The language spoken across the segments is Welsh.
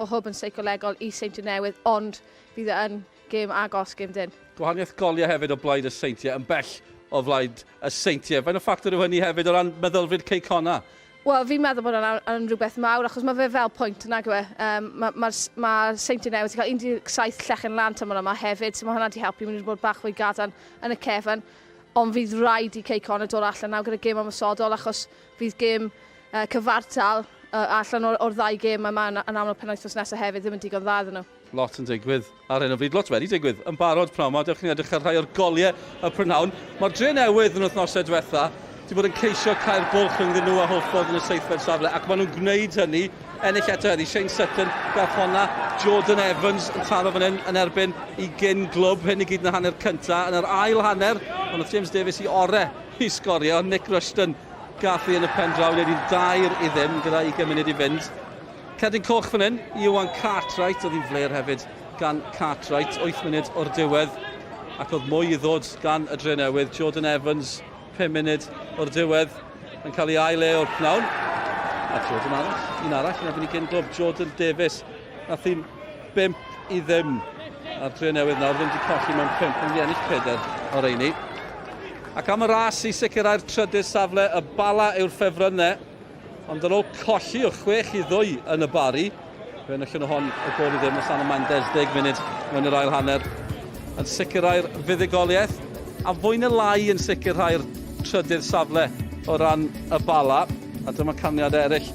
o hwb yn seicolegol I Seintiau Newydd, ond fydd yn gêm agos, gêm dyn. Gwahaniaeth goliau hefyd o blaid y Seintiau, yn bell o blaid y Seintiau. Faint o ffactor yw hynny hefyd o ran meddylfryd Connah? Wel, fi'n meddwl bod yn rhywbeth mawr, achos mae fe fel pwynt yna gwe. Mae Seintiau Newydd wedi cael 17 llechen lan tymor yma hefyd, so mae hwnna wedi helpu. Mae'n wedi bod bach fwy gadarn yn y cefn, ond fydd rhaid I Connah dod allan nawr gyda gêm ymwysodol, achos fydd gêm cyfartal allan o'r ddau gêm yma yn aml penwythnos nesaf hefyd ddim yn digon dda iddyn nhw. Lot yn digwydd ar hyn o bryd, lot wedi digwydd yn barod pnawn 'ma. Dewch chi'n edrych ar rhai o'r goliau y prynawn. Mae'r dre newydd yn wythnosau diwetha wedi bod yn ceisio cael bwlch rhwng nhw a Hwlffordd yn y seithfed safle, ac maen nhw'n gwneud hynny. Ennill eto heddi, Shane Sutton, gath honna, Jordan Evans yn taro fan hyn yn erbyn I gyn glwb, hyn I gyd yn y hanner cyntaf. Yn yr ail hanner, ond oedd James Davies I ore I Sgorio, Nick Rushton gath I yn y pen draw, wedi 2 I ddim gyda 20 munud I fynd. Cedyn coch fan hyn, Iwan Cartwright, oedd hi'n fler hefyd gan Cartwright, 8 munud o'r diwedd, ac oedd mwy I ddod gan y dre newydd. Jordan Evans, 5 munud o'r diwedd, yn cael ei ail o'r pnawn. A Jordan arall, un arall, yn erbyn I gyn glwb, Jordan Davies, nath hi'n 5 I ddim ar dre newydd nawr, ddim wedi colli mewn 5, yn wedi ennill 4 o'r eini. Ac am y ras I sicrhau'r trydydd safle, y bala yw'r ffefrynnau, ond ar ôl colli o 6 I 2 yn y bari, fe nillon nhw hon y gol I ddim, os Anna Mendes 10 munud mewn yr ail hanner, yn sicrhau'r fuddugoliaeth, a fwy na lai yn sicrhau'r trydydd safle o ran y bala, a dyma caniad eraill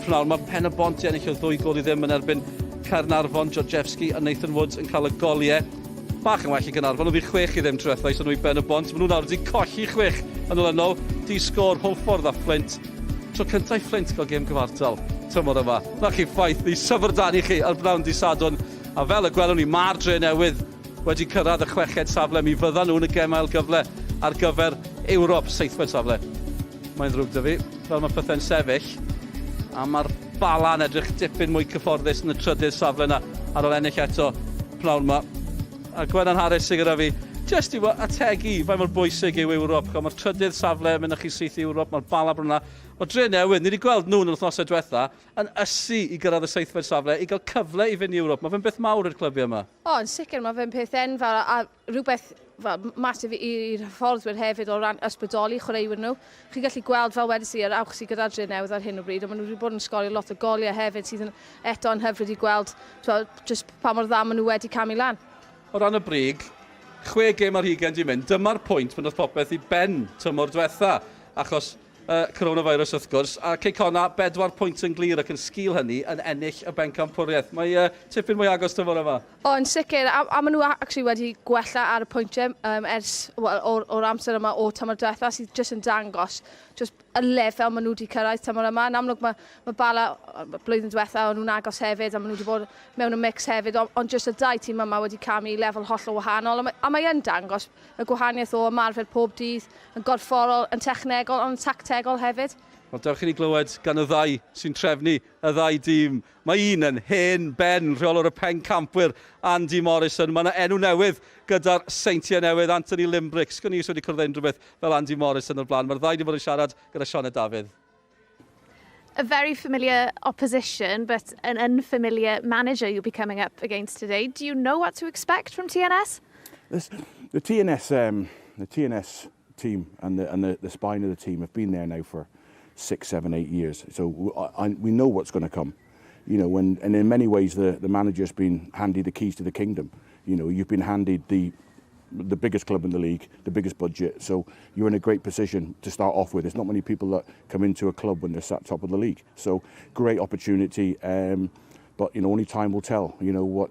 pnawn. Mae Pen y Bont I ennill o 2 gol I ddim yn erbyn Caernarfon, Georgievski a Nathan Woods yn cael y goliau. Bach yn well I Gaernarfon, oedd hi 6 I ddim trethau, so nhw I Ben y Bont. Maen nhw nawr wedi colli 6 yn olynol, di sgôr Hwlffordd a Flint. Tro cyntaf I Flint gael gêm gyfartal tymor yma. Na chi ffaith, ni syfrdan I chi ar bnawn di Sadwrn, a fel y gwelwn ni, mae'r dre newydd wedi cyrraedd y 6ed safle. Mi fyddan nhw'n y gemael gyfle ar gyfer Ewrop, 7fed safle. Mae'n ddrwg dy fi, fel mae pethau'n sefyll, a mae'r bala'n edrych dipyn mwy cyfforddus yn y trydydd safle yna ar ôl ennill eto pnawn 'ma. A Gwenan Harris sydd gyda fi, jyst I ategu faint mor bwysig yw Ewrop. Mae'r trydydd safle yn mynd chi syth I Ewrop, mae'r bala brwna. O dre newydd, ni wedi gweld nhw'n wythnosau diwetha yn ysu I gyrraedd y 7fed safle I gael cyfle I fynd I Ewrop. Mae fe'n beth mawr i'r clybiau yma. O, yn sicr, mae fe'n peth enfawr a rhywbeth masif i'r hyfforddwyr hefyd o ran ysbrydoli chwaraewyr nhw. Chi'n gallu gweld fel wedys I yr awch sydd gyda'r dre newydd ar hyn o bryd, ond maen nhw wedi bod yn sgorio lot o goliau hefyd sydd yn eto yn hyfryd I gweld just pa mor dda maen nhw wedi camu lan. O ran y brig, 6 gêm ar hugain di mynd, dyma'r pwynt pan oedd popeth I ben tymor diwetha, achos coronavirus wrth gwrs, a Connah 4 pwynt yn glir ac yn sgil hynny yn ennill y bencampwriaeth. Mae tipyn mwy agos tymor yma. O, yn sicr, a maen nhw wedi gwella ar y pwyntiau o'r amser yma o tymor diwetha sydd jyst yn dangos y lefel maen nhw wedi cyrraedd tymor yma. Yn amlwg mae bala blwyddyn diwetha o'n nhw'n agos hefyd, a maen nhw wedi bod mewn y mix hefyd, ond jyst y 2 tîm yma wedi camu lefel hollol wahanol. A mae yn dangos y gwahaniaeth o ymarfer pob dydd, yn gorfforol, yn technegol, ond yn tactegol hefyd. Wel, dewch I ni glywed gan y ddau sy'n trefnu y ddau dîm. Mae un yn hen ben, rheolwr y pencampwyr Andy Morrison. Mae yna enw newydd gyda'r Seintiau newydd, Anthony Limbrick. Sgwn I wedi cwrdd unrhyw beth fel Andy Morrison o'r blaen. Mae'r ddau wedi bod yn siarad gyda Sianed Dafydd. A very familiar opposition, but an unfamiliar manager you'll be coming up against today. Do you know what to expect from TNS? The TNS team and the spine of the team have been there now for 6, 7, 8 years. So we know what's going to come. You know, and in many ways the manager's been handed the keys to the kingdom. You know, you've been handed the biggest club in the league, the biggest budget. So you're in a great position to start off with. There's not many people that come into a club when they're sat top of the league. So great opportunity. But you know, only time will tell. You know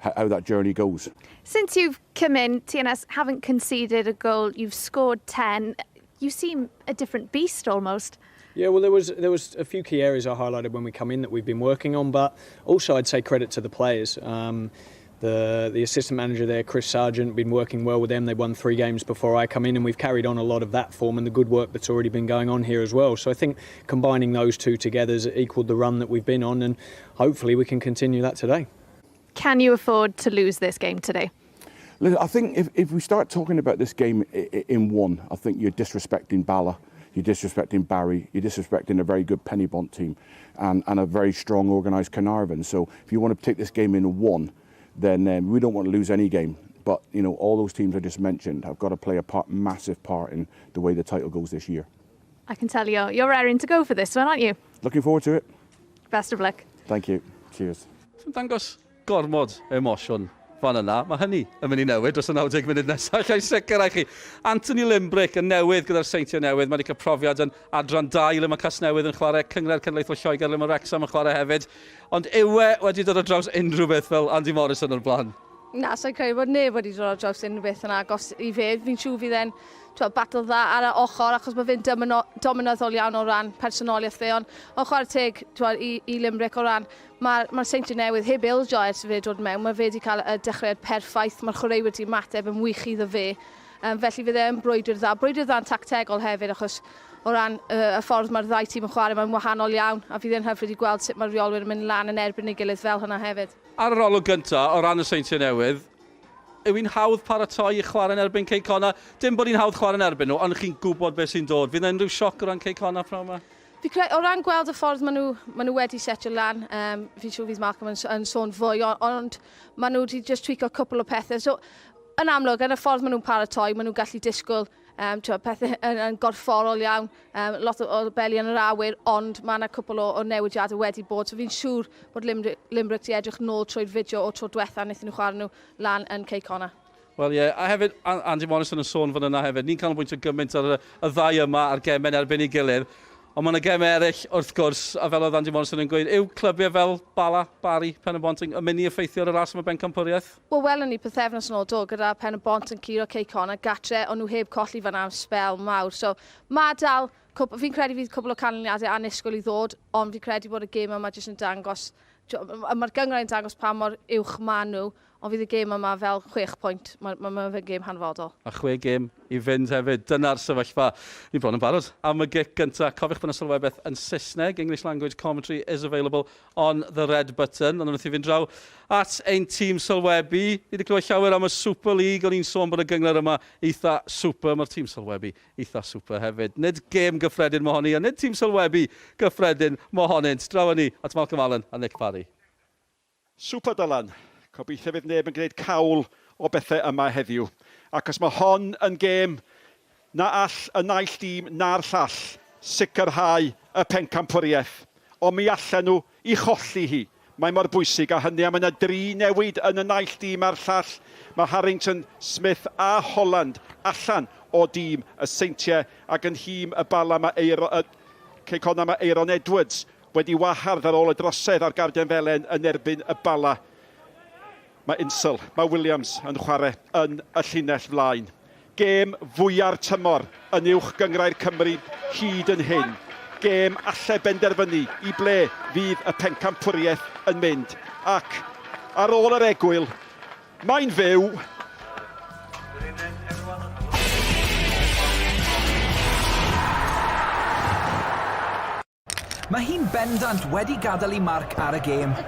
how that journey goes. Since you've come in, TNS haven't conceded a goal. You've scored 10. You seem a different beast almost. Yeah, well, there was a few key areas I highlighted when we come in that we've been working on, but also I'd say credit to the players. The assistant manager there, Chris Sargent, been working well with them. They won 3 games before I come in, and we've carried on a lot of that form and the good work that's already been going on here as well. So I think combining those two together has equalled the run that we've been on, and hopefully we can continue that today. Can you afford to lose this game today? I think if we start talking about this game in one, I think you're disrespecting Bala. you're disrespecting Barry, you're disrespecting a very good Pennybont team and a very strong organised Carnarvon. So if you want to take this game in one, then we don't want to lose any game. But, you know, all those teams I just mentioned have got to play a massive part in the way the title goes this year. I can tell you're raring to go for this one, aren't you? Looking forward to it. Best of luck. Thank you. Cheers. Sy'n dangos gormod emosiwn fan yna. Mae hynny yn mynd i newid dros y 90 munud nesaf. Llai sicr i chi. Anthony Limbrick yn newydd gyda'r Seintiau newydd. Mae wedi cael profiad yn adran 2 le mae Casnewydd yn chwarae, Cyngred Cenedlaethol Lloegr le mae Wrexham yn chwarae hefyd. Ond yw wedi dod o draws unrhyw beth fel Andy Morrison o'r blaen? Na, sa'n credu bod neb wedi dod ar draws unrhyw beth yn agos i fe. Fi'n siŵr fydd e'n battle dda ar y ochr, achos mae fe'n domynyddol iawn o ran personoliaeth fe. Ond chwarae teg i Limbrick o ran, mae'r Seintiau newydd heb ildio ers fe dod mewn. Mae fe wedi cael y dechreuad perffaith, mae'r chwaraewyr wedi mateb yn wych iddo fe. Felly fydd e'n brwydr dda. Brwydr dda'n tactegol hefyd, achos o ran y ffordd mae'r ddau tîm yn chwarae, mae'n wahanol iawn. A fydd e'n hyfryd i gweld sut mae'r reolwyr yn mynd lan yn erbyn ei gilydd fel hynna hefyd. Ar yr olwg gyntaf, o ran y Seintiau newydd, yw hi'n hawdd paratoi i chwarae'n erbyn Connah? Dim bod hi'n hawdd chwarae'n erbyn nhw, ond chi'n gwybod beth sy'n dod. Fydd unrhyw sioc o ran Connah pnawn yma? O ran gweld y ffordd maen nhw wedi setio lan, fi'n siŵr fydd Malcolm yn sôn fwy, ond maen nhw wedi just tweaker cwpl o pethau. So, yn amlwg, yn y ffordd maen nhw'n paratoi, maen nhw'n gallu disgwyl pethau yn gorfforol iawn, lot o beli yn yr awyr, ond mae yna cwpl o newidiadau wedi bod. So fi'n siŵr bod Limbrick wedi edrych nôl trwy'r fideo o tro diwetha wnaethon nhw chwarae nhw lan yn Connah. Wel ie, a hefyd Andy Morrison yn sôn fan yna hefyd. Ni'n canolbwyntio gymaint ar y ddau yma a'r gemau erbyn ei gilydd. Ond mae yna gemau eraill wrth gwrs, a fel oedd Andy Morrison yn gweud, yw clybiau fel Bala, Barry, Pennybont yn mynd i effeithio ar y ras yma bencampwriaeth? Wel, welwn ni pethefnos yn ôl do, gyda Pennybont yn curo Connah, gatre, ond nhw heb colli fan am spel mawr. So, mae dal, fi'n credu fydd cwbl o canlyniadau annisgwyl i ddod, ond fi'n credu bod y gêm yma jyst yn dangos, mae'r gyngor yn dangos pa mor uwch maen nhw, ond fydd y gêm yma fel 6 pwynt. Mae'n gêm hanfodol. A 6 gêm i fynd hefyd. Dyna'r sefyllfa. Ni bron yn barod am y gic gyntaf. Cofiwch bod y sylwebeth yn Saesneg. English language commentary is available on the red button. Ond wrth i fynd draw at ein tîm sylwebu. Ni wedi clywed llawer am y Super League. O'n i'n sôn bod y gyngor yma eitha super. Mae'r tîm sylwebu eitha super hefyd. Nid gêm gyffredin mohoni, a nid tîm sylwebu gyffredin mohonynt. Draw ni at Malcolm Allen a Nick Parry. Super Dylan. Gobeithio fydd neb yn gwneud cawl o bethau yma heddiw. Ac os mae hon yn gêm na all y naill dîm na'r llall sicrhau y pencampwriaeth. Ond mi allan nhw i cholli hi. Mae mor bwysig a hynny am yna 3 newid yn y naill dîm a'r llall. Mae Harrington, Smith a Holland allan o dîm y Seintiau ac yn hîm y Bala mae Connah mae Aaron Edwards wedi wahardd ar ôl y drosedd ar gardian felen yn erbyn y Bala. Mae Insel, mae Williams yn chwarae yn y llinell flaen. Gêm fwyaf tymor yn uwch gyngrau'r Cymru hyd yn hyn. Gêm allai benderfynu i ble fydd y pencampwriaeth yn mynd. Ac ar ôl yr egwyl, mae'n fyw. Mae hi'n bendant wedi gadael ei marc ar y gêm.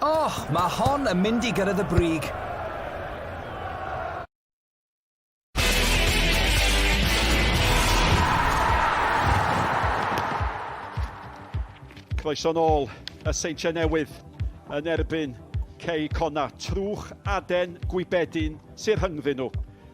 Mae hon yn mynd I gyrraedd y brig. Croeso nôl y Seintiau Newydd yn erbyn Connah. Trwch Aden Gwybedin sy'n rhyngddyn nhw.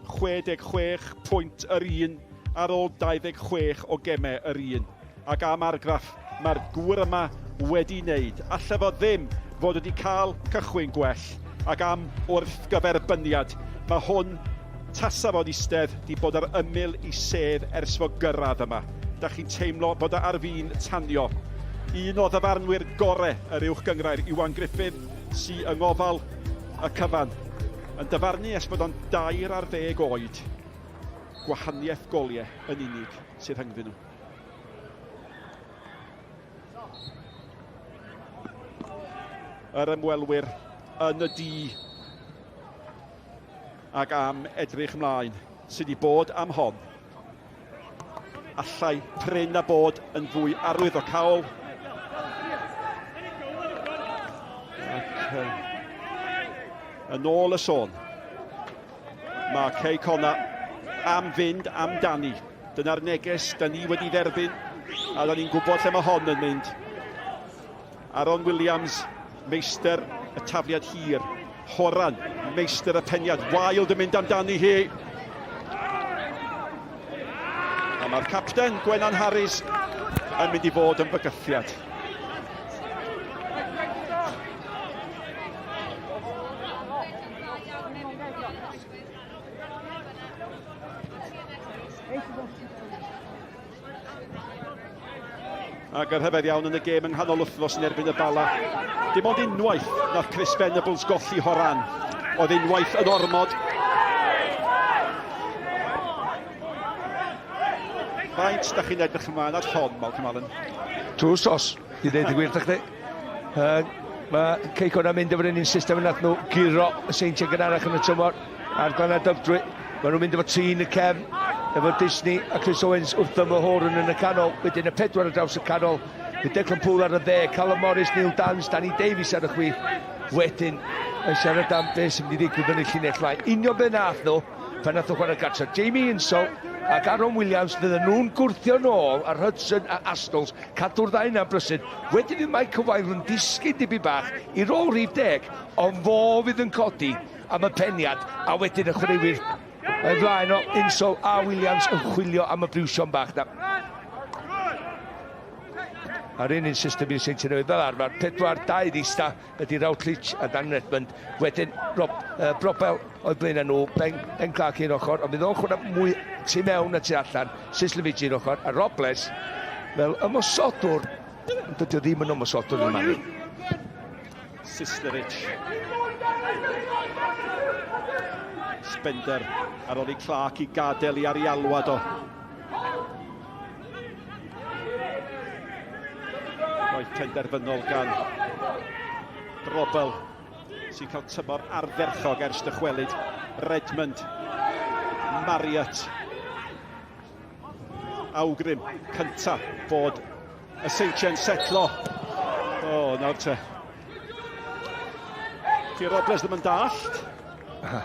66 pwynt yr un ar ôl 26 o gemau yr un. Ac am argraff, mae'r gŵr yma wedi wneud. Alla fo ddim fod wedi cael cychwyn gwell. Ac am wrth gyferbyniad, mae hwn tasa fod eistedd di bod ar ymyl I sedd ers fo gyrraedd yma. Da chi'n teimlo bod ar fi'n tanio. Un o ddyfarnwyr gorau yr uwch gyngrair Iwan Griffith sy'n yng ngofal y cyfan yn dyfarnu es bod o'n 2 ar 10 oed. Gwahaniaeth goliau yn unig sydd rhyngddyn nhw. Yr ymwelwyr yn y dŷ ac am edrych ymlaen sydd wedi bod am hon. Allai prin a bod yn fwy arwyddocaol. Yn ôl y sôn, mae Connah am fynd amdani. Dyna'r neges da ni wedi dderbyn, a da ni'n gwybod lle mae hon yn mynd. Aaron Williams, meistr y tafliad hir. Horan, meistr y peniad. Wild yn mynd amdani hi. A mae'r capten, Gwenan Harris, yn mynd I fod yn bygythiad. Ac yr hyfedd iawn yn y gêm yng nghanol wythnos yn erbyn y Bala. Dim ond unwaith nath Chris Venables golli Horan. Oedd unwaith yn ormod. Faint da chi'n edrych ymlaen ar hon, Malcolm Allen? Trws os, I ddeud y gwir da chdi. Mae Connah mynd efo'r un system yn nath nhw giro y Seintiau gynharach yn y tymor a'r Glenna Dybdwy. Mae nhw'n mynd efo 3 yn y cefn efo Disney a Chris Owens wrth ym Horan yn y canol. Wedyn y 4 ar y draws y canol. Declan Poole ar y 10, Callum Morris, Neil Dance, Danny Davies ar y chwith. Wedyn yn siarad am beth sy'n mynd I ddigwydd yn y llinell lai. Union be nath nhw pan nath nhw chwarae gartre. Jamie Insol ac Aaron Williams fydden nhw'n gwrthio nôl ar Hudson a Astles, cadw'r ddau na'n brysyn. Wedyn fydd Michael Wyler yn disgyn dipyn bach I rôl rhif 10, ond fo fydd yn codi am y peniad a wedyn y chwaraewyr yn flaen o Insol a Williams yn chwilio am y briwsion bach na. A'r un system i'r Seintiau Newydd fel arfer, 4-2 ddista ydy Routledge a Dan Redmond. Wedyn Brobel oedd blaen nhw, Ben Clark un ochr, ond bydd o'n chwarae mwy tu mewn a tu allan, Sislevici un ochr, a Robles fel ymosodwr, ond dydy o ddim yn ymosodwr yn Manu. Sislevici. Spender ar ôl I Clark I gadael I arialwad o. Roedd penderfynol gan Brobel sy'n cael tymor ardderchog ers dychwelyd. Redmond, Marriott. Awgrym cynta bod y Seintiau'n setlo. Nawr te. Di Robles ddim yn dallt.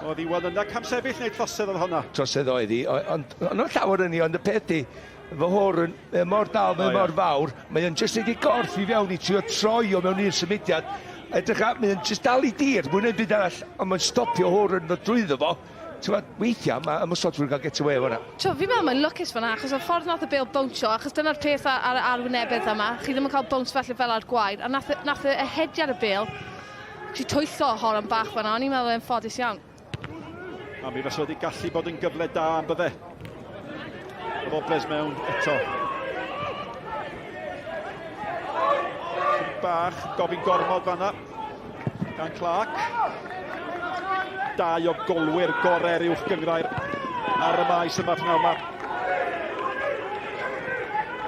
Oedd Iwan yna camsefyll wneud trosedd oedd hwnna. Trosedd oedd hi, ond o'n llawer yn ni, ond y peth di, fy Horan, mor dal, mor fawr, mae o'n jyst wedi gorff I fewn I trio troi o mewn i'r symudiad. Edrych at, mae o'n jyst dal I dir, mwyn yn byd arall, ond mae'n stopio Horan ddod drwyddo fo. Weithiau, mae ymwysodwyr gael get away efo hwnna. Fi meddwl mae'n lwcus fyna, achos o'r ffordd nath y bêl bownsio, achos dyna'r peth ar arwynebydd yma. Chi ddim yn cael bowns felly fel ar gwair, a nath y hediad y bêl, chi twyllo Horan bach fyna, o'n i'n meddwl yn ffodus iawn. A mi fes wedi gallu bod yn gyfle da am bydde. Robles mewn eto. Bach, gofyn gormod fanna. Gan Clark. 2 o golwyr gorau'r uwch gyngrair ar y maes yma pnawn yma.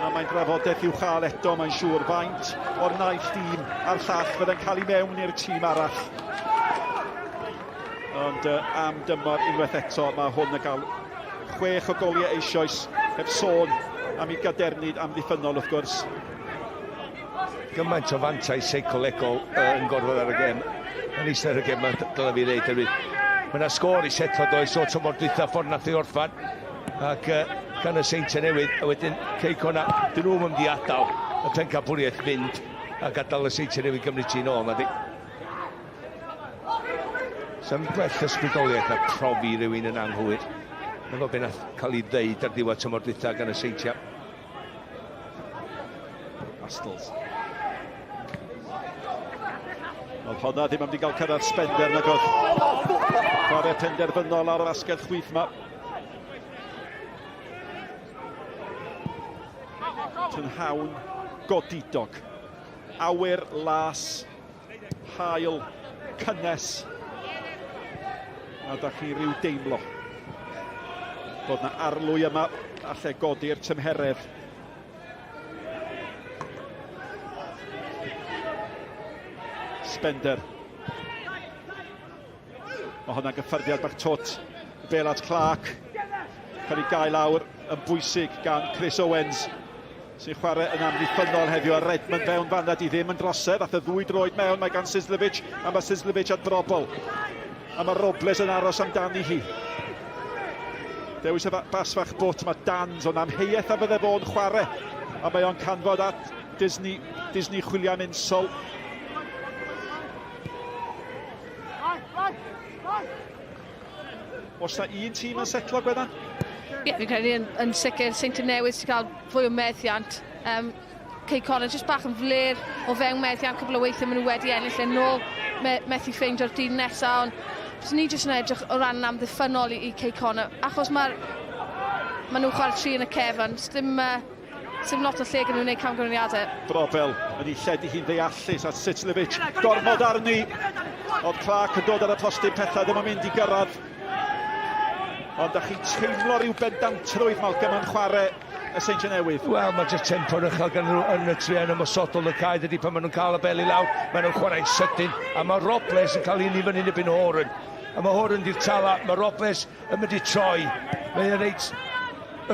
A mae'n drafodaeth i'w chael eto, mae'n siŵr faint o'r naill dîm a'r llall fydd yn cael I mewn i'r tîm arall. Ond am dymor unwaith eto, mae hwn yn cael 6 o goliau eisoes, heb sôn am I gadernid amddiffynol wrth gwrs. gymaint o fantai seicolegol yn gorfod ar y gem. Yn eistedd ar y gem, mae dylai fi ddeud hefyd. Mae yna sgor I setlo does o tymor dwytha ffordd nath ei orffan. Ac gan y Seintiau Newydd, a wedyn Connah, dyn nhw'n mynd I adael y pencampwriaeth fynd a gadael y Seintiau Newydd gymryd ti'n ôl, na di. Sa'n gwell ysbrydoliaeth na profi rhywun yn anghywir. Efo be nath cael ei ddeud ar ddiwedd tymor dwytha gan y Seintiau. Astles. Oedd honna ddim am di gael cyrraedd Spender nag oedd. Chwarae penderfynol ar yr asgell chwith yma. Tynhawn godidog. Awyr, las, hael, cynnes. A da chi rhyw deimlo bod na arlwy yma a lle godi'r tymheredd. Spender. Mae hwnna'n gyffyrddiad bach tot. Belad Clark. Cael ei gael awr yn bwysig gan Chris Owens sy'n chwarae yn amddiffynol heddiw a Redmond fewn fanna di ddim yn drosedd. Ath y ddwy droed mewn mae gan Sislevich a mae Sislevich at brobl. A mae Robles yn aros amdani hi. Dewis y bas fach bwt, mae Dans o'n amheuaeth a fydde fo'n chwarae. A mae o'n canfod at Disney chwilio am insol. Oes na un tîm yn setlo, Gwefan? Ie, fi'n credu yn sicr Seintiau Newydd sy'n cael fwy o meddiant. Connah jyst bach yn fler o fewn meddiant, cwbl o weithiau maen nhw wedi ennill yn ôl methu ffeindio'r dyn nesaf, ond ni jyst yn edrych o ran amddiffynol I Connah, achos maen nhw'n chwarae tri yn y cefn, dim lot o lle gan nhw'n gwneud camgyrniadau. Brobel yn ei lledu hi'n ddeallus at Sislevich, gormod arni. Oedd Clark yn dod ar y postyn pethau ddim yn mynd I gyrraedd. Ond da chi'n teimlo rhyw bendantrwydd Malcolm yn chwarae y Seintiau Newydd. Wel, mae jyst tempo'r uchel gan nhw yn y tren ymosodol y caed ydy pan maen nhw'n cael y bel I lawr. Maen nhw'n chwarae'n sydyn, a mae Robles yn cael ei fyny yn ebyn Horan. A mae Horan di'r tala, mae Robles yn mynd I troi. Mae'n reit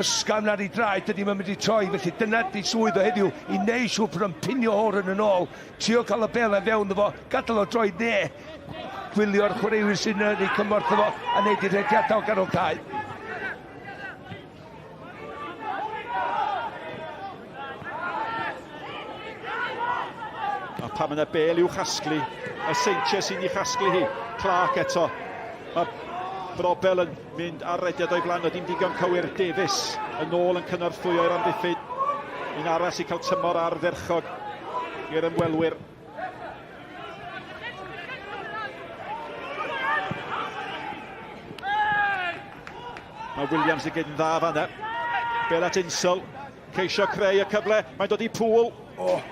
ysgafn ar ei draed, dydy mae'n mynd I troi, felly dyna di swydd o heddiw I neud siŵr bod yn pinio Horan yn ôl, trio cael y bel fewn efo, gadael o droi ne. Gwylio'r chwaraewyr sy'n ei cymorth efo a neud i'r rediadau o ganol cae. A pam yna bel i'w chasglu, y Seintiau sy'n ei chasglu hi. Clark eto. Mae Brobel yn mynd ar rediad o'i flan, ddim digon cywir. Davies yn ôl yn cynorthwyo i'r amddiffyn. Un aras I cael tymor ardderchog i'r ymwelwyr. Mae Williams yn gyd yn dda fanna. Bel at insol. Ceisio creu y cyfle. Mae'n dod I pŵl.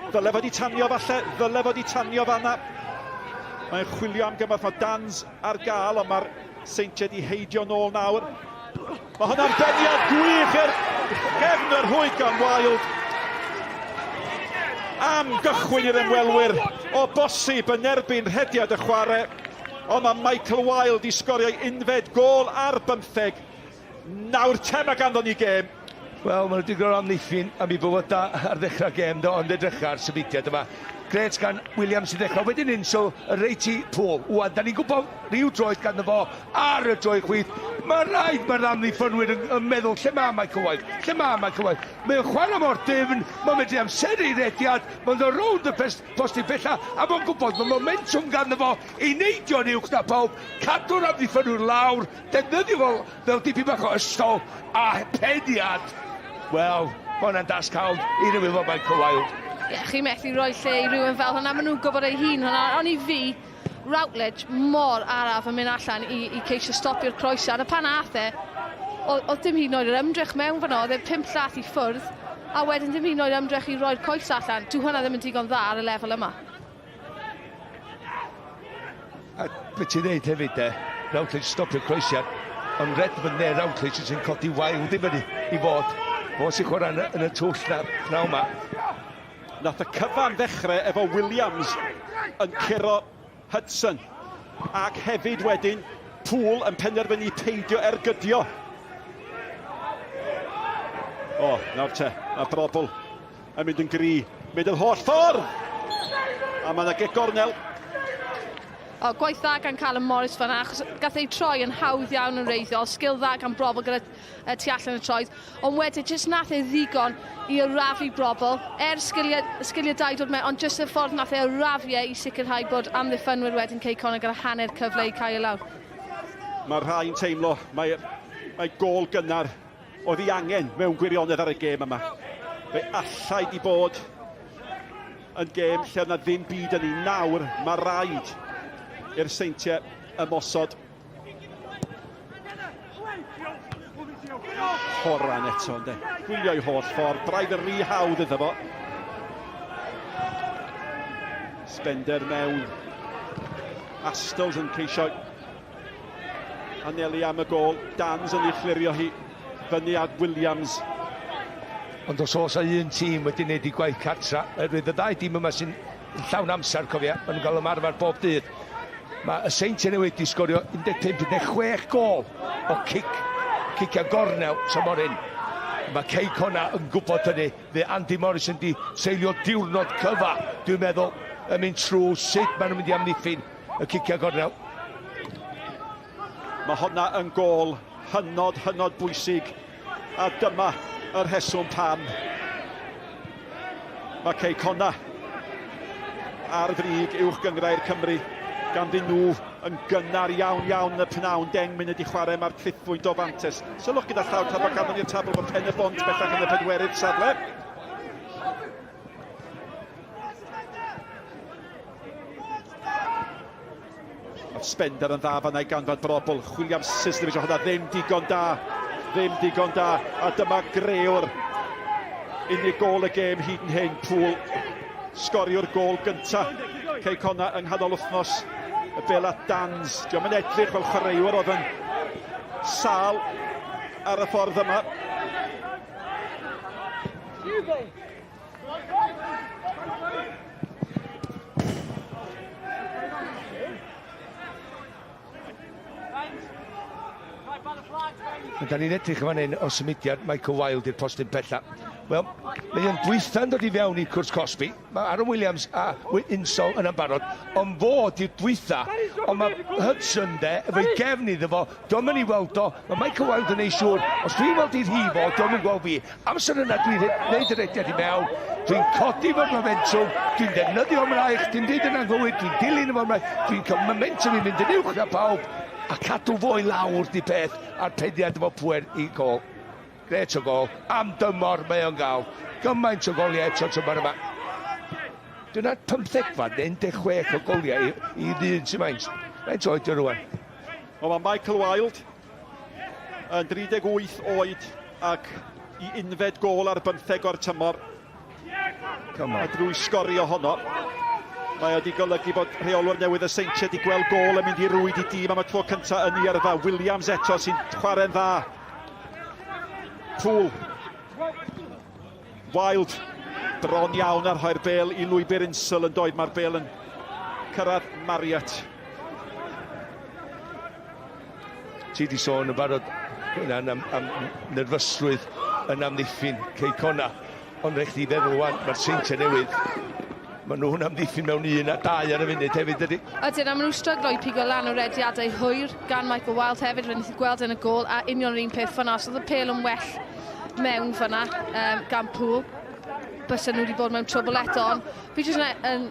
Ddyle fod I tanio falle. Ddyle fod I tanio fanna. Mae'n chwilio am gymorth. Mae Dans ar gael, ond mae'r Seintiau di heidio nôl nawr. Mae hwnna'n beniad gwych i'r gefn yr hwyd gan Wild. Am gychwyn i'r ymwelwyr. O bosib yn erbyn rhediad y chwarae. Ond mae Michael Wild I sgorio unfed gol ar 15. Nawr tema ganddo ni gêm. Wel, maen nhw wedi gwrdd amddiffyn am I bywyd da ar ddechrau gêm, ond edrych ar symudiad yma. Gret gan Williams I ddechrau, wedyn insol y reit I pôl. Wan, da ni'n gwybod rhyw droed gan fo ar y droed chwith. Mae'n rhaid mae'r amddiffynwyr yn meddwl, lle mae Michael Wild? Lle mae Michael Wild? Mae'n chwarae mor difn, mae'n medru amser I rediad, mae'n dod rownd y posti bella, a mae'n gwybod mae momentum gan fo I neidio'n uwch na pawb, cadw'r amddiffynwyr lawr, defnyddio fel dipyn bach o ystol, a peniad. Wel, mae hwnna'n dasgawl I rywun fel Michael Wild. Ie, chi methu rhoi lle I rywun fel hwnna, maen nhw'n gwybod ei hun hwnna, ond I fi, Routledge mor araf yn mynd allan I ceisio stopio'r croesiad, a pan ath oedd dim hyd yn oed yr ymdrech mewn fan o, oedd 5 llath I ffwrdd, a wedyn dim hyd yn oed ymdrech I roi'r coes allan. Dyw hwnna ddim yn digon dda ar y lefel yma. A beth ti'n dweud hefyd, Routledge stopio'r croesiad, ond Redmond neu Routledge sy'n codi Wild ddim I fod. O sy'n chwarae yn y twll naw yma. Nath y cyfan ddechrau efo Williams yn curo Hudson. Ac hefyd wedyn, Poole yn penderfynu peidio ergydio. Nawr te, a Brobl yn mynd yn gri. Mynd yn holl ffordd A mae yna get gornel. O, gwaith dda gan Callum Morris fan'na, achos gath ei troi yn hawdd iawn yn reiddiol, sgil dda gan brobl gyda tu allan y troed, ond wedyn jyst nath ei ddigon i arafu brobl, sgiliau dau dod mewn, ond jyst y ffordd nath ei arafiau i sicrhau bod amddiffynwyr wedyn Cey Connah gyda hanner cyfle i cael ei lawr. Mae rhai'n teimlo, mae gol gynnar oedd ei angen mewn gwirionedd ar y gêm yma. Fe allai di bod yn gêm lle yna ddim byd yn ei nawr, mae rhaid i'r Seintiau ymosod. Horan eto, ynddo. Gwylio'i holl ffordd, braidd yn rhy hawdd iddo fo. Spender mewn. Astles yn ceisio anelu am y gol. Dans yn ei chlirio hi fyny at Williams. Ond os oes un tîm wedi gwneud i gwaith cartra, oherwydd y ddau tîm yma sy'n llawn amser, cofia, maen nhw'n cael ymarfer bob dydd. Mae y Seintiau Newydd wedi sgorio 15-16 gol o cicia gornel tymor hyn. Mae Cey Connah yn gwybod hynny. Fe Andy Morris yn di seilio diwrnod cyfa, dwi'n meddwl, yn mynd trwy sut maen nhw'n mynd i amddiffyn y cicia gornel. Mae honna yn gol hynod bwysig, a dyma yr rheswm pam. Mae Cey Connah ar ddrig uwch gyngrair Cymru, gan dyn nhw yn gynnar iawn yn y pnawn, 10 munud i chwarae mae'r clithfwynt o fantes. So lwc gyda llaw tabl ganol i'r tabl bod pen y bont bellach yn y pedwerydd safle. Oedd Spender yn dda fan'na i ganfod brobl. William Sisnevich o hwnna ddim digon da. A dyma greuwr unig gol y gêm hyd yn hyn. Pŵl sgorio'r gol gyntaf Cey Connah yng nghanol wythnos. Y bel at Dans. Diolch yn edrych fel chwaraewyr oedd yn sal ar y ffordd yma. Da ni'n edrych fan hyn o symudiad Michael Wilde i'r postyn bella. Wel, mae yn dwytha'n dod i fewn i cwrs Cosby. Mae Aaron Williams a Insol yn ambarod, ond fod i'r dwytha. Ond mae Hudson de, efo'i gefn iddo fo, dwi'n mynd i weld o. Mae Michael Wilde yn ei siŵr, os dwi'n weld i'r hifo, dwi'n mynd gweld fi. Amser yna dwi'n gwneud yr ediad i mewn. Dwi'n codi fo'r momentum, dwi'n defnyddio ymlaich, dwi'n dweud yn anghywir, dwi'n dilyn efo ymlaich, dwi'n cael momentum i mynd yn uwch na pawb, a cadw fo i lawr di peth a'r pediad efo pwer i gol. Gret o gol, am dymor mae o'n gael. Gymaint o goliau eto tymor yma. Dyna 15 o goliau i ddyn sy'n maint. Faint oed o rwan? O, mae Michael Wilde yn 38 oed ac i unfed gol ar 15 o'r tymor. A drwy sgorio honno. Mae wedi golygu bod rheolwr newydd y Seintiau wedi gweld gol yn mynd i rwyd i dîm am y tro cyntaf yn ei yrfa. Williams eto sy'n chwarae'n dda. Pŵl. Wilde. Bron iawn ar rhoi'r bel i lwybr Insel yn doedd. Mae'r bel yn cyrraedd Marriott. Ti di sôn yn barod am nerfysrwydd yn amddiffyn Cey Connah. Ond rhaid chi feddwl wan, mae'r Seintiau Newydd. Maen nhw'n amddiffyn mewn 1 a 2 ar y funud hefyd ydy. Ydyn, a maen nhw'n stryglo i pigo lan o rediadau hwyr gan Michael Wilde hefyd, rydyn ni'n gweld yn y gol, a union yr un peth fyna. So oedd y pel yn well mewn fyna gan Pŵl. Bysa nhw wedi bod mewn trwbl eto, ond fi jyst yn...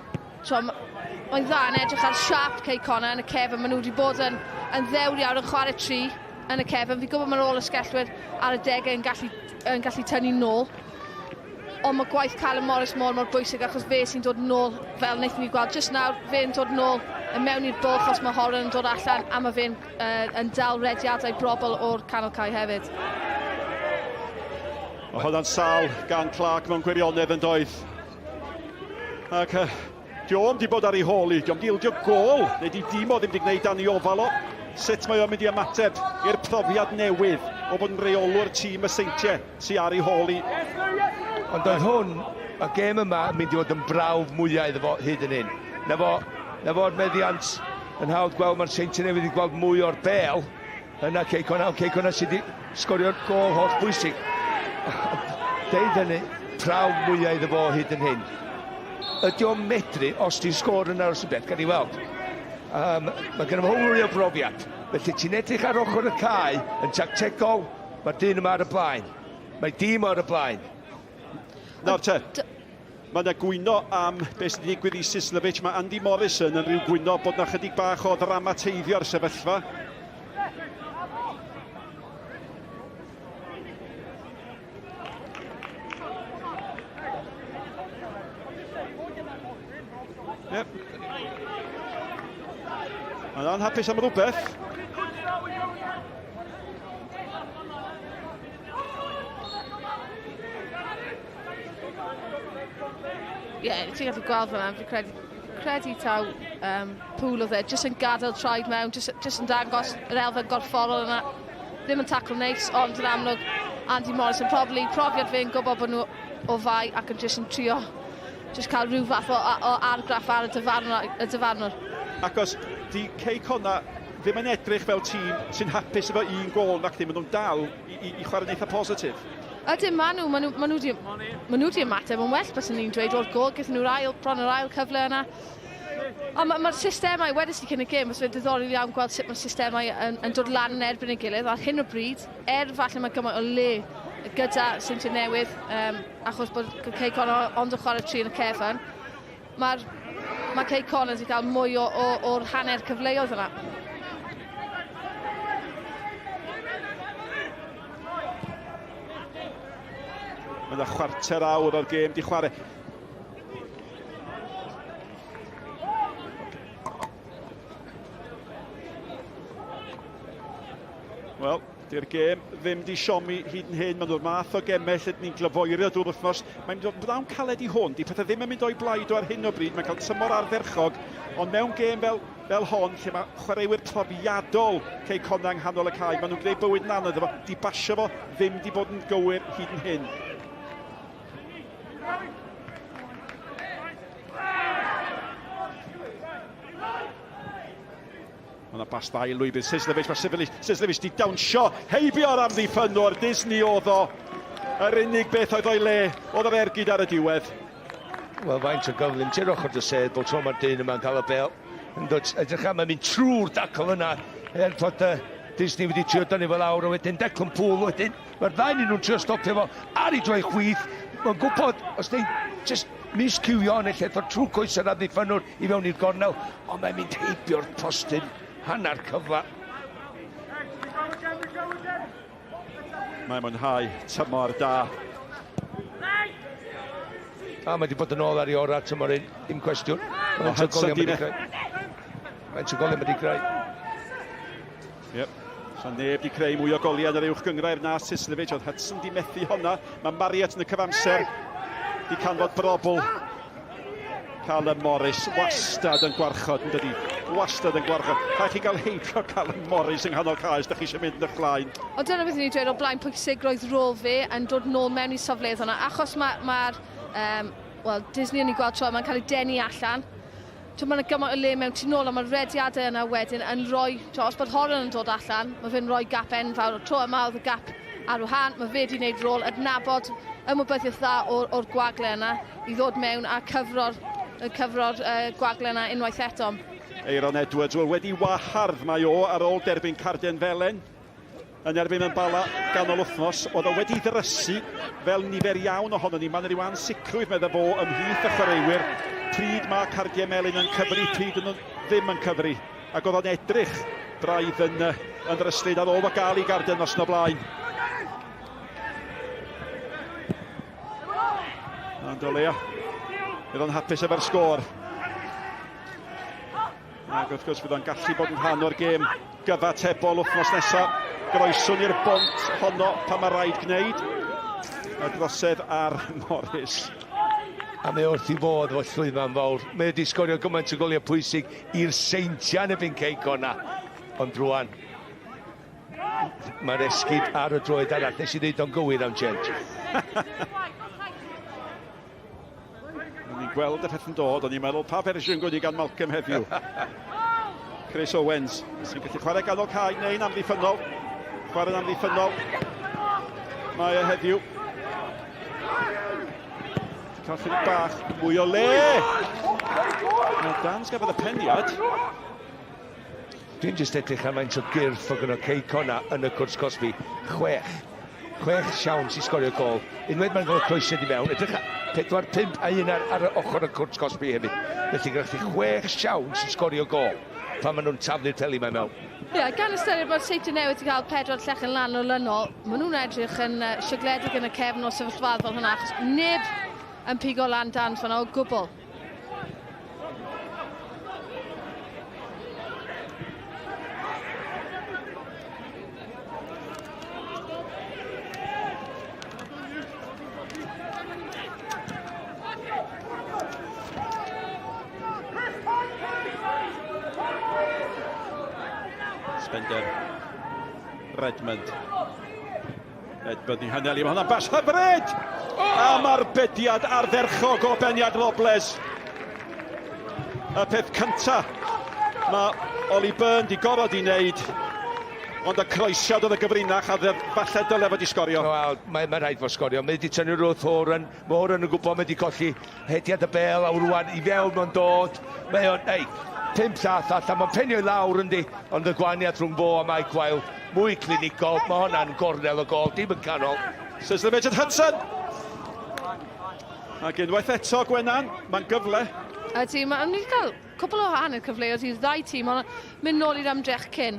Mae'n dda yn edrych ar siap Cey Connah yn y cefn. Maen nhw wedi bod yn ddewr iawn yn chwarae tri yn y cefn. Fi'n gwybod mae'n ôl y sgellwyr ar y degau yn gallu tynnu nôl. Ond mae gwaith Callum Morris mor bwysig achos fe sy'n dod nôl fel wnaethon ni gweld. Just nawr fe'n dod nôl yn mewn i'r bwlch os mae Horan yn dod allan a mae fe'n yn dal rediadau brobl o'r canol cae hefyd. Mae hwnna'n sal gan Clark mewn gwirionedd yn doedd. Ac diom di bod ar ei holi, diom di ildio gol, neu di dim o ddim di gwneud dan ei ofal o. Sut mae o'n mynd i ymateb i'r profiad newydd o bod yn reolwr tîm y Seintiau sy'n ar ei holi. Ond oedd hwn, y gêm yma yn mynd i fod yn brawf mwyaf iddo fo hyd yn hyn. Na fo'r meddiant yn hawdd gweld mae'r Seintiau Newydd wedi gweld mwy o'r bel. Yna Cey Connah sydd wedi sgorio'r gol holl bwysig. Deud hynny, prawf mwyaf iddo fo hyd yn hyn. ydy o'n medru os ti'n sgôr yn aros y beth, gan i weld. Mae gen i hwnnw o brofiad. Felly ti'n edrych ar ochr y cae yn tactegol, mae'r dyn yma ar y blaen. Mae dîm ar y blaen. Nawr te, mae yna gwyno am beth sydd wedi digwydd i Sislevic. Mae Andy Morrison yn rhyw gwyno bod yna chydig bach o ddramatiddio'r sefyllfa. Yep. Mae'n anhapus am rhywbeth. Ie, ti'n gallu gweld fan'na, fi'n credu taw pŵl oedd e, jyst yn gadael traed mewn, jyst yn dangos yr elfen gorfforol yna. Ddim yn tacl neis, ond yn amlwg Andy Morrison, profiad fe'n gwybod bod nhw o fai ac yn jyst yn trio jyst cael rhyw fath o argraff ar y dyfarnwr. Ac os di Connah ddim yn edrych fel tîm sy'n hapus efo un gol nac ddim, maen nhw'n dal i chwarae'n eitha positif. Ydyn, maen nhw wedi ymateb yn well, bys ni'n dweud o'r gol, gyda nhw'r bron yr ail cyfle yna. Ond mae'r systemau, wedys i cyn y gêm, os fe'n diddorol iawn gweld sut mae'r systemau yn dod lan yn erbyn ei gilydd. Ar hyn o bryd, falle mae gymaint o le gyda Seintiau Newydd, achos bod Connah ond yn chwarae tri yn y cefn. Mae Connah wedi cael mwy o'r hanner cyfleoedd yna. Mae yna chwarter awr o'r gêm di chwarae. Wel, di'r gêm ddim di siomi hyd yn hyn. Mae nhw'r math o gemell ydyn ni'n glyfoerio drwy'r wythnos. Mae'n byddawn caled i hwn, di pethau ddim yn mynd o'i blaid o ar hyn o bryd. Mae'n cael tymor ardderchog, ond mewn gêm fel hon, lle mae chwaraewyr profiadol Connah yng nghanol y cae. Maen nhw'n gwneud bywyd yn anodd efo. Di basio fo ddim di bod yn gywir hyd yn hyn. Mae yna bas dda i lwybr Sislevic, mae Sislevic di dawnsio heibio'r amddiffynwr. Disney oedd o. Yr unig beth oedd o'i le, oedd yr ergyd ar y diwedd. Wel, faint o gyflym, ti'r ochr dy sedd, bod tro mae'r dyn yma'n cael y bel. Edrych am, mae'n mynd trwy'r dacl yna, bod Disney wedi trio dynnu fel awr, a wedyn Declan Poole wedyn. Mae'r ddau nhw'n trio stopio fo ar ei droi chwyth. Mae'n gwybod, os dyn just miscywio yn eich ffordd trwy coes yr amddiffynwr i fewn i'r gornel, ond mae'n mynd heibio'r postyn. Hanner cyfla. Mae'n mwynhau tymor da. Mae wedi bod yn ôl ar ei ora tymor un, dim cwestiwn. Mae'n golia wedi greu. Yep. So neb di creu mwy o goliau yn yr uwch gyngrair na Sislevic, oedd Hudson di methu honna. Mae Marriott yn y cyfamser di canfod brobl. Callum Morris wastad yn gwarchod yn dydi. Wastad yn gwarchod. Rhaid chi gael heibio Callum Morris yng nghanol caes, da chi eisiau mynd yn eich blaen. Ond dyna beth ni'n dweud o blaen pwysigrwydd rôl fe yn dod nôl mewn i safleoedd hwnna. Achos mae'r Disney yn ei gweld tro, mae'n cael ei denu allan. Mae'n gymaint o le mewn tu nôl, a mae'r rediadau yna wedyn yn rhoi, os bod Horan yn dod allan, mae fe'n rhoi gap enfawr. Tro yma oedd y gap ar wahân, mae fe wedi gwneud rôl adnabod ymwybyddiaeth dda o'r gwagle yna i ddod mewn a cyfro'r gwagle yna unwaith eto. Aaron Edwards, wedi wahardd mae o ar ôl derbyn Carden Felen yn erbyn yn bala ganol wythnos. Oedd o wedi ddrysu fel nifer iawn ohono ni. Mae'n rhyw ansicrwydd meddwl fo ymhlith y chwaraewyr. Pryd mae Carden Melin yn cyfri, pryd yn ddim yn cyfri. Ac oedd o'n edrych braidd yn ddryslyd ar ôl o gael i Garden os no blaen. Ond o leia, bydd o'n hapus efo'r sgôr. Ac wrth gwrs bydd o'n gallu bod yn rhan o'r gêm gyfatebol wythnos nesaf. Groeswn i'r bont honno pa mae rhaid gwneud. Y drosedd ar Morris. A mae wrth i fod fo llwyfan fawr. Mae wedi sgorio gymaint o goliau pwysig i'r Seintiau yn ebyn Connah. Ond rwan, mae'r esgyd ar y droed arall. Nes i ddeud o'n gywir am change. Ni'n gweld y peth yn dod, ond ni'n meddwl pa fersiwn gwyd i gan Malcolm heddiw. Chris Owens, sy'n gallu chwarae ganol cae neu'n amddiffynol. Chwarae'n amddiffynol. Mae e heddiw. cael chydig bach mwy o le. Mae Dan's gafodd y peniad. Dwi'n jyst edrych am faint o gyrff o gyda Connah yn y cwrs Cosby. 6 siawns i sgorio gol. Unwaith mae'n gol croesed i mewn. Edrych 4-5 a un ar y ochr y cwrs Cosby hefyd. Felly gyda chi 6 siawns i sgorio gol pan maen nhw'n taflu'r peli mae mewn. Ie, gan ystyried bod Seintiau Newydd wedi cael 4 llechen lan o lynol, maen nhw'n edrych yn siagledig yn y cefn o sefyllfaoedd fel hwnna, achos neb yn pigo lan Dan fan'na o gwbl. Sbender Redmond. Redmond i Haneli, mae hwnna'n bas hyfryd! Am arbediad ardderchog o Beniad Robles. Y peth cynta mae Oli Byrne di gorfod i wneud, ond y croesiad oedd y gyfrinach a falle dyle fod i sgorio. Wel, mae'n rhaid fod sgorio. Mae wedi tynnu'r wrth Horan. Mae Horan yn gwybod mae wedi colli hediad y bel a rwan i fewn mae'n dod. Mae o'n, 5 llath allan, mae'n penio i lawr yndi, ond y gwaniad rhwng fo a Mike Wild, mwy clinigol, mae hwnna'n gornel o gol, dim yn canol. Sizzler Midget Hudson. Ac unwaith eto Gwenan, mae'n gyfle. Ydy, mae'n wedi cael cwbl o hanner cyfleoedd i'r ddau tîm, ond mynd nôl i'r ymdrech cyn.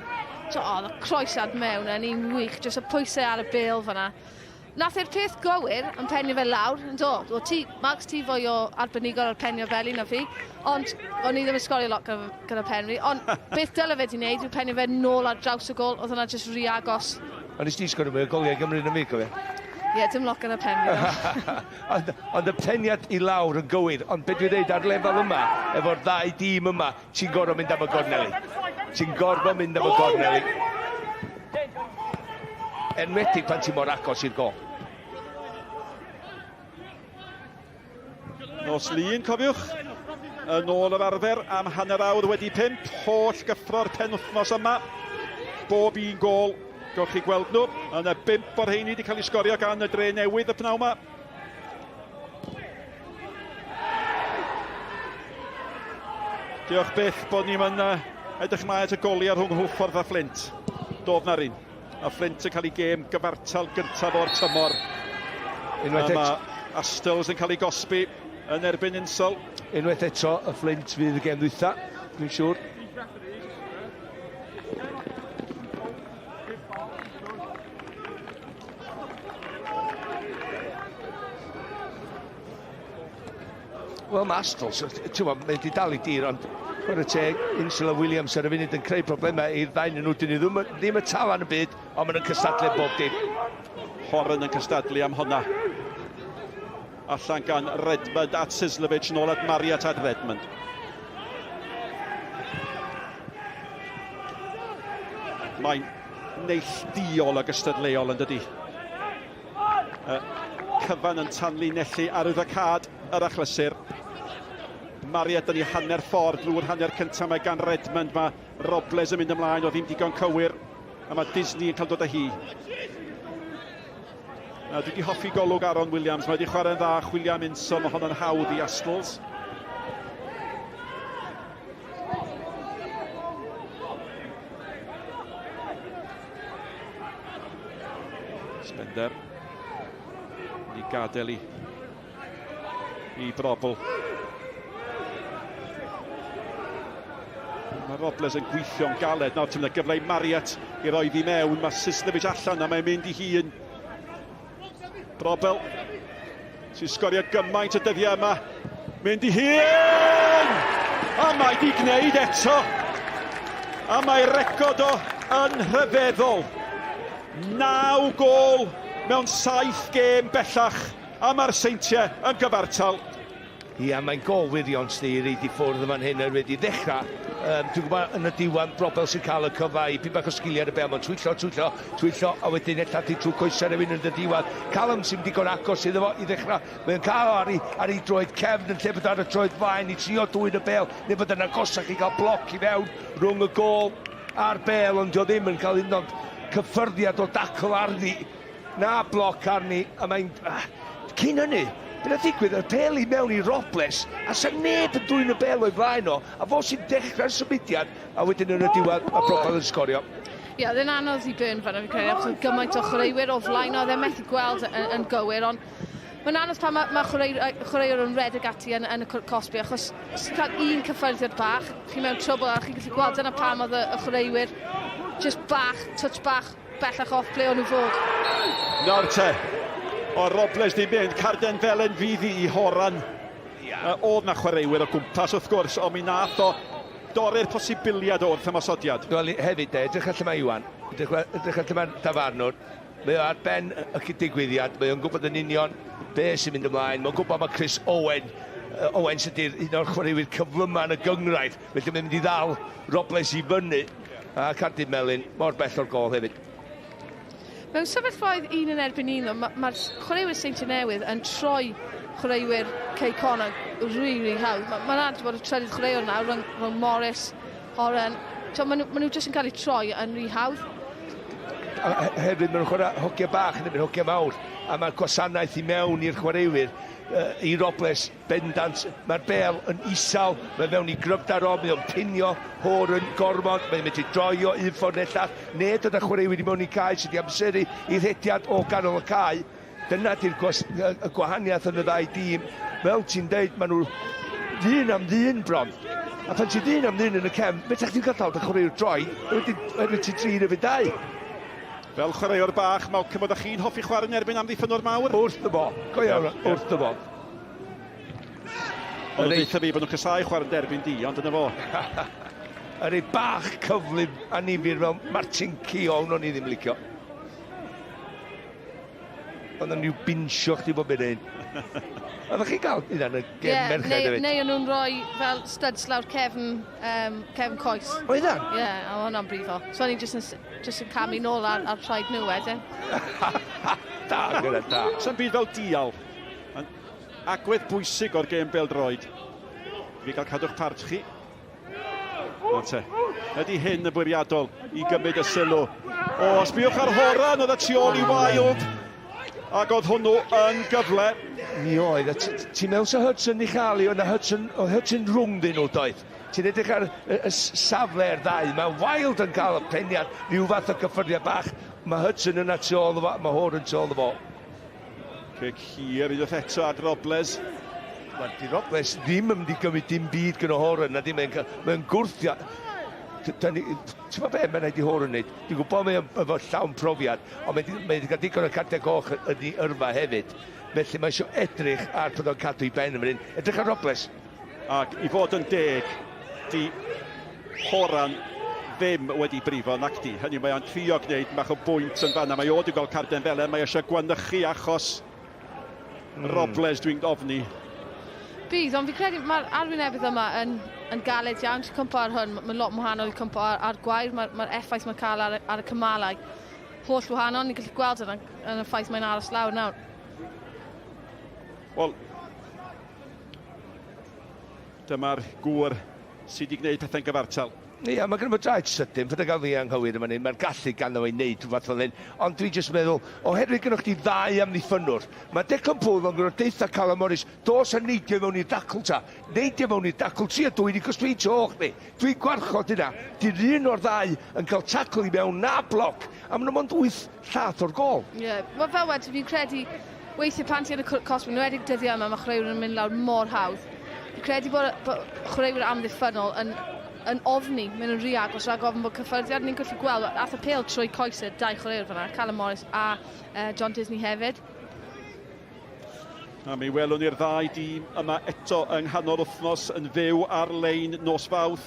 Oedd y croesiad mewn yn un wych, jyst y pwysau ar y bel fan'na. Nath i'r peth gywir yn penio fe lawr, yn dod. Max ti fwy o arbenigol ar penio fel un o fi, ond o'n i ddim yn sgorio lot gyda pen fi. Ond beth dyle fe di wneud yw penio fe nôl ar draws y gol, oedd hwnna jyst rhy agos. Ond nes ti sgorio mewn goliau Gymru na mi, cofio? Ie, dim lot gyda pen fi. Ond y peniad i lawr yn gywir, ond beth dwi'n dweud ar lefel yma, efo'r ddau dîm yma, ti'n gorfod mynd am y gorneli. Ti'n gorfod mynd am y gorneli. Enwedig pan ti mor agos i'r gol. Nos Lun, cofiwch, yn ôl yr arfer am hanner awr wedi 5, holl gyffro'r penwthnos yma. Bob un gol, gawch chi gweld nhw, yn y 5 o'r heini wedi cael ei sgorio gan y Dre Newydd y pnaw yma. Diolch byth bod ni'n edrych mlaen at y goliau rhwng Hwffordd a Flint. Doedd na'r un. A Flint yn cael ei gêm gyfartal gyntaf o'r tymor. Mae Astles yn cael ei gosbi yn erbyn Insol. Unwaith eto, y Flint fydd y gêm ddwytha, dwi'n siŵr. Wel, mae Astles, mae wedi dal i dir, ond chwarae teg, Insol a Williams ar y funud yn creu problemau i'r ddain nhw. Dyn nhw ddim yn talan y byd, ond maen nhw'n cystadlu bob dim. Horan yn cystadlu am hwnna. Allan gan Redmond at Sislovic, nôl at Mariat at Redmond. Mae'n neilldiol a gystadleol yn dydi. Cyfan yn tanlinellu ar y ddacad yr achlysur. Mariat yn ei hanner ffordd drwy'r hanner cyntaf mae gan Redmond. Mae Robles yn mynd ymlaen o ddim digon cywir. A mae Disney yn cael dod â hi. Dwi wedi hoffi golwg Aaron Williams. Mae wedi chwarae'n dda, William Insol, mae hon yn hawdd i Astles. Sbender. Ni gadael i brobl. Mae Robles yn gweithio'n galed. Nawr ti'n gyfle i Mariat i roi fi mewn. Mae Sislovic allan a mae'n mynd i hun. Brobel, sy'n sgorio gymaint y dyddiau yma. Mynd i hun! A mae di gwneud eto. A mae record o yn rhyfeddol. 9 gol mewn 7 gêm bellach. A mae'r Seintiau yn gyfartal. Ia, mae'n gol wirion sni reid i ffwrdd yma'n hyn ar wedi ddechrau. Dwi'n gwybod yn y diwan, Brobel sy'n cael y cyfau, pyn bach o sgiliau ar y bel, mae'n twyllo, a wedyn ellathi trwy coesau rhywun yn y diwan. Callum sy'n digon agos iddo fo i ddechrau. Mae'n cael ar ei droed cefn yn lle bod ar y droed fain i trio dwy'n y bel, neu bod yn agosach i gael bloc i fewn rhwng y gol a'r bel, ond dio ddim yn cael un o'r cyffyrddiad o dacl arni. Na bloc arni, a mae'n... Cyn hynny, Bydd y ddigwydd, y pel i mewn i Robles, a sy'n neb yn dwy'n y bel o'i flaen o, a fo sy'n dechrau'r symudiad, a wedyn yn y diwedd, a Propal yn sgorio. Ie, oedd e'n anodd i Byrne fanna fi credu, achos oedd gymaint o chwaraewyr o flaen, oedd e'n methu gweld yn gywir, ond mae'n anodd pan mae chwaraewr yn redeg ati yn y Cosby, achos os chi'n cael un cyffyrddiad bach, chi mewn trwbl, a chi'n gallu gweld dyna pam oedd y chwaraewyr just bach, touch bach, bellach off ble o'n nhw fod. Nawr te, o Robles di mynd, Carden Felen fydd i horan. Oedd na chwaraewyr o gwmpas wrth gwrs, ond mi nath o dorri'r posibiliad wrth ymosodiad. Wel, hefyd, edrych allan mae Iwan, edrych allan mae Dafarnwr, mae o ar ben y digwyddiad, mae o'n gwybod yn union be sy'n mynd ymlaen, mae'n gwybod mae Chris Owen sydd un o'r chwaraewyr cyflyma yn y gyngrair, felly mae'n mynd i ddal Robles i fyny, a Carden Melin, mor bell o'r gol hefyd. Mewn sefyllfaoedd un yn erbyn un, mae'r chwaraewyr Seintiau Newydd yn troi chwaraewyr Connah really hawdd. Mae'n ad bod y trydydd chwaraewr nawr rhwng Morris, Horan. Maen nhw jyst yn cael eu troi yn rhy hawdd. Hefyd maen nhw'n chwarae hogia bach yn ymwneud hogia mawr, a mae'r gwasanaeth i mewn i'r chwaraewyr i Robles bendant. Mae'r bel yn isal, mae mewn i gryfdar o, mae o'n pinio, Horan, gormod, mae'n mynd i droio un ffordd nellach. Nid yna chwaraewyr i mewn i cae sydd wedi amseru i rhediad o ganol y cae. Dyna di'r gwahaniaeth yn y ddau dîm. Fel ti'n deud, maen nhw ddyn am ddyn bron. A pan ti'n ddyn am ddyn yn y cefn, beth ydych chi'n gadael dy chwaraewr droi, wedyn ti'n trin y fyd dau. Fel chwaraewr bach, Malcolm, oeddech chi'n hoffi chwarae yn erbyn amddiffynwr mawr? Wrth y bo, go iawn, wrth y bo. Ond ddeitha fi bod nhw'n cysau chwarae yn derbyn di, ond dyna fo. Yr ei bach cyflym a nifir fel Martin Keown o'n i ddim licio. Ond yn rhyw binsio chdi bod bydd un. Oeddech chi'n cael un yn y gem merched hefyd? Neu o'n nhw'n rhoi fel studs lawr cefn coes. Oeddan? Ie, a hwnna'n brifo. So o'n i'n just yn camu nôl ar traed nhw wedyn. Da, gyda da. Sa'n byd fel dial. Agwedd bwysig o'r gem bêl-droed. Fi gael cadw'ch part chi. Te. Ydy hyn y bwriadol i gymryd y sylw. O, sbiwch ar Horan, oedd y tu ôl i Wild. Ac oedd hwnnw yn gyfle. Mi oedd, ti'n mewn sy'n Hudson i chael i, oedd Hudson rhwng dyn nhw doedd. Ti'n edrych ar y safle'r ddau, mae Wild yn cael y peniad, rhyw fath o gyffyrddiad bach. Mae Hudson yna tu ôl o fo, mae Horan tu ôl o fo. Cic hir unwaith eto at Robles. Di Robles ddim yn mynd i gymryd dim byd gyda Horan, na ddim yn gwrthio. Ti'n meddwl beth mae'n ei Horan wneud? Dwi'n gwybod mae'n efo llawn profiad, ond mae'n cael digon o cardiau goch yn ei yrfa hefyd. Felly mae eisiau edrych ar bydd o'n cadw i ben yn mynd. Edrych ar Robles. Ac i fod yn deg, di Horan ddim wedi brifo nac di. Hynny mae o'n trio gwneud mach o bwynt yn fanna. Mae o wedi gweld Carden Felen, mae eisiau gwanychu achos Robles dwi'n ofni. Bydd, ond fi credu mae'r arwynebedd yma yn galed iawn. Ti'n cwmpa ar hwn, mae'n lot mwahanol i cwmpa ar gwair. Mae'r effaith mae'n cael ar y cymalau holl wahanol. Ni'n gallu gweld yna yn y ffaith mae'n aros lawr nawr. Wel, dyma'r gŵr sydd wedi gwneud pethau'n gyfartal. Ia, mae gen i fod draed sydyn, fydda gael fi anghywir yma ni, mae'r gallu ganddo ei wneud rhywbeth fel hyn, ond dwi'n jyst meddwl, oherwydd gynnwch chi ddau amddiffynwr, mae Declan Pŵl yn gwneud deitha Callum Morris, dos a neidio mewn i'r dacl ta, neidio mewn i'r dacl 3 a 2, cos dwi'n toch ni, dwi'n gwarchod yna, di'r un o'r ddau yn cael tacl i mewn na bloc, a maen nhw'n 8 llath o'r gol. Ie, mae fel wedi fi'n credu, weithio pan ti yn y Cosby, nhw wedi dyddio yma, mae chwaraewyr yn mynd lawr mor hawdd. Fi'n credu bod chwaraewyr amddiffynol yn ofni, mynd yn rhy agos rhag ofn bod cyffyrddiad. Ni'n gallu gweld, ath y pêl trwy coesau, 2 chwaraewr fan'na, Callum Morris a John Disney hefyd. A mi welwn ni'r ddau dîm yma eto yng nghanol wythnos yn fyw ar-lein nos Fawrth.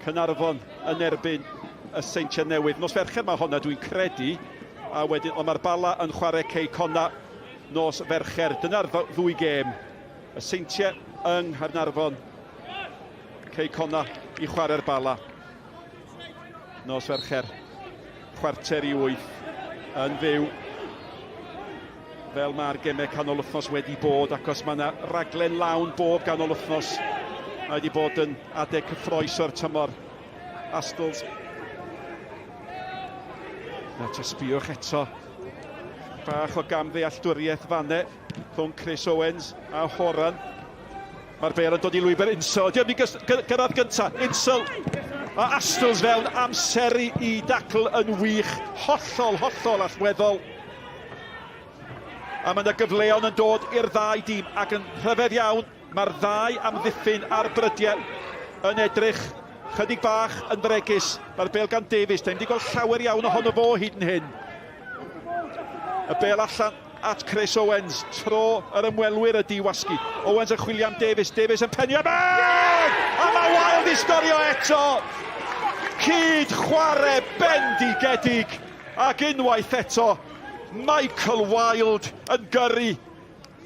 Caernarfon yn erbyn y Seintiau Newydd. Nos Fercher mae honna dwi'n credu, a wedyn mae'r Bala yn chwarae Connah nos Fercher. Dyna'r ddwy gêm. Y Seintiau yng Nghaernarfon, Connah i chwarae'r Bala. Nos Fercher, 7:45 yn fyw. Fel mae'r gemau canol wythnos wedi bod, acos mae yna raglen lawn bob ganol wythnos. Mae wedi bod yn adeg cyffroes o'r tymor. Astles. Na, te sbiwch eto. Bach o gamddealltwriaeth fanne. rhwng Chris Owens a Horan. Mae'r bel yn dod i lwybr Insel. Diolch ni gyrraedd gyntaf. Insel a Astles fewn, amseru i dacl yn wych. Hollol allweddol. A mae yna gyfleon yn dod i'r ddau dîm ac yn rhyfedd iawn. Mae'r ddau amddiffyn a'r brydiau yn edrych chydig bach yn fregus. Mae'r bel gan Davies, da ni wedi gweld llawer iawn ohono fo hyd yn hyn. Y bel allan at Chris Owens, tro yr ymwelwyr ydi wasgu. Owens yn chwilio am Davies, Davies yn penio mewn! A mae Wild i sgorio eto! Cyd chwarae bendigedig, ac unwaith eto, Michael Wild yn gyrru.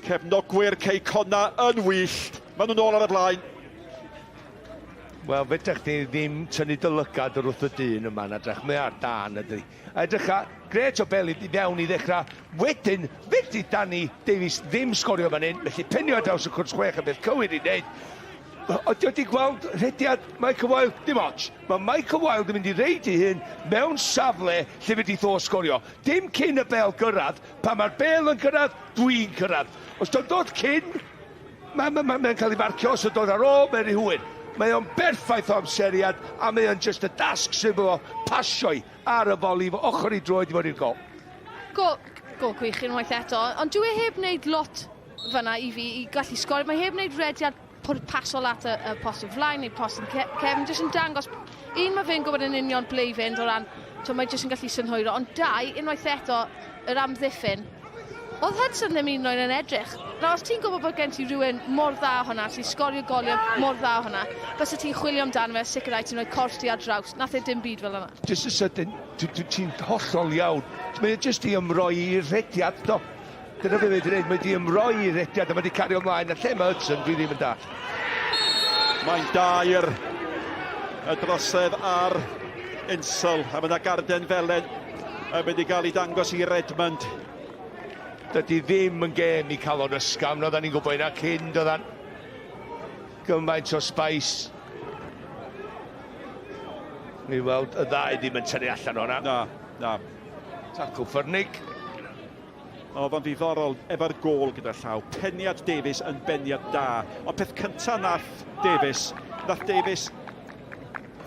Cefnogwyr Cei Connah yn wyllt. Maen nhw'n ôl ar y blaen. Wel, fedrech chi ddim tynnu dy lygad o'r wrth y dyn yma, edrych. Mae ar dan ydy. Edrych a gret o bel i fewn i ddechrau. Wedyn, fedri Danny Davies ddim sgorio fan hyn, felly penio draws y cwrs chwech a beth cywir i wneud. Oeddi wedi gweld rhediad Michael Wild, dim ots. Mae Michael Wild yn mynd i reid i hyn mewn safle lle fyddi ddo sgorio. Dim cyn y bel gyrraedd, pan mae'r bel yn gyrraedd, dwi'n gyrraedd. Os dwi'n dod cyn, mae'n cael ei marcio, os dwi'n dod ar ôl, mae'n rhywun. Mae o'n berffaith o amseriad, a mae o'n just y dasg sydd o pasioi ar y foli fo ochr i droed i fod i'r gol. Gol gwych unwaith eto, ond dwi heb wneud lot fyna i fi i gallu sgorio. Mae heb wneud rediad pasol at y post yn flaen neu post yn cefn, jyst yn dangos. Un, mae fe'n gwybod yn union ble i fynd o ran, mae jyst yn gallu synhwyro, ond dau, unwaith eto, yr amddiffyn. Oedd Hudson ddim un oed yn edrych. Na, os ti'n gwybod bod gen ti rhywun mor dda hwnna, sy'n sgorio goliau mor dda hwnna, bys ti'n chwilio amdano fe, sicrhau ti'n rhoi cors ti ar draws. Nath e dim byd fel yna. Just y sydyn, ti'n hollol iawn. Mae'n just i ymroi i'r rediad, do. Dyna fe wedi dweud, mae wedi ymroi i'r rediad a mae wedi cario ymlaen. A lle mae Hudson, dwi ddim yn dall. Mae'n dair y drosedd ar Insel. A mae yna Garden Felen yn mynd i gael ei dangos i Redmond. Dydy ddim yn gêm i cael o'n ysgam, no, da ni'n gwybod yna cyn, doeddan gymaint o sbais. Mi weld y ddau ddim yn tynnu allan o'na. Na. Tacl ffyrnig. O, fan ddiddorol efo'r gol gyda llaw. Peniad Davies yn beniad da. Ond peth cyntaf nath Davies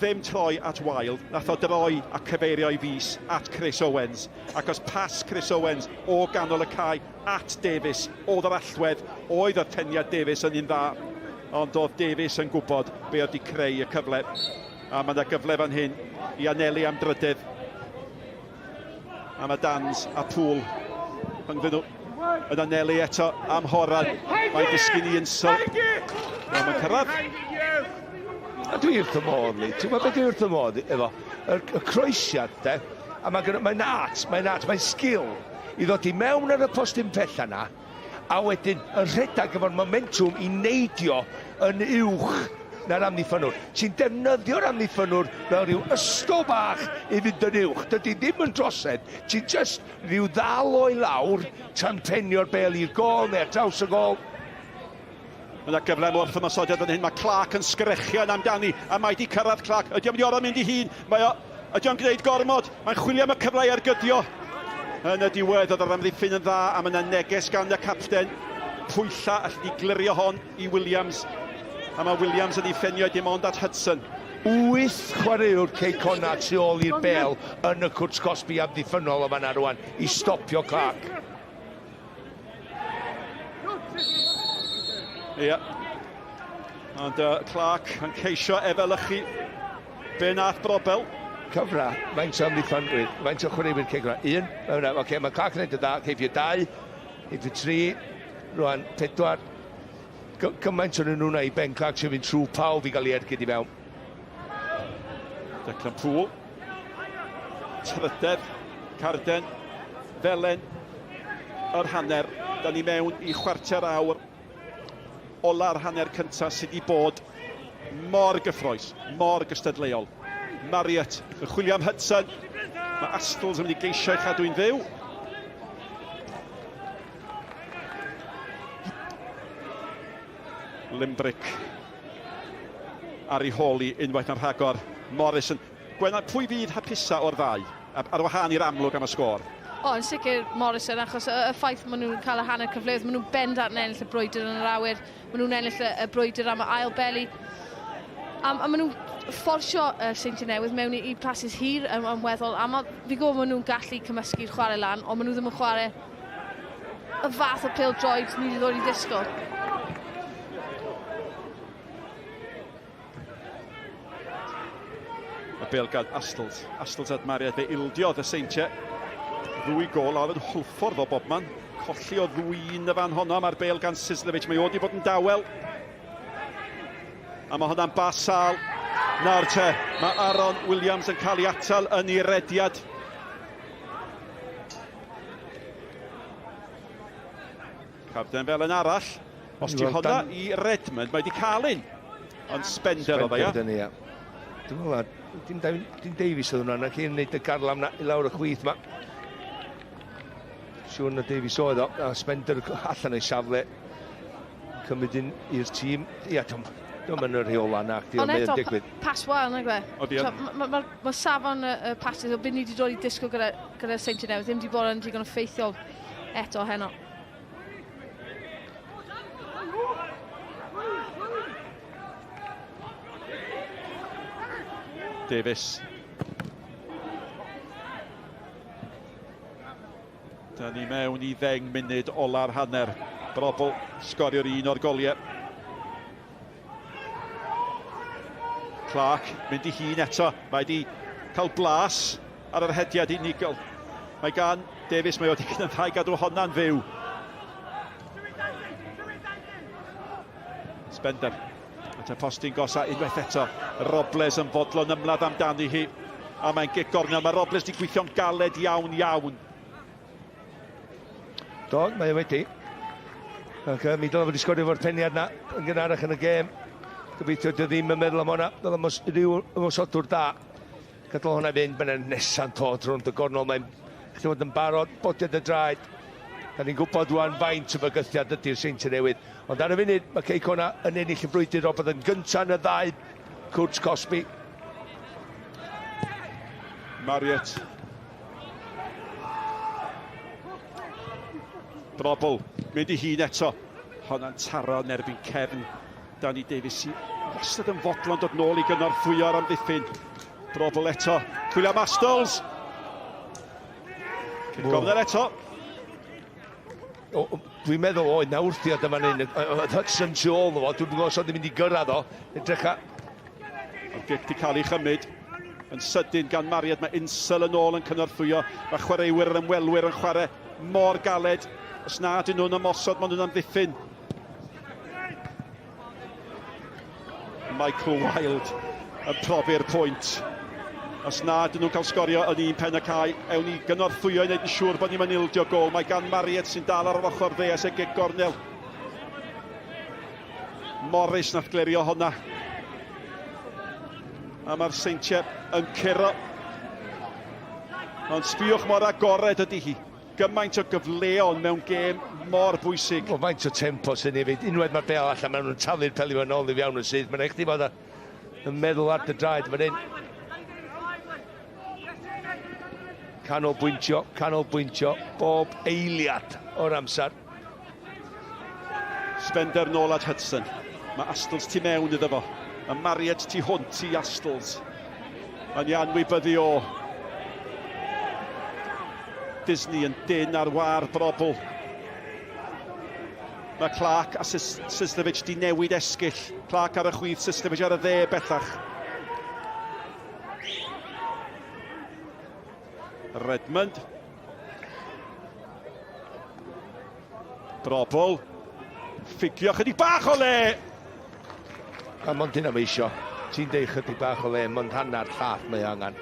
ddim troi at Wild, nath o droi a cyfeirio i fus at Chris Owens. Ac os pas Chris Owens o ganol y cae at Davies, oedd yr allwedd, oedd y peniad Davies yn un dda. Ond oedd Davies yn gwybod be oedd i creu y cyfle. A mae yna gyfle fan hyn i anelu am drydydd. A mae Dans a Pŵl rhyngddyn nhw yn anelu eto am Horan. Mae'n disgyn i Insel. Mae'n cyrraedd. A dwi wrth y modd, Lee. Ti'n gwybod beth dwi wrth y modd efo? Y croesiad, de. A mae'n art, mae'n sgil i ddod i mewn ar y post pell yna. A wedyn, y rhedag efo'r momentum i neidio yn uwch na'r amddiffynwr. Ti'n defnyddio'r amddiffynwr fel rhyw ystol bach i fynd yn uwch. Dydy ddim yn drosed. Ti'n just rhyw ddal o'i lawr tan penio'r bel i'r gol neu'r draws y gol. Yna gyfle wrth y masodiad fan hyn, mae Clark yn sgrechian amdani, a mae di cyrraedd Clark. Ydy o'n mynd i orau mynd i hun, ydy o'n gwneud gormod, mae'n chwilio am y cyfle ar gydio. Yn y diwedd oedd yr amddiffyn yn dda, a mae yna neges gan y capten. Pwylla allu di glirio hon i Williams, a mae Williams yn ei ffenio dim ond at Hudson. 8 chwaraewr Cei Connah tu ôl i'r bel yn y cwrs Cosby amddiffynol o fan'na rwan i stopio Clark. Ie. Ond Clark yn ceisio efelychu be nath Brobel. Cyfra, faint o amddiffynwyr, faint o chwaraewyr Cei Connah. Oce, mae Clark yn gwneud y dda, ceifio 2, ceifio 3, rwan 4. Cymaint o'n nhw'na i Ben Clark sy'n mynd trwy pawb i gael ei ergyd i mewn. Declan Pŵl. Trydedd, Carden, Felen, yr hanner. Da ni mewn i chwarter awr. Ola'r hanner cyntaf sydd wedi bod mor gyffroes, mor gystadleuol. Marriott yn chwilio am Hudson. Mae Astles yn mynd i geisio ei chadw'n fyw. Limbrick ar ei holi unwaith yn rhagor. Morrison. Gwenna, pwy fydd hapusa o'r ddau ar wahân i'r amlwg am y sgôr? O, yn sicr Morrison, achos y ffaith maen nhw'n cael y hanner cyfleoedd, maen nhw'n bendant yn ennill y brwydr yn yr awyr, maen nhw'n ennill y brwydr am y ail beli. A maen nhw'n fforsio Seintiau Newydd mewn i passes hir yn weddol, a fi gwybod maen nhw'n gallu cymysgu'r chwarae lan, ond maen nhw ddim yn chwarae y fath o pêl-droed ni wedi ddod i ddisgwyl. Y bêl gan Astles. Astles admariad fe ildiodd y Seintiau. Ddwy gol ar yn hwlffordd o bobman. Colli o ddwy un y fan honno. Mae'r bêl gan Sislevich. Mae wedi bod yn dawel. A mae hwnna'n bas sal. Nawr te, mae Aaron Williams yn cael ei atal yn ei rediad. Capten fel yn arall. Os ti hwnna i Redmond, mae wedi cael un. Ond Spender o dda, ia? Dwi'n meddwl, dim Davies oedd hwnna, na chi'n neud y garlam na i lawr y chwith ma. Siwr na Davies oedd o, a Spender allan o'i safle. Cymryd un i'r tîm. Ia, dwi'n mynd y rheola na, ond eto, pas wael, nag we? Mae safon y passes o byd ni wedi dod i disgwyl gyda Seintiau Newydd, ddim wedi bod yn digon effeithiol eto heno. Davies. Da ni mewn i 10 munud ola'r hanner. Brobl, sgorio'r un o'r goliau. Clark, mynd i hun eto. Mae wedi cael blas ar yr hediad unigol. Mae gan Davies, mae wedi gnyddau gadw honna'n fyw. Spender. At y postyn gosa unwaith eto. Robles yn fodlon ymladd amdani hi. A mae'n gigornel. Mae Robles wedi gweithio'n galed iawn. Do, mae wedi. Ac mi dylai wedi sgorio fo'r peniad na yn gynharach yn y gêm. Gobeithio dy ddim yn meddwl am hwnna. Dylai rhyw ymwysodwr da. Gadal hwnna fynd, mae'n nesa'n tod rhwng y gornol. Mae'n chdi fod yn barod, bodiad y draed. Da ni'n gwybod wan faint o bygythiad ydy'r Seintiau Newydd. Ond ar y funud, mae Connah yn ennill y brwydr o bod yn gyntaf yn y ddau cwrs Cosby. Marriott. Brobl, mynd i hun eto. Honna'n taro yn erbyn cefn. Danny Davies i wastad yn fodlon dod nôl i gynorthwyo ar amddiffyn. Brobl eto. Chwilio am Astles. Gofnod eto. Dwi'n meddwl oedd na wrthiad yma'n un. Hudson tu ôl o fo. Dwi'n gwybod os oedd yn mynd i gyrraedd o. Edrych a... Ond gic di cael ei chymryd. Yn sydyn gan Marriott. Mae Insel yn ôl yn cynorthwyo. Mae chwaraewyr yr ymwelwyr yn chwarae mor galed. Os na dyn nhw'n ymosod, maen nhw'n amddiffyn. Michael Wilde yn profi'r pwynt. Os na dyn nhw'n cael sgorio yn un pen y cae, ewn ni gynorthwyo i wneud yn siŵr bod ni'n manildio gol. Mae gan Marriott sy'n dal ar yr ochr ddeas y gig gornel. Morris nath glerio honna. A mae'r Seintiau yn curo. Ond sbiwch mor agored ydy hi. Gymaint o gyfleon mewn gêm mor bwysig. O, faint o tempo sy'n ei fyd. Unwaith mae'r bel allan, maen nhw'n talu'r peli fo'n ôl i fiawn yn sydd. Mae'n eich di bod yn meddwl ar dy draed fan hyn. Canolbwyntio, bob eiliad o'r amser. Spender nôl at Hudson. Mae Astles tu mewn iddo fo. A Marriott tu hwnt i Astles. Yn anwybyddu o. Disney yn dyn ar war Brobl. Mae Clark a Sislevich di newid esgyll. Clark ar y chwith, Sislevich ar y dde bellach. Redmond. Brobl. Ffigio chydig bach o le. A mond hynna mae isio. Ti'n deud chydig bach o le, mond hanner llath mae angen.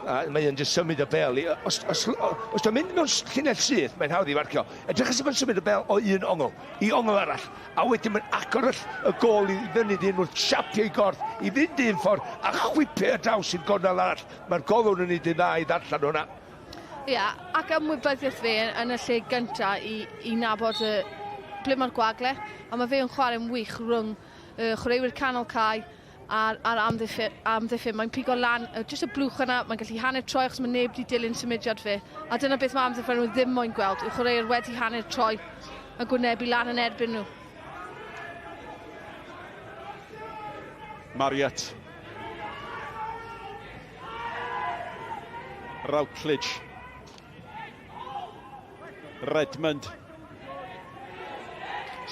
Mae yn just symud y bel. Os dwi'n mynd mewn llinell syth, mae'n hawdd i farcio. Edrych as yma'n symud y bel o un ongl i ongl arall. A wedyn mae'n agor y gol i fyny dyn wrth siapio i gorff, i fynd un ffordd a chwipio y draws i'r gornel arall. Mae'r golwr yn ei dda i ddarllen hwnna. Ia, ac ymwybyddiaeth fe yn y lle gyntaf i nabod ble mae'r gwagle. A mae fe yn chwarae'n wych rhwng chwaraewyr canol cae a'r amddiffyn. Mae'n pigo lan, jyst y blwch yna, mae'n gallu hanner troi achos mae neb wedi dilyn symudiad fe. A dyna beth mae amddiffyn nhw ddim moyn gweld, yw chwaraewyr wedi hanner troi a gwynebu lan yn erbyn nhw. Marriott. Routledge. Redmond.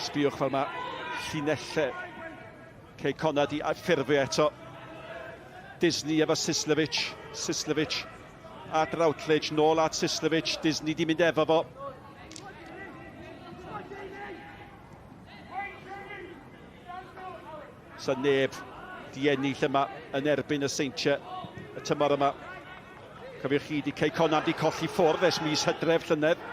Sbiwch fel mae llinellau Connah di ffurfio eto. Disney efo Sislevic at Routledge, nôl at Sislevic. Disney di mynd efo fo. So neb di ennill yma yn erbyn y Seintiau y tymor yma. Cofiwch chi, di Connah di colli ffwrdd ers mis Hydref llynedd.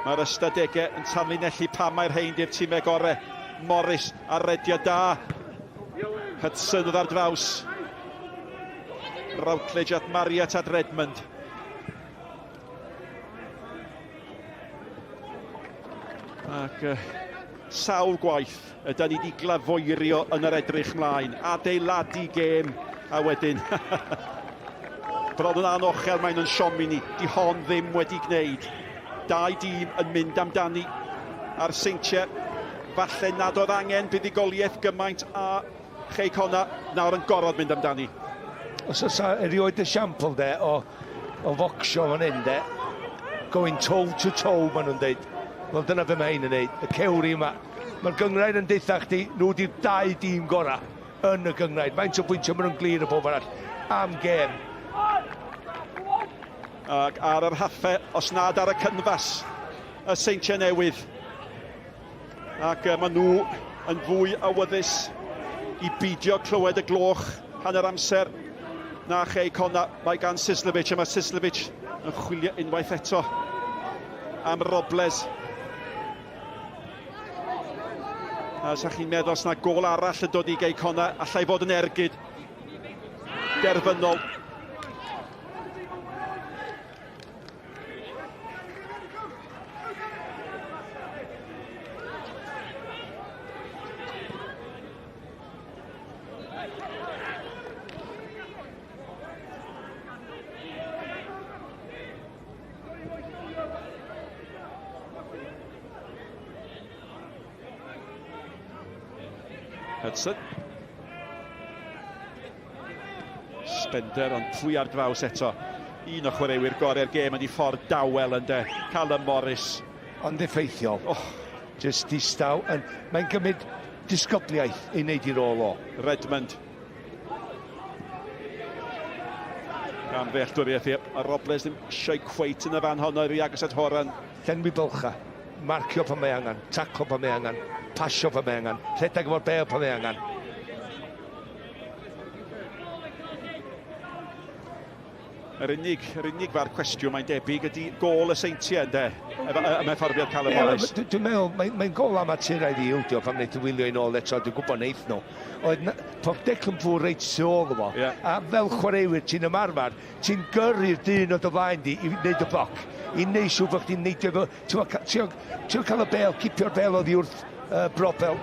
Mae'r ystadegau yn tanlinellu pam mae'r rhain di'r tîmau gorau. Morris a redia da. Hudson oedd ar draws. Routledge at Marriott at Redmond. Ac sawl gwaith yda ni di glafoerio yn yr edrych mlaen. Adeiladu gêm a wedyn. Bron yn anochel mae'n yn siomi ni. Di hon ddim wedi gwneud. Dau dîm yn mynd amdani ar Seintiau. Falle nad oedd angen buddigoliaeth gymaint a Connah nawr yn gorfod mynd amdani. Os oes erioed y siampl de o focsio fan hyn de, going toe to toe maen nhw'n dweud. Wel dyna fe mae hyn yn dweud, y cewri yma. Mae'r gyngraid yn deitha chdi, nhw di'r dau dîm gorau yn y gyngraid. Faint o bwyntio maen nhw'n glir y bob arall am gêm. Ac ar yr haffe, os nad ar y cynfas, y Seintiau Newydd. Ac maen nhw yn fwy awyddus i beidio clywed y gloch hanner amser na Connah. Mae gan Sislevic, a mae Sislevic yn chwilio unwaith eto am Robles. A sa chi'n meddwl os na gol arall yn dod i Connah, allai fod yn ergyd derfynol. Hudson. Spender ond pwy ar draws eto. Un o chwaraewyr gorau'r gêm yn ei ffordd dawel yn de. Callum Morris. Ond effeithiol. Just distaw. Mae'n gymryd disgobliaeth i wneud i'r ôl o. Redmond. Gan ddealltwriaeth i. A Robles ddim eisiau cweit yn y fan honno i agos at Horan. Llenwi bylcha. Marcio pan mae angen. Taclo pan mae angen. Pasio pan mae angen. Rhedag efo'r bel pan mae angen. Yr unig fa'r cwestiwn mae'n debyg ydy gol y Seintiau ynddo, y hyfforddiad Callum Morris. Dwi'n meddwl, mae'n gol amaturaidd i ildio pan wneud y wylio i nôl eto, dwi'n gwybod neith nhw. Oedd pob declyn fwy reit tu ôl efo, a fel chwaraewyr ti'n ymarfer, ti'n gyrru'r dyn o dy flaen di i wneud y bloc, i wneud siw bod chdi'n neidio efo, ti'n cael y bel, cipio'r bel oddi wrth brobel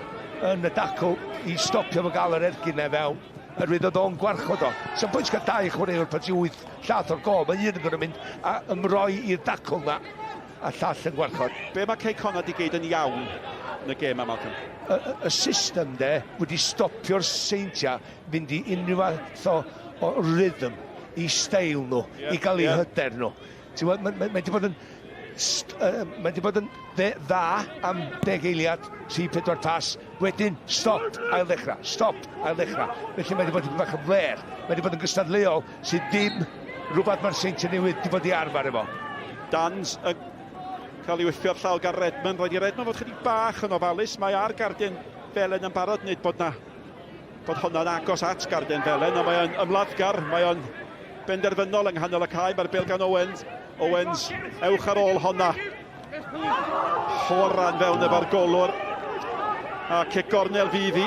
yn y dacl i stopio fo gael yr ergyn e fewn. Rwydd oedd o'n gwarchod o. Sa'n pwynt gael dau chwaraewr pan ti 8 llath o'r gol. Mae un yn gwneud mynd a ymroi i'r dacl na a llall yn gwarchod. Be mae Connah di geid yn iawn yn y gêm am Malcolm? Y system de wedi stopio'r Seintiau fynd i unrhyw fath o rhythm i steil nhw, i gael eu hyder nhw. Mae wedi bod yn mae wedi bod yn dda am 10 eiliad, 3-4 pas, wedyn stop, ail ddechrau, stop, ail ddechrau. Felly mae wedi bod yn bach yn fler, mae wedi bod yn gystadleuol sydd ddim rhywbeth mae'r Seintiau Newydd wedi bod i arfer efo. Dans yn cael ei wythio'r llaw gan Redmond, roedd i Redmond fod chydig bach yn ofalus, mae ar gardyn Felen yn barod, nid bod hwnna'n agos at gardyn Felen, ond mae o'n ymladdgar, mae o'n benderfynol yng nghanol y cae, mae'r bêl gan Owens, ewch ar ôl honna. Horan fewn efo'r golwr. A cic gornel fydd hi.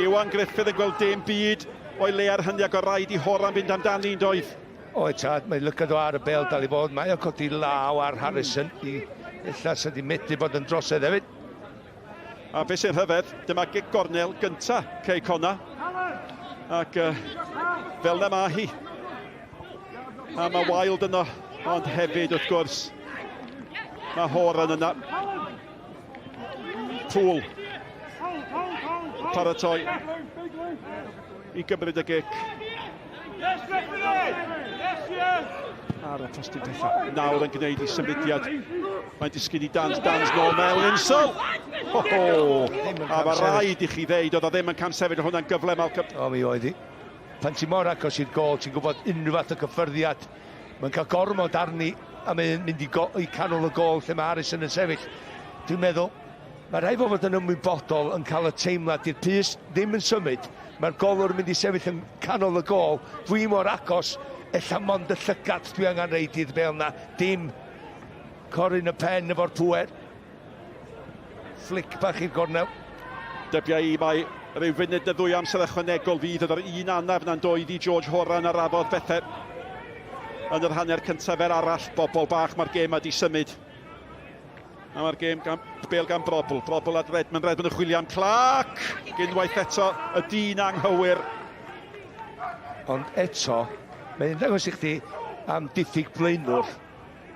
Iwan Griffith yn gweld dim byd o'i le ar hynny ac o rhaid i Horan fynd amdani'n doedd. Oed tad, mae'n lygad o ar y bel dal i fod. Mae o'n codi law ar Harrison i illa sydd wedi methu bod yn drosedd hefyd. A beth sy'n rhyfedd, dyma gig gornel gynta Connah. Ac fel na ma hi. A mae Wild yno, ond hefyd wrth gwrs. Mae Horan yna. Pŵl. Paratoi i gymryd y gic. Ar y postyn pethau. Nawr yn gwneud i symudiad. Mae'n disgyn i dans nôl mewn unsol. A mae rhaid i chi ddeud, oedd o ddim yn cam sefyll hwnna'n gyfle, Malcolm. O, mi oedd hi. Pan ti'n mor agos i'r gol, ti'n gwybod unrhyw fath o gyffyrddiad. Mae'n cael gormod arni a mae'n mynd i canol y gol lle mae Harrison yn sefyll. Dwi'n meddwl, mae rhaid fod yn ymwybodol yn cael y teimlad i'r pys ddim yn symud. Mae'r golwr yn mynd i sefyll yn canol y gol. Dwi mor agos, ella mond y llygad dwi angen reid i'r bel na. Dim coryn y pen efo'r pwer. Flic bach i'r gornel. Dybiau i mae rhyw funud y ddwy amser ychwanegol fydd oedd yr un anaf na'n dod i George Horan a rafodd bethau yn yr hanner cyntaf fer arall. Bobl bach, mae'r gêm wedi symud. A mae'r gêm bel gan Brobl. Brobl a Redmond yn chwilio am Clark. Unwaith eto y dyn anghywir. Ond eto, mae'n dangos i chdi am diffyg blaenwr.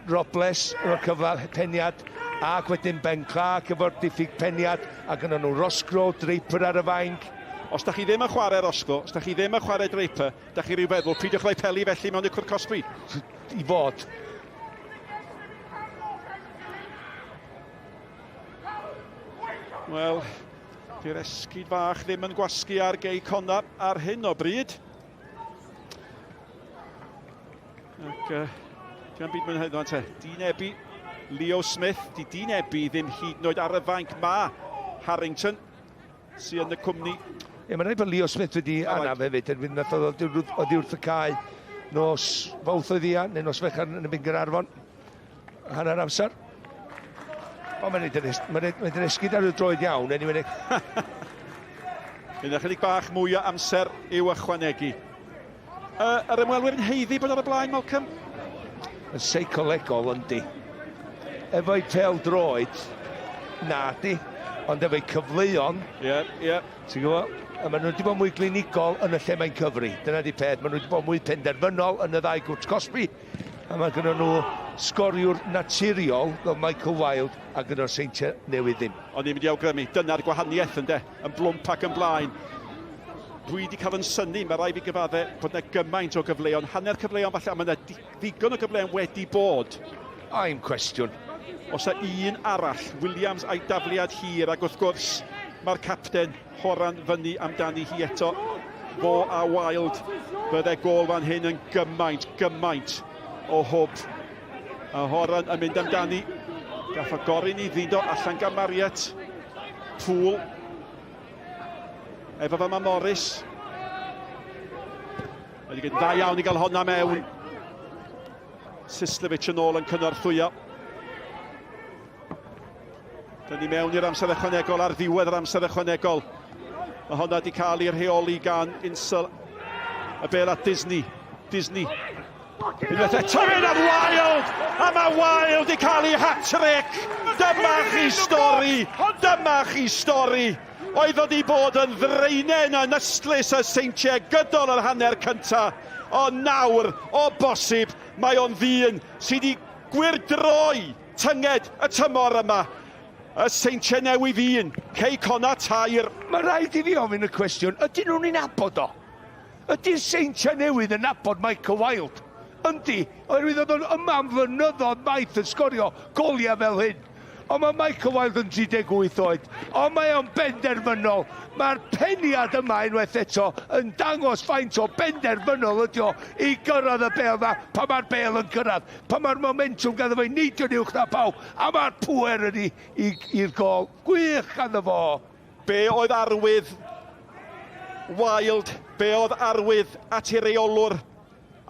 Robles o'r cyfle peniad, ac wedyn Ben Clark efo'r diffyg peniad, ac yna nhw Rosgro, Draper ar y faing. Os da chi ddim yn chwarae Rosgro, os da chi ddim yn chwarae Draper, da chi rhyw feddwl, peidiwch rhoi peli felly mewn i'r cwrt Cosby. I fod. Wel, di'r esgyd fach ddim yn gwasgu ar Connah ar hyn o bryd. Ac di'n byd mynd hynny, te. Dinebu, Leo Smith, di dinebu ddim hyd yn oed ar y fainc ma Harrington, sy'n yn y cwmni. Ie, mae'n rhaid bod Leo Smith wedi anaf hefyd, erbyn nath oddi wrth y cae nos fawth oedd ia, neu nos fechan yn y Byn Gaernarfon. Hanner amser. O, mae'n rhaid yn esgyd ar y droed iawn, anyway. Yn ychydig bach mwy o amser i'w ychwanegu. Yr ymwelwyr yn heiddi bod ar y blaen, Malcolm? Yn seicolegol yndi. Efo'i pel droed, na di, ond efo'i cyfleuon. Ie. Ti'n gwybod? A maen nhw wedi bod mwy glinigol yn y lle mae'n cyfri. Dyna di peth. Maen nhw wedi bod mwy penderfynol yn y ddau gwrt Cosby. A mae gyda nhw sgoriwr naturiol fel Michael Wild a gyda'r Seintiau Newydd ddim. O'n i'n mynd i awgrymu, dyna'r gwahaniaeth yn blwmp ac yn blaen. Dwi wedi cael yn syni, mae rai fi gyfadde bod yna gymaint o gyfleon, hanner cyfleon falle, a mae yna ddigon o gyfleon wedi bod. I'm cwestiwn. Os yna un arall, Williams a'i dafliad hir, ac wrth gwrs mae'r capten Horan fyny amdani hi eto. Fo a Wild, bydde gol fan hyn yn gymaint o hwb. A Horan yn mynd amdani. Gath o gorin i ddido allan gan Mariet. Pŵl. Efo fe ma Morris. Wedi gyda dda iawn i gael honna mewn. Sislevic yn ôl yn cynorthwyo. Dyna ni mewn i'r amser ychwanegol ar ddiwedd yr amser ychwanegol. Mae honna wedi cael ei rheoli gan Insel y bel at Disney. Unwaith eto mynd am Wild! A mae Wild wedi cael ei hat-trick! Dyma chi stori! Oedd wedi bod yn ddreinen yn ystlys y Seintiau gydol yr hanner cynta. O nawr, o bosib, mae o'n ddyn sydd wedi gwirdroi tynged y tymor yma. Y Seintiau Newydd 1, Connah 2. Mae rhaid i fi ofyn y cwestiwn, ydyn nhw'n un abod o? Ydy'r Seintiau Newydd yn abod Michael Wild? Yndi, oherwydd oedd o'n yma am fynyddoedd maith yn sgorio goliau fel hyn. Ond mae Michael Wild yn 38 oed. Ond mae o'n benderfynol. Mae'r peniad yma unwaith eto yn dangos faint o benderfynol ydi o i gyrraedd y bel na pa mae'r bel yn cyrraedd. Pa mae'r momentum gaddo fo'i neidio uwch na pawb. A mae'r pŵer ydi i'r gol. Gwych ganddo fo. Be oedd arwydd Wild? Be oedd arwydd at ei reolwr?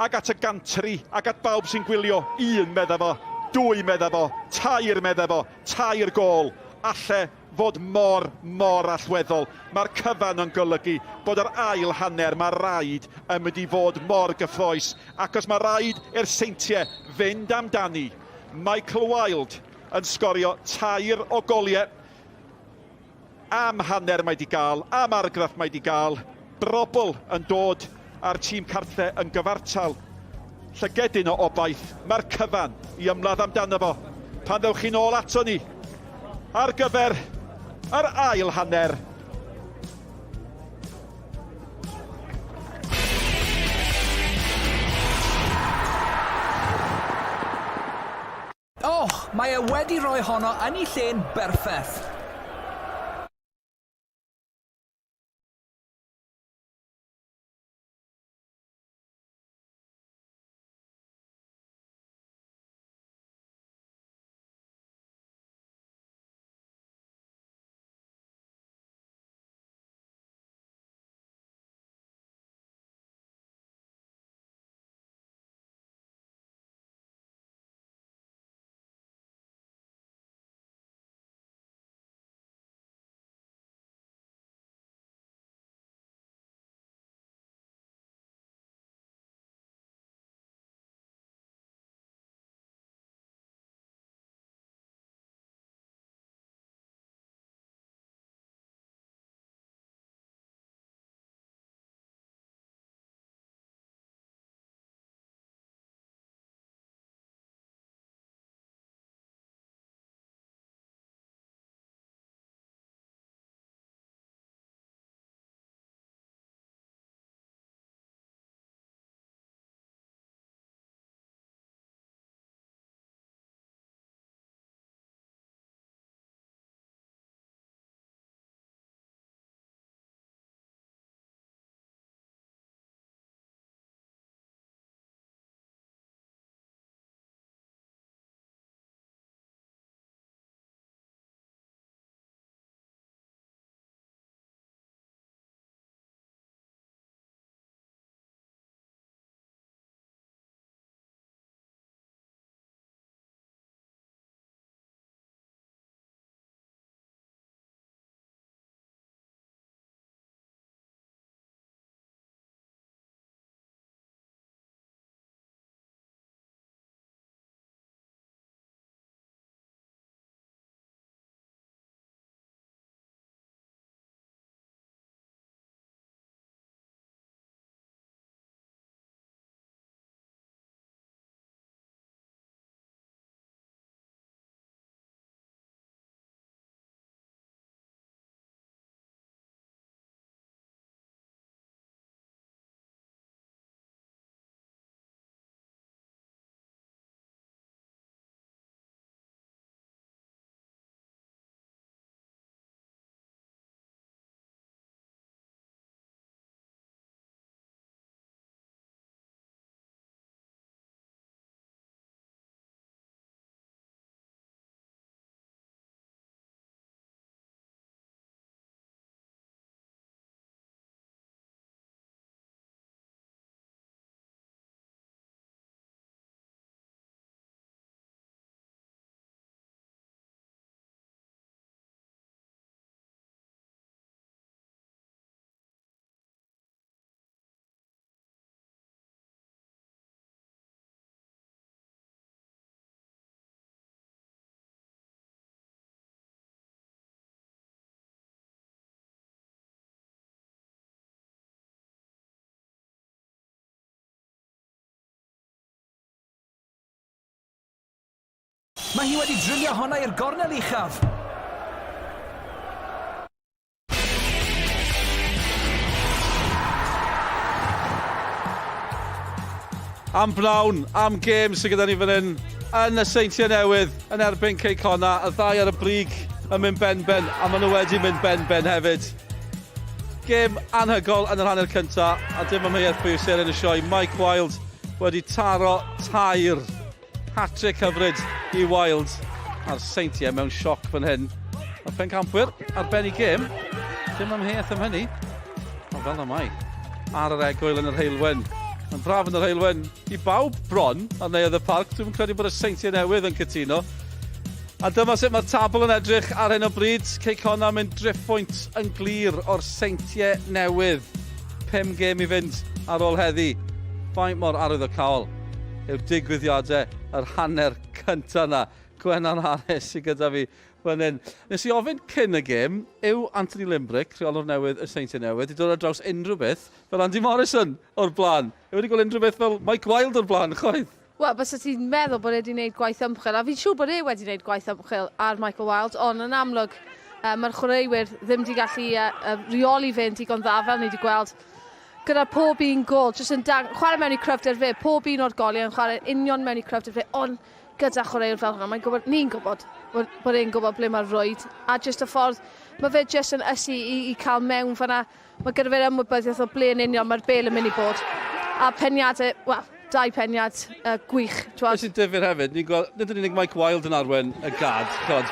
Ag at y gantri, ag at bawb sy'n gwylio? 1 medda fo. 2 medda fo, 3 medda fo, 3 gol. Alle fod mor allweddol. Mae'r cyfan yn golygu bod yr ail hanner mae raid yn mynd i fod mor gyffroes. Ac os mae raid i'r Seintiau fynd amdani, Michael Wild yn sgorio 2 o goliau. am hanner mae di gael, am argraff mae di gael. Brobl yn dod ar tîm cartre yn gyfartal. Llygedyn o obaith, mae'r cyfan i ymladd amdano fo. Pan ddewch chi nôl ato ni, ar gyfer yr ail hanner. Mae e wedi rhoi honno yn ei lle'n berffaith. Mae hi wedi drilio honna i'r gornel uchaf. Am Brown, am gêm sydd gyda ni fan hyn yn y Seintiau Newydd yn erbyn Connah, y ddau ar y brig yn mynd ben-ben, a maen nhw wedi mynd ben-ben hefyd. Gêm anhygol yn yr hanner cyntaf, a dim ymheuaeth pwy sy'n yn y sioe. Mike Wilde wedi taro tair hat-trick hyfryd i Wilde a'r Seintiau mewn sioc fan hyn. Mae'r pencampwyr ar ben i gêm, dim ymheuaeth am hynny, ond fel na mai, ar yr egwyl yn yr heilwen. Yn braf yn yr heilwen i bawb bron ar Newydd y Parc. Dwi'n credu bod y Seintiau Newydd yn cytuno. A dyma sut mae'r tabl yn edrych ar hyn o bryd. Connah mynd drift point yn glir o'r Seintiau Newydd. 5 gêm i fynd ar ôl heddi. Faint mor arwyddocaol yw'r digwyddiadau yr hanner cyntaf yna. Gwenan hanes sydd gyda fi Nes i ofyn cyn y gêm, yw Anthony Limbrick, rheolwr newydd y Seintiau Newydd, wedi dod ar draws unrhyw beth fel Andy Morrison o'r blaen. Yw wedi gweld unrhyw beth fel Mike Wilde o'r blaen, chwaith? Wel, bys ti'n meddwl bod e wedi gwneud gwaith ymchwil, a fi'n siŵr bod e wedi gwneud gwaith ymchwil ar Michael Wilde, ond yn amlwg mae'r chwaraewyr ddim wedi gallu reoli fe'n digon dda fel ni wedi gweld. Gyda pob un gol, jyst yn chwarae mewn i cryfder fe, pob un o'r goliau yn chwarae union mewn i cryfder fe, ond gyda chwaraewr fel hwnna, ni'n gwybod bod e'n gwybod ble mae'r rwyd, a jyst y ffordd, mae fe jyst yn ysu i cael mewn fanna, mae gyda fe'r ymwybyddiaeth o ble yn union mae'r bel yn mynd i bod. A peniadau, wel, 2 peniad gwych. Be sy'n difyr hefyd, ni'n gweld, nid yn unig Mike Wilde yn arwen y gad, mae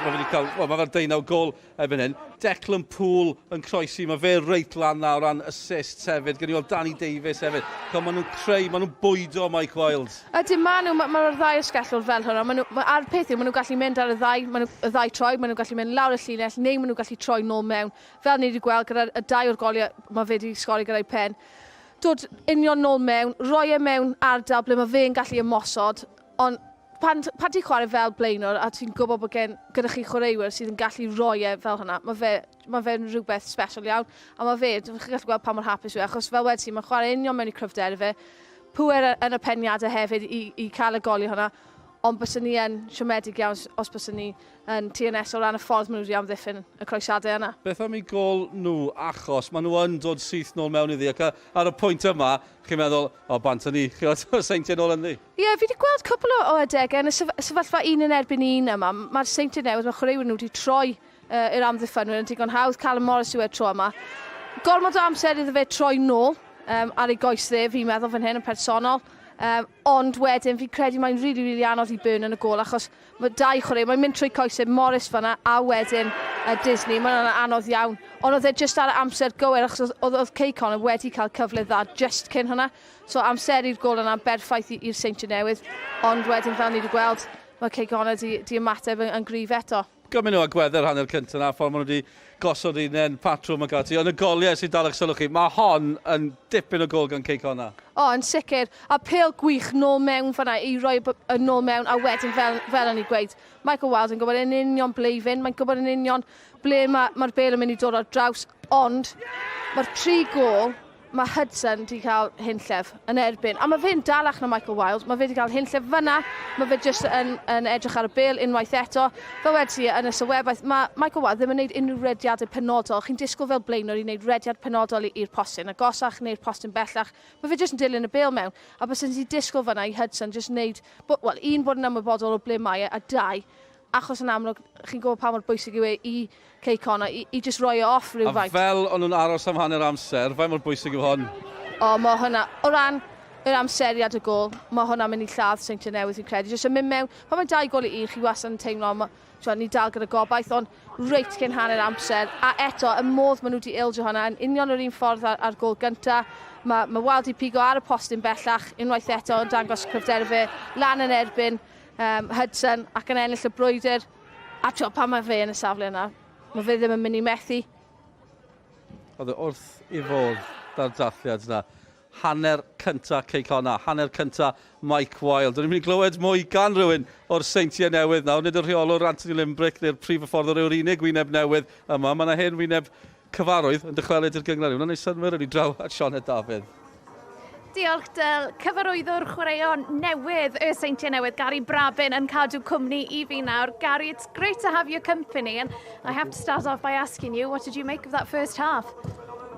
fe'r 19 gol erbyn hyn. Declan Poole yn croesi, mae fe reit lan na o ran assists hefyd, gen i weld Danny Davies hefyd. Maen nhw'n creu, maen nhw'n bwydo Mike Wilde. Ydyn mae'r ddau ysgellwr fel hwnna, a'r peth yw, maen nhw'n gallu mynd ar y ddau troi, maen nhw'n gallu mynd lawr y llinell, neu maen nhw'n gallu troi nôl mewn. Fel ni wedi gweld gyda'r 2 o'r goliau, mae fe wedi sgori gyda'i pen. Dod union nôl mewn, roi e mewn ardal ble mae fe'n gallu ymosod, ond pan ti'n chwarae fel blaenwr a ti'n gwybod bod gyda chi chwaraewyr sydd yn gallu roi e fel hynna, mae fe'n rhywbeth special iawn, a mae fe, chi'n gallu gweld pa mor hapus yw, achos fel wedi ti'n chwarae union mewn i cryfder fe, pwer yn y peniadau hefyd i cael y goli hwnna, ond bys ni yn siomedig iawn os bys ni yn TNS o ran y ffordd maen nhw wedi amddiffyn y croesadau yna. Beth am ei gol nhw achos maen nhw yn dod syth nôl mewn iddi ac ar y pwynt yma chi'n meddwl, bant yn ni, Seintiau nôl yn ni? Ie, fi wedi gweld cwpl o adegau yn y sefyllfa 1 yn erbyn 1 yma. Mae'r Seintiau Newydd, mae chwaraewyr nhw wedi troi i'r amddiffynwyr yn digon hawdd. Callum Morris yw tro yma. Gormod o amser iddo fe troi nôl ar ei goes dde, fi'n meddwl fan hyn yn personol. Ond wedyn, fi'n credu mae'n really anodd i burn yn y gol, achos mae 2 chwarae, mae'n mynd trwy coesau Morris fanna, a wedyn Disney, mae'n anodd iawn. Ond oedd e jyst ar amser gywir, achos oedd Connah wedi cael cyfle dda just cyn hwnna. So amser i'r gol yna berffaith i'r Seintiau Newydd, ond wedyn fel ni wedi gweld, mae Connah di ymateb yn gryf eto. Gymryd nhw agweddau'r hanner cyntaf yna, ffordd maen nhw wedi gosod un patrwm ag ati. Ond y goliau sy'n dal eich sylw chi, mae hon yn dipyn o gol gan Connah. Yn sicr. A pêl gwych nôl mewn fanna, i roi nôl mewn, a wedyn fel yn ei gweud. Michael Wilde yn gwybod yn union ble i fynd, mae'n gwybod yn union ble mae'r bêl yn mynd i dod ar draws, ond mae'r 3 gol, mae Hudson wedi cael hunllef yn erbyn. A mae fe'n dalach na Michael Wilde, mae fe wedi cael hunllef fyna, mae fe jyst yn edrych ar y bêl unwaith eto. Fel wedi yn y sylwebaeth, mae Michael Wilde ddim yn gwneud unrhyw rediadau penodol. Chi'n disgwyl fel blaenwr i wneud rediad penodol i'r postyn agosach neu'r postyn bellach. Mae fe jyst yn dilyn y bêl mewn. A bys yn disgwyl fyna i Hudson jyst wneud, bod yn ymwybodol o ble mae a 2, achos yn amlwg, chi'n gwybod pa mor bwysig yw i Connah, i just roi off rhywfaint. A fel o'n nhw'n aros am hanner amser, faint mor bwysig yw hon? Mae hwnna, o ran yr amseriad y gol, mae hwnna'n mynd i lladd Seintiau Newydd i'n credu. Jyst yn mynd mewn, pan mae 2 gol i 1, chi wastad yn teimlo, ni dal gyda gobaith, ond reit cyn hanner amser. A eto, y modd maen nhw wedi ildio hwnna, yn union yr un ffordd ar gol gyntaf. Mae Wilde i pigo ar y postyn bellach, unwaith eto yn dangos cryfder fe, lan yn erbyn Hudson ac yn ennill y brwydr. A pan mae fe yn y safle yna, mae fe ddim yn mynd i methu. Oedd wrth i fod da'r dathliad yna. Hanner cynta Connah, hanner cynta Mike Wilde. Dwi'n mynd i glywed mwy gan rhywun o'r Seintiau Newydd nawr. Nid y rheolwr Anthony Limbrick neu'r prif hyfforddwr yw'r unig wyneb newydd yma. Mae yna hen wyneb cyfarwydd yn dychwelyd i'r gyngor. Wna'n ei synwyr yn ei draw at Sioned Dafydd. Diolch Dyl, cyfarwyddwr chwaraeon newydd y Seintiau Newydd, Gary Brabin, yn cadw cwmni i fi nawr. Gary, it's great to have your company, and I have to start off by asking you, what did you make of that first half?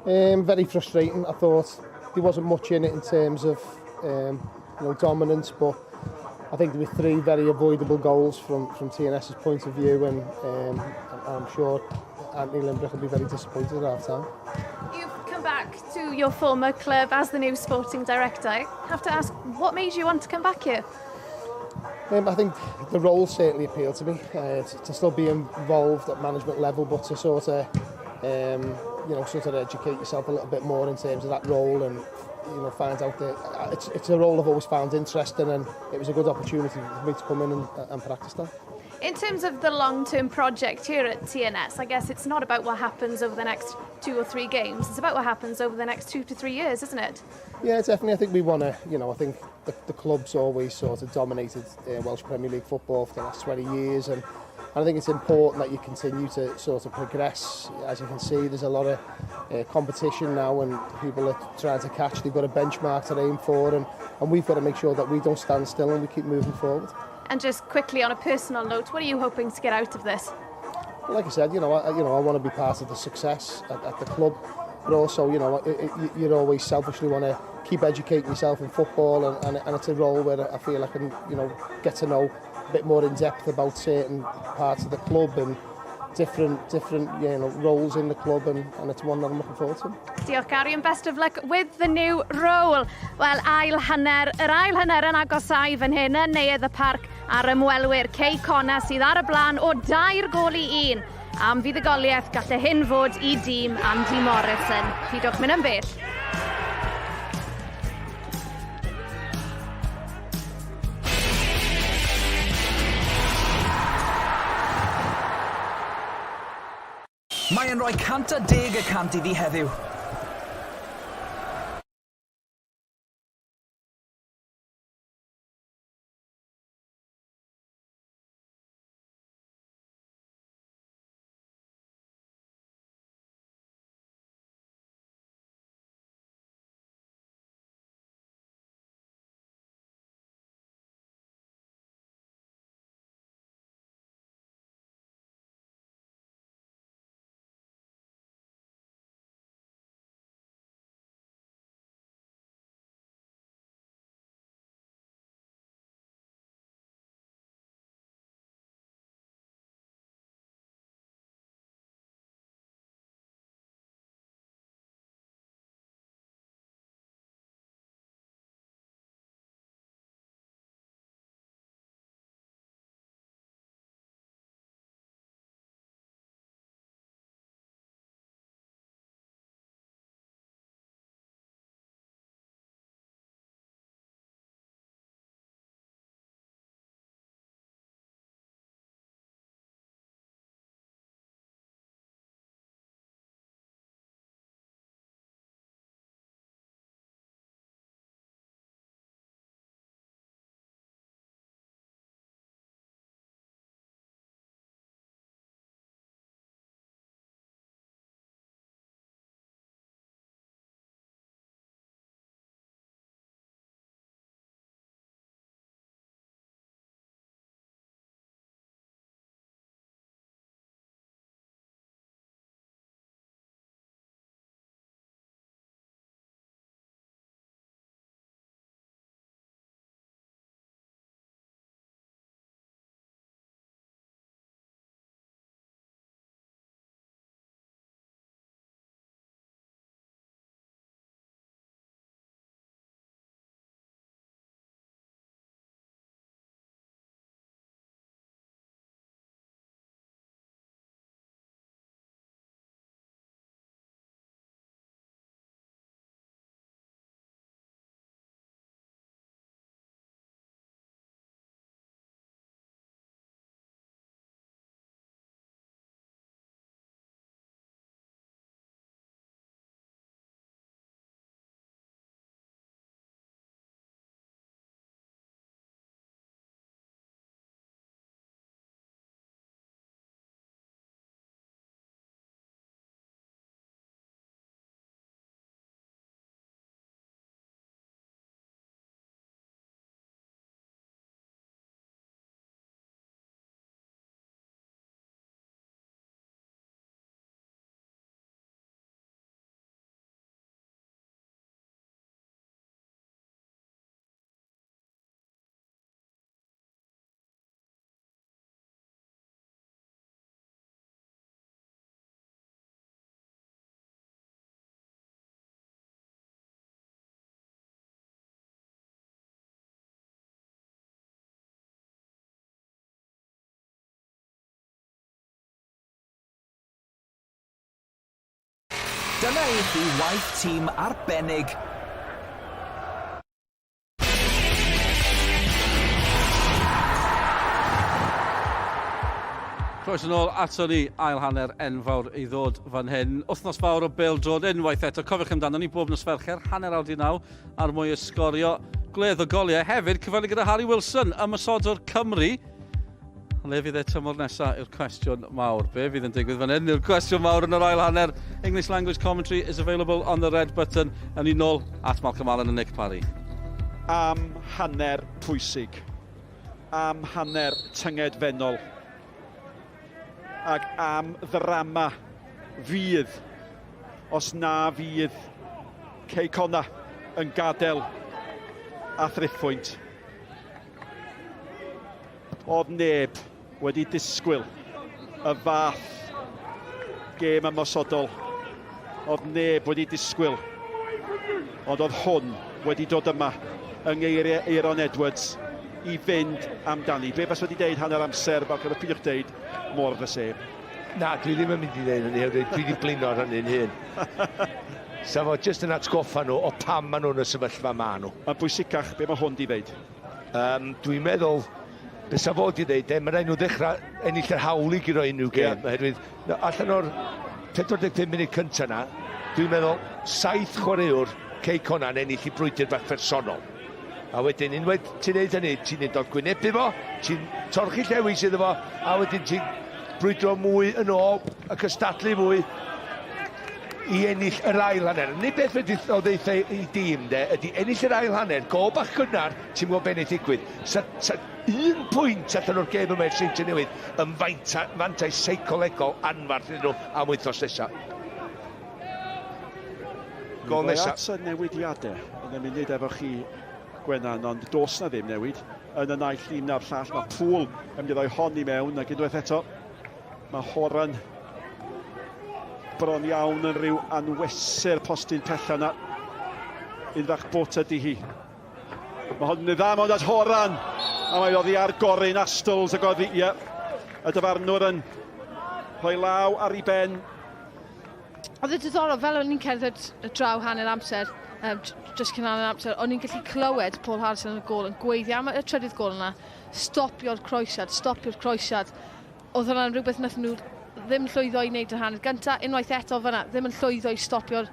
Very frustrating. I thought there wasn't much in it in terms of dominance, but I think there were 3 very avoidable goals from TNS's point of view, and I'm sure Anthony Limbrick will be very disappointed at half-time. You've come back to your former club as the new sporting director. I have to ask, what made you want to come back here? I think the role certainly appealed to me, to still be involved at management level, but to sort of educate yourself a little bit more in terms of that role, and find out that it's a role I've always found interesting, and it was a good opportunity for me to come in and practice that. In terms of the long-term project here at TNS, I guess it's not about what happens over the next 2 or 3 games. It's about what happens over the next 2 to 3 years, isn't it? Yeah, definitely. I think we want to, I think the club's always sort of dominated Welsh Premier League football for the last 20 years, and And I think it's important that you continue to sort of progress. As you can see, there's a lot of competition now and people are trying to catch. They've got a benchmark to aim for, and we've got to make sure that we don't stand still and we keep moving forward. And just quickly on a personal note, what are you hoping to get out of this? Well, like I said, I want to be part of the success at the club, but also, you always selfishly want to keep educating yourself in football, and it's a role where I feel I can, get to know a bit more in depth about certain parts of the club and different roles in the club, and it's one that I'm looking forward to. Diolch Gary, and best of luck with the new role. Wel, ail hanner yn agosau fan hyn yn Newydd y Parc ar ymwelwyr Connah sydd ar y blaen o 2 gol i 1. Am fuddugoliaeth gall hyn fod i dîm Andy Morrison. Pidwch mynd yn bell. Mae e'n rhoi 110% iddi heddiw. Dyna i chi waith tîm arbennig. Croes yn ôl ato ni, ail hanner enfawr i ddod fan hyn. Wythnos fawr o bêl-drod unwaith eto. Cofiwch amdano ni bob nos Fercher, hanner awr 9 ar mwy o Sgorio. Gwledd o goliau hefyd, cyfynu gyda Harry Wilson, ymysodwr Cymru. Le fydd e tymor nesaf yw'r cwestiwn mawr. Be fydd yn digwydd fan hyn? Yw'r cwestiwn mawr yn yr ail hanner. English language commentary is available on the red button. Yn ni nôl at Malcolm Allen a Nick Parry. Am hanner pwysig. Am hanner tyngedfennol. Ac am ddrama fydd, os na fydd Connah yn gadael a thriftpwynt. Oedd neb wedi disgwyl y fath gêm ymosodol. Oedd neb wedi disgwyl. Ond oedd hwn wedi dod yma yng ngeiriau Aaron Edwards i fynd amdani. Be fas wedi deud hanner amser, fel cael y pidwch deud, mor fy sef. Na, dwi ddim yn mynd i ddeud hynny, dwi wedi blino ar hynny'n hyn. So fo jyst yn atgoffa nhw o pam maen nhw'n y sefyllfa maen nhw. Yn bwysicach, be mae hwn di ddeud? Dwi'n meddwl, beth sa fod i ddeud, mae rhaid nhw ddechrau ennill yr hawl i giro unrhyw gêm. Oherwydd, allan o'r 45 munud cyntaf yna, dwi'n meddwl 7 chwaraewr Connah yn ennill i brwydr bach personol. A wedyn, unwaith ti'n neud hynny, ti'n neud o'r gwynebu fo, ti'n torchi llewis iddo fo, a wedyn ti'n brwydro mwy yn ôl a cystadlu mwy i ennill yr ail hanner. Nid beth o ddeithau i dîm, ydy ennill yr ail hanner, go bach gynnar, ti'n mwyn benydd digwydd. Sa 1 pwynt allan o'r gêm yma i'r Seintiau Newydd yn fantai seicolegol anfarth iddyn nhw am wythnos nesaf. Gol nesaf. At y newidiadau yn y munud efo chi, Gwenan, ond dos na ddim newid. Yn y naill un na'r llall, mae Pŵl yn mynd i roi hon i mewn, ac unwaith eto, mae Horan bron iawn yn rhyw anwesur postyn pella na. Un fach bot ydi hi. Mae hwn yn ddam ond at Horan, a mae oddi ar goryn Astols y goddi, ie. Y dyfarnwr yn rhoi law ar ei ben. Oedd y diddorol, fel o'n i'n cerdded y draw hanner amser, just cyn hanner amser, o'n i'n gallu clywed Paul Harrison yn y gol yn gweiddi am y trydydd gol yna, stopio'r croesiad. Oedd hwnna'n rhywbeth nath nhw ddim llwyddo i wneud y hanner gyntaf, unwaith eto fyna, ddim yn llwyddo i stopio'r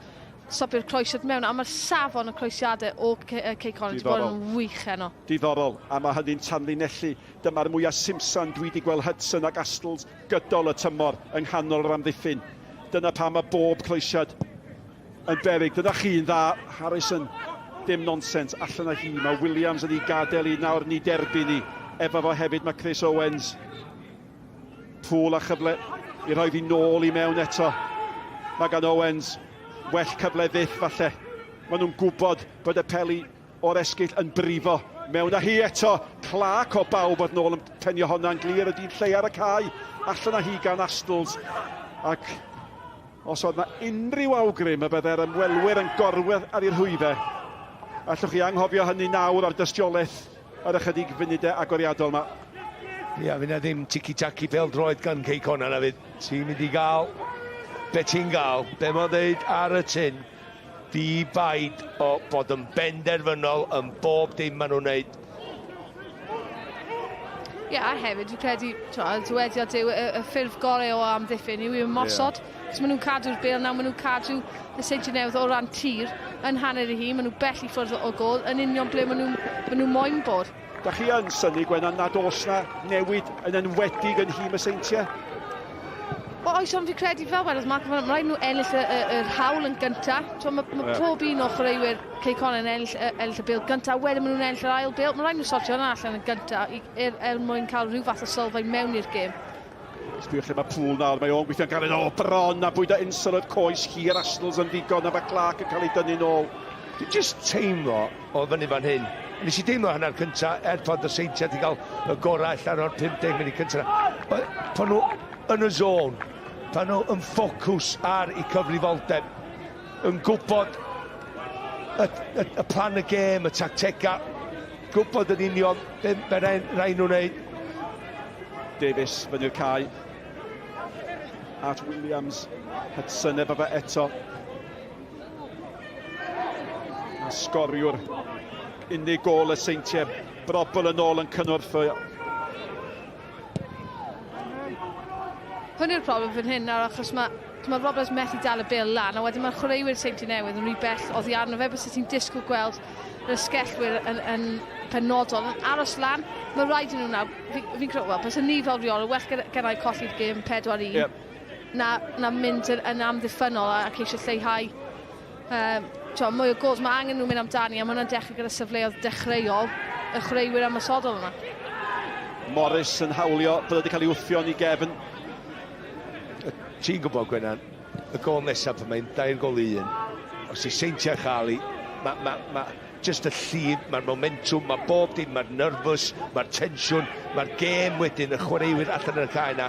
croesiad mewn, a mae'r safon y croesiadau o Connah wedi bod yn wych heno. Diddorol, a mae hynny'n tanlinellu. Dyma'r mwyaf Simpson dwi wedi gweld Hudson ac Astols gydol y tymor yng nghanol yr amddiffyn. Dyna pam mae bob croesiad yn beryg. Dyna chi'n dda, Harrison, dim nonsens, allan o hi. Mae Williams yn ei gadael i nawr ni derbyn ni. Efo fo hefyd mae Chris Owens. Pŵl a chyfle i roi fi nôl i mewn eto. Mae gan Owens well cyfle ddiff falle. Maen nhw'n gwybod bod y peli o'r esgyll yn brifo. Mewn â hi eto, clac o bawb oedd nôl yn penio honna'n glir, ydy'n lle ar y cae. Allan â hi gan Astols. Ac os oedd yna unrhyw awgrym y byddai'r ymwelwyr yn gorwedd ar i'r hwybau. Allwch chi anghofio hynny nawr ar dystiolaeth ar ychydig funudau agoriadol yma. Ia, fydd na ddim tiki-taki pêl-droed gan Connah na fydd. Ti'n mynd i gael be ti'n gael, be mae'n dweud ar y tyn, di baid o bod yn benderfynol yn bob dim maen nhw'n wneud. Ie, a hefyd, dwi'n credu, dywediad yw y ffurf gorau o amddiffyn yw i'w mosod. Cos maen nhw'n cadw'r bêl nawr, maen nhw'n cadw y Seintiau Newydd o ran tir yn hanner i hi, maen nhw bell i ffwrdd o gol, yn union ble maen nhw moyn bod. Da chi yn syni, Gwenan, nad oes na newid yn enwedig yn hym y Seintiau? Oes, ond fi'n credu fel wedodd Mark, mae rhaid nhw ennill yr hawl yn gyntaf. Mae pob un o chwaraewyr Connah yn ennill y bêl gyntaf, wedyn maen nhw'n ennill yr ail bêl. Mae rhaid nhw sortio hwnna allan yn gyntaf mwyn cael rhyw fath o sylfaen mewn i'r gêm. Sbiwch lle mae Pŵl nawr, mae o'n gweithio'n gael yn bron a bwyd o insol oedd coes hir Astols yn ddigon a mae Clark yn cael ei dynnu nôl. Dwi'n just teimlo o fyny fan hyn. Nes i deimlo hynna'r cyntaf, fod y Seintiau wedi cael y gorau allan o'r 50 munud cyntaf. Pan nhw yn y zôn, pan nhw yn ffocws ar eu cyfrifoldeb, yn gwybod y plan y gêm, y tactega, gwybod yn union be rhaid nhw'n wneud. Davies fyny'r cae. At Williams, Hudson efo fe eto. A sgoriwr unig gol y Seintiau, brobl yn ôl yn cynnwrth o. Hwn yw'r problem fan hyn nawr, achos mae Roberts methu dal y bêl lan, a wedyn mae'r chwaraewyr Seintiau Newydd yn rhy bell oddi arno fe, bys ti'n disgwyl gweld yr ysgellwyr yn penodol yn aros lan. Mae rhaid i nhw nawr, fi'n credu, wel, pas y ni fel reol, well gen i colli'r gêm 4-1 na mynd yn amddiffynol ac eisiau lleihau mwy o gols. Mae angen nhw'n mynd amdani a mae hwnna'n dechrau gyda sefleoedd dechreuol y chwaraewyr ymosodol yma. Morris yn hawlio bod wedi cael ei wthio i gefn. Ti'n gwybod, Gwenan, y gol nesaf mae'n 2-1. Os i Seintiau chael ei, mae just y llif, mae'r momentum, mae bob dim, mae'r nervous, mae'r tensiwn, mae'r gêm wedyn, y chwaraewyr allan yn y cae yna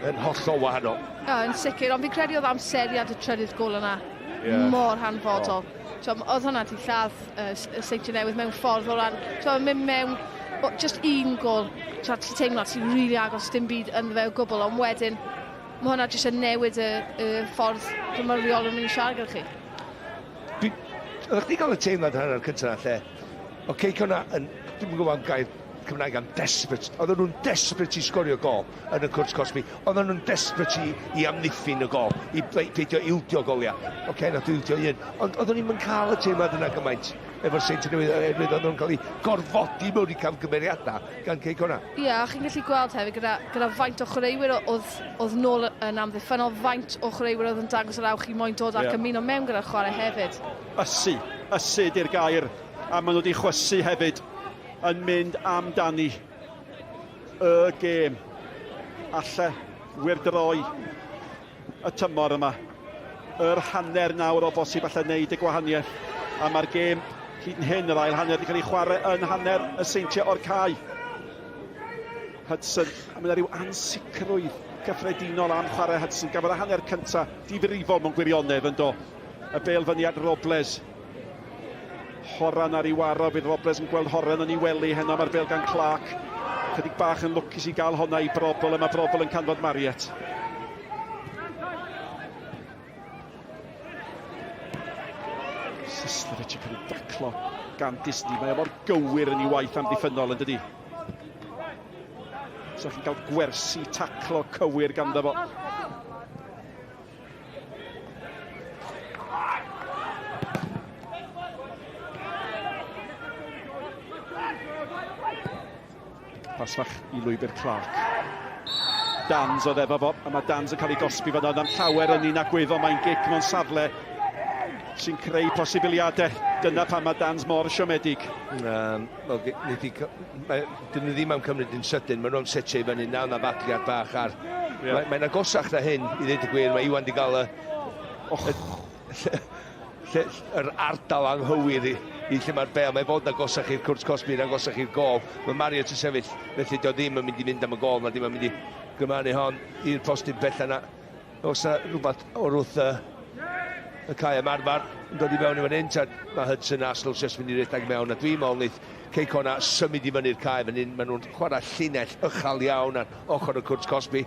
yn hollol wahanol. Yn sicr, ond fi'n credu oedd amseriad y trydydd gol yna mor hanfodol. Oedd hwnna di lladd Seintiau Newydd mewn ffordd o ran, mynd mewn just un gol, ti'n teimlo ti'n rili agos, dim byd yn fe o gwbl, ond wedyn mae hwnna jyst yn newid y ffordd pan mae'r reol yn mynd i siarad gyda chi. Oeddech chdi gael y teimlad hynny'r cyntaf lle, Connah yn, dwi'n gwybod am gair Cymraeg am desperate, oedden nhw'n desperate i sgorio gol yn y cwrs Cosby, oedden nhw'n desperate i amddiffyn y gol, i beidio ildio golia. Na dwi'n ildio un, ond oedden ni'n cael y teimlad yna gymaint efo'r Seintiau Newydd, oedden nhw'n cael ei gorfodi mewn i camgymeriadau gan Connah. Ia, chi'n gallu gweld hefyd gyda faint o chwaraewyr oedd nôl yn amddiffynol, faint o chwaraewyr oedd yn dangos yr awch i moyn dod ac ymuno mewn gyda'r chwarae hefyd. Ysu di'r gair, a maen nhw wedi chwysu hefyd yn mynd amdani y gêm. Alle wirdroi y tymor yma. Yr hanner nawr o bosib alle wneud y gwahaniaeth. A mae'r gêm hyd yn hyn yr ail hanner wedi cael ei chwarae yn hanner y Seintiau o'r cae. Hudson, a mae yna rhyw ansicrwydd cyffredinol am chwarae Hudson. Gafodd y hanner cyntaf difrifol mewn gwirionedd yn do. Y belfyniad Robles. Horan ar ei waro, bydd Robles yn gweld Horan yn ei wely heno, mae'r bel gan Clark. Chydig bach yn lwcus i gael honna i Brobl, a mae Brobl yn canfod Mariet. Sislevic yn cael ei daclo gan Disney, mae o mor gywir yn ei waith amddiffynol yn dydi. So chi'n cael gwersi taclo cywir ganddo fo. Pasfach i Lwybr Clark. Dans oedd efo fo, a mae Dans yn cael ei gosbi fan am llawer yn un agwyddo. Mae'n gic mewn safle sy'n creu posibiliadau. Dyna pan mae Dans mor siomedig. Dyn nhw ddim am cymryd yn sydyn, maen nhw'n setio i fyny naw na fatliad bach ar. Mae'n agosach na hyn, i ddweud y gwir, mae Iwan di gael yr ardal anghywir i lle mae'r bel, mae'n fod agosach i'r cwrs Cosby, agosach i'r gol. Mae Mariet yn sefyll, felly dio ddim yn mynd i fynd am y gol, mae ddim yn mynd i gymanu hon i'r postyn bell yna. Os yna rhywbeth o'r wrth y cae ymarfer yn dod i fewn i fan hyn, mae Hudson a Aslos jyst mynd i redeg mewn, a dwi'n meddwl wneud Connah symud i fyny'r cae fan hyn, maen nhw'n chwarae llinell ychal iawn ar ochr y cwrs Cosby.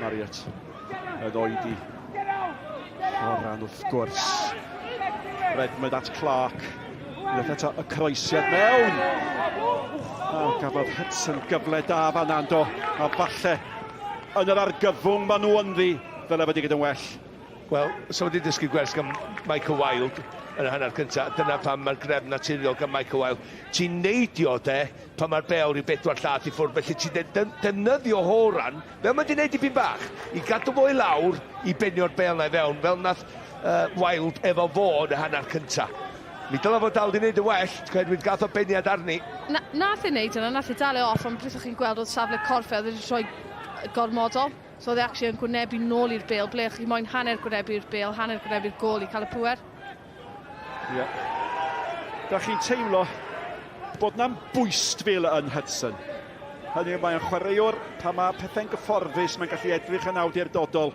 Mariet yn oedi Horan wrth gwrs. Redmond at Clark. Wnaeth eto y croesiad mewn. Gafodd Hudson gyfle da fan Ando. A falle yn yr argyfwng maen nhw ynddi fel efo digyd yn well. Wel, so wedi dysgu gwers gan Michael Wilde yn y hanner cyntaf. Dyna pan mae'r grefn naturiol gan Michael Wilde. Ti'n neidio pan mae'r bel i 4 llath i ffwrdd, felly ti'n defnyddio Horan, fel mae di wneud i byn bach, i gadw fo i lawr, i benio'r bel na i fewn, fel nath Wilde efo fo yn y hanner cyntaf. Mi dyla fo dal di wneud y well, credwyd gath o beniad arni. Nath ei wneud yna, nath ei dal ei off, ond beth chi'n gweld oedd safle corffa, oedd wedi rhoi gormodol. So oedd e yn gwynebu nôl i'r bel, ble chi moyn hanner gwynebu'r bel, hanner gwynebu'r gol i cael y pŵer. Da chi'n teimlo bod na'n bwyst fel yn Hudson. Hynny mae'n chwaraewr pan mae pethau'n gyfforddus, mae'n gallu edrych yn awdurdodol.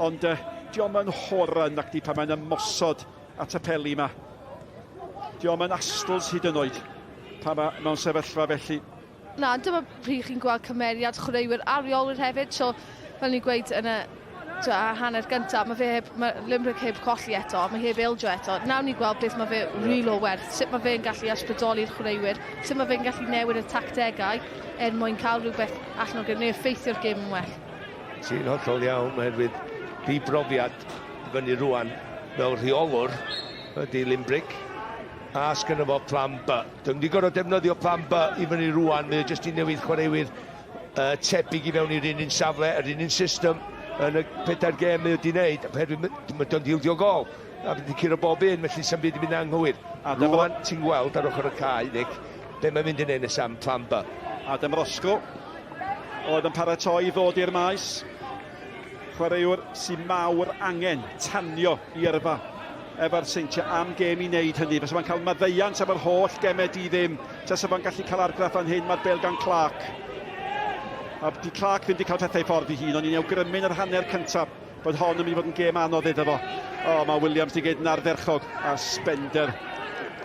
Ond diolch yn Horan ac di pan mae'n ymosod at y peli yma. Diolch yn Astles hyd yn oed pan mae mewn sefyllfa felly. Na, dyma pryd chi'n gweld cymeriad chwaraewyr a reolwyr hefyd, so fel ni'n gweud yn y hanner gyntaf, mae Limerick heb colli eto, mae heb ildio eto. Nawn ni gweld beth mae fe rilo werth, sut mae fe'n gallu ysbrydoli'r chwaraewyr, sut mae fe'n gallu newid y tactegau mwyn cael rhywbeth allan o'r gêm, neu effeithio'r gêm yn well. Ti'n hollol iawn, oherwydd di brofiad fyny rwan fel rheolwr ydy Limbrick a sgynno fo plan B. Dwi'n di gorfod defnyddio plan B i fyny rwan, mae o jyst i newid chwaraewyr tebyg i fewn i'r un safle, yr un system yn y 4 gêm mae o di wneud, mae o'n dildio gol. A bydd i'n curo bob un, felly sy'n byd i mynd anghywir. Rwan ti'n gweld ar ochr y cae, Nick, be mae'n mynd i wneud nes am plan B. Adam Roscoe oedd yn paratoi i ddod i'r maes. Chwaraewr sy'n mawr angen tanio i yrfa efo'r Seintiau am gêm i wneud hynny. Fes mae'n cael maddeiant efo'r holl gemed i ddim. Tas yma'n gallu cael argraff fan hyn, mae'r bel gan Clark. A di Clark ddim wedi cael pethau ffordd i hun, ond i'n awgrymu'n yr hanner cyntaf bod hon yn mynd i fod yn gêm anodd iddo fo. O, mae Williams di gyd yn ardderchog a Spender.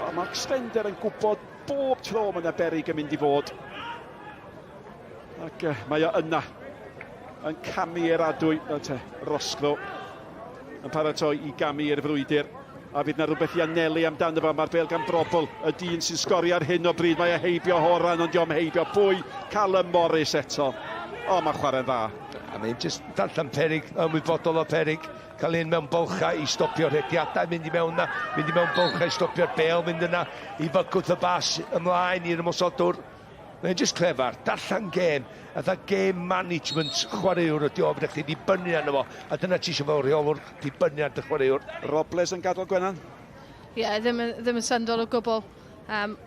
O, mae Spender yn gwybod bob tro mae yna berig yn mynd i fod. Ac mae o yna yn camu i'r adwy. Roscoe yn paratoi i gamu i'r frwydr. A fydd yna rhywbeth i anelu amdano fo. Mae'r bel gan Brobl, y dyn sy'n sgorio ar hyn o bryd. Mae e heibio horan, ond diolch heibio pwy. Callum Morris eto. O, mae chwarae'n dda. A mae'n jyst darllen perig, ymwybodol o perig, cael un mewn bolcha i stopio'r rhediadau, mynd i mewn bolcha i stopio'r bel, mynd yna i fygwth y bas ymlaen i'r ymosodwr. Mae'n jyst clefar, darllen gêm, a dda game management chwaraewr ydi o, fydde chdi dibynnu arno fo, a dyna ti eisiau fel rheolwr, dibynnu ar dy chwaraewr. Robles yn gadael Gwenan? Ie, ddim yn syndod o gwbl.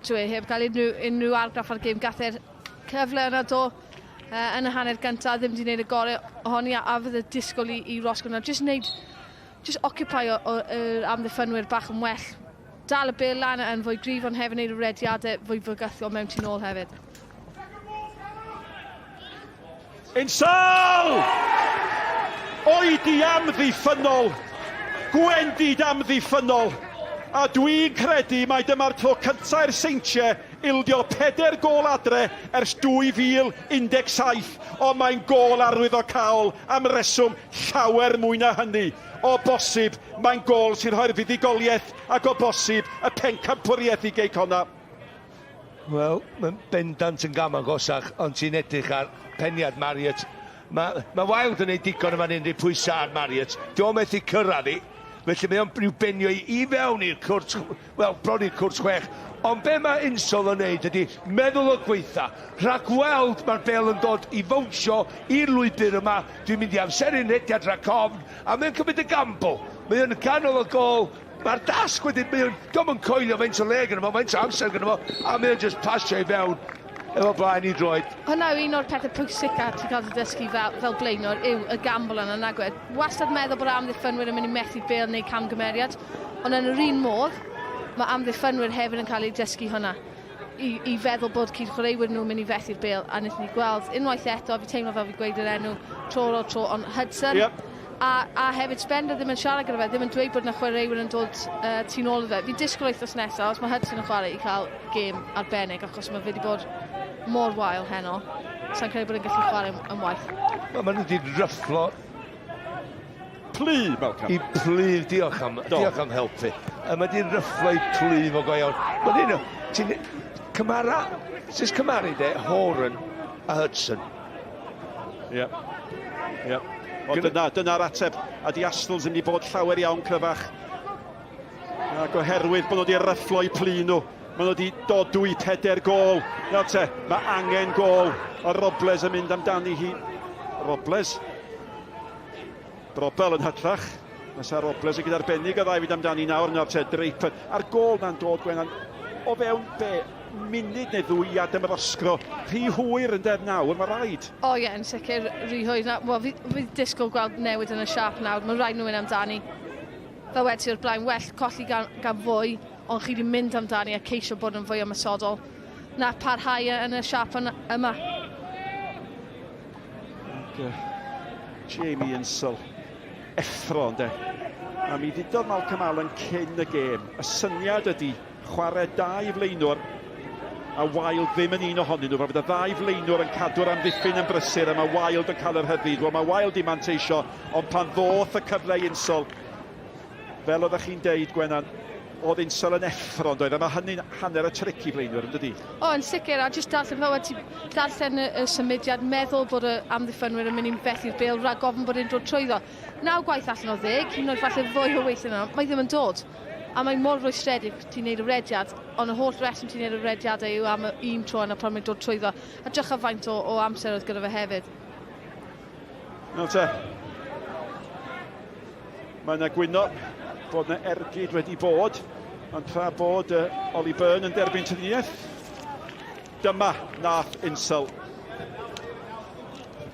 Dwi heb gael unrhyw argraff ar gêm gathau'r cyfle yna do. Yn y hanner gyntaf, ddim wedi gwneud y gorau ohoni a fydd y disgwyl i Roscoe yna. Just occupy yr amddiffynwyr bach yn well. Dal y bel lan yn fwy grif, ond hefyd wneud y rediadau fwy fygythiol mewn tu nôl hefyd. Insol! Oedi amddiffynol! Gwendid amddiffynol! A dwi'n credu mai dyma'r tro cyntaf i'r Seintiau ildio 4 gol adre ers 2017, ond mae'n gol arwyddocaol am reswm llawer mwy na hynny. O bosib, mae'n gol sy'n rhoi'r fuddigoliaeth ac o bosib y pencampwriaeth i gei Connah. Wel, mae'n bendant yn gam agosach, ond sy'n edrych ar peniad Marriott. Mae Wild yn ei digon yma'n unrhyw pwysau ar Marriott. Diolch methu cyrraedd i. Felly mae o'n rhyw benio i fewn i'r cwrs, wel, bron i'r cwrs 6. Ond be mae Insol yn neud ydy meddwl o gweitha. Rhag weld mae'r bel yn dod i fawnsio i'r lwybr yma. Dwi'n mynd i amseru'n rhediad rhag ofn, a mae'n cymryd y gamble. Mae o'n canol o gol. Mae'r dasg wedyn, mae'n yn coelio feint o leg yn yma, feint o amser yn yma, a mae'n just pasio i fewn. Efo blaen i droed. Hwna yw un o'r pethau pwysica ti'n cael dy dysgu fel blaenor yw y gamble yna nagwyd. Wastad meddwl bod amddiffynwyr yn mynd i methu bel neu camgymeriad, ond yn yr un modd, mae amddiffynwyr hefyd yn cael ei dysgu hwnna. I feddwl bod cyd chwaraewyr nhw'n mynd i fethu'r bel, a wnaethon ni gweld unwaith eto, fi teimlo fel fi gweud yr enw tro o tro, ond Hudson, a hefyd Spender ddim yn siarad gyda fe, ddim yn dweud bod yna chwaraewyr yn dod tu nôl o fe. Fi'n disgwyl wythnos nesaf, os mae Hudson yn chwarae i cael gêm arbennig, achos mae fe wedi bod mor wael heno. Sa'n credu bod yn gallu chwarae yn waith. Mae nhw wedi ryfflo plu, Malcolm. I plu, diolch am helpu. Mae wedi ryfflo i plu fo go iawn. Wel, ti'n cymara, sy'n cymaru de, Horan a Hudson. Ie. Ond dyna'r ateb, a di Astles yn mynd i bod llawer iawn cryfach. Ac oherwydd bod nhw wedi ryfflo i plu nhw, maen nhw wedi dodwy 4 gol. Mae angen gol, a Robles yn mynd amdani hi. Robles. Brobel yn hytrach. Nesa Robles yn gyda'r bennig a ddau fynd amdani nawr. Draper. A'r gol na'n dod Gwenan. O fewn be? Munud neu ddwy i Adam Roscoe. Rhy hwyr yn der nawr, mae rhaid. O ie, yn sicr rhy hwyr. Wel, fi disgwyl gweld Newid yn y siap nawr. Mae rhaid nhw yn amdani. Fel wedi o'r blaen, well colli gan fwy, ond chi wedi mynd amdani a ceisio bod yn fwy ymysodol. Na parhau yn y siap yma. Jamie Insol. Effro, de. A mi ddudodd Malcolm Allen cyn y gêm. Y syniad ydy chwarae 2 flaenwr a Wild ddim yn un ohonyn nhw. Fe bydd y 2 flaenwr yn cadw'r amddiffyn yn brysur a mae Wild yn cael yr hyddid. Wel, mae Wild i manteisio, ond pan ddoth y cyfle Insol, fel oeddech chi'n deud, Gwenan, oedd Insel yn effro, ond oedd. A mae hynny'n hanner y tric I blaenwyr, yn dydi? O, yn sicr, a jyst darllen fel ti darllen y symudiad, meddwl bod y amddiffynwyr yn mynd i'n felly'r bel, rhag gofyn bod e'n dod trwyddo. 9 gwaith allan o 10, hyd yn oed falle fwy o weithio yna, mae ddim yn dod. A mae'n mor rwystredig ti'n neud y rediad, ond y holl reswm ti'n neud y rediadau yw am un tro yna pan mae'n dod trwyddo. A drych a faint o amser oedd gyda fe hefyd. Nawr te, mae yna gwyno bod yna ergyd wedi bod, ond tra bod Oli Byrne yn derbyn tyniaeth. Dyma nath Insel.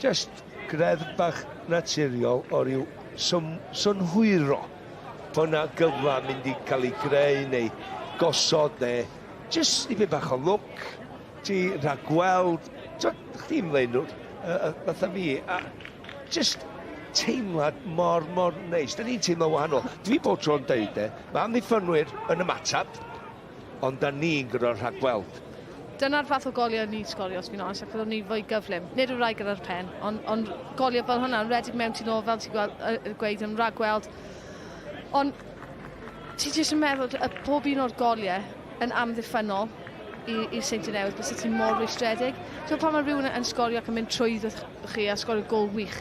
Just gredd bach naturiol o ryw synhwyro bod yna gyfla mynd I cael ei greu neu gosod neu just I fynd bach o look, ti rhagweld, chdi ymlaenwr, fatha fi, a just teimlad mor neis. Da ni'n teimlo wahanol. Dwi bod tro'n deud mae amddiffynwyr yn ymatab, ond da ni'n gyda'r rhagweld. Dyna'r fath o goliau ni Sgorio, os fi'n onest, ac byddwn ni fwy gyflym. Nid yw'r rai gyda'r pen, ond goliau fel hwnna, yn redig mewn ti'n ôl, fel ti'n gweud, yn rhagweld. Ond ti jyst yn meddwl, bob un o'r goliau yn amddiffynol I Seintiau Newydd, bys ti'n mor rwystredig. So pan mae rhywun yn sgorio ac yn mynd trwydd chi a sgorio gol wych,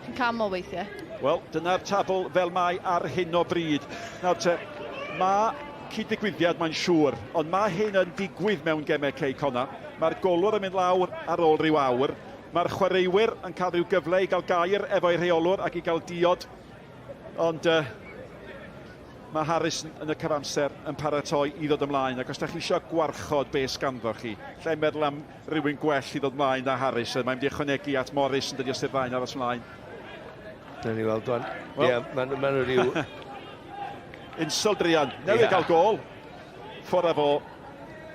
chi'n camol weithiau. Wel, dyna'r tabl fel mae ar hyn o bryd. Nawr te, mae cyd-ddigwyddiad mae'n siŵr, ond mae hyn yn digwydd mewn gemau Connah. Mae'r golwr yn mynd lawr ar ôl rhyw awr. Mae'r chwaraewyr yn cael rhyw gyfle I gael gair efo'i rheolwr ac I gael diod. Ond mae Harris yn y cyfamser yn paratoi I ddod ymlaen. Ac os da chi eisiau gwarchod be sganddo chi, lle meddwl am rhywun gwell I ddod ymlaen na Harris, mae'n mynd I ychwanegu at Morris yn dydi os yw'r fain aros ymlaen. Dyna ni weld dwi'n. Ie, mae'n rhyw... Insel Drian, newydd gael gol. Ffwrdd fo.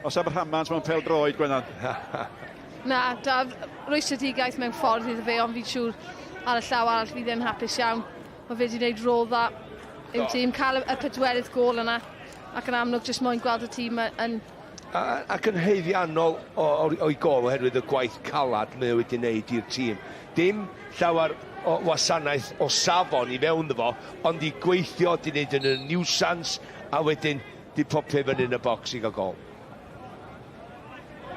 Os Aberhamans mewn pel droed, Gwenan. Na, da rwystredigaeth mewn ffordd iddo fe, ond fi'n siŵr ar y llaw arall fydd e'n hapus iawn. Mae fe wedi gwneud rôl dda i'w tîm, cael y pedwerydd gol yna, ac yn amlwg jyst moyn gweld y tîm yn... Ac yn heiddiannol o'i gol oherwydd y gwaith calad mae wedi wneud i'r tîm. Dim llawer o wasanaeth o safon I fewn fo, ond I gweithio di wneud yn y niwsans a wedyn di popio fyny yn y bocs I gael gol.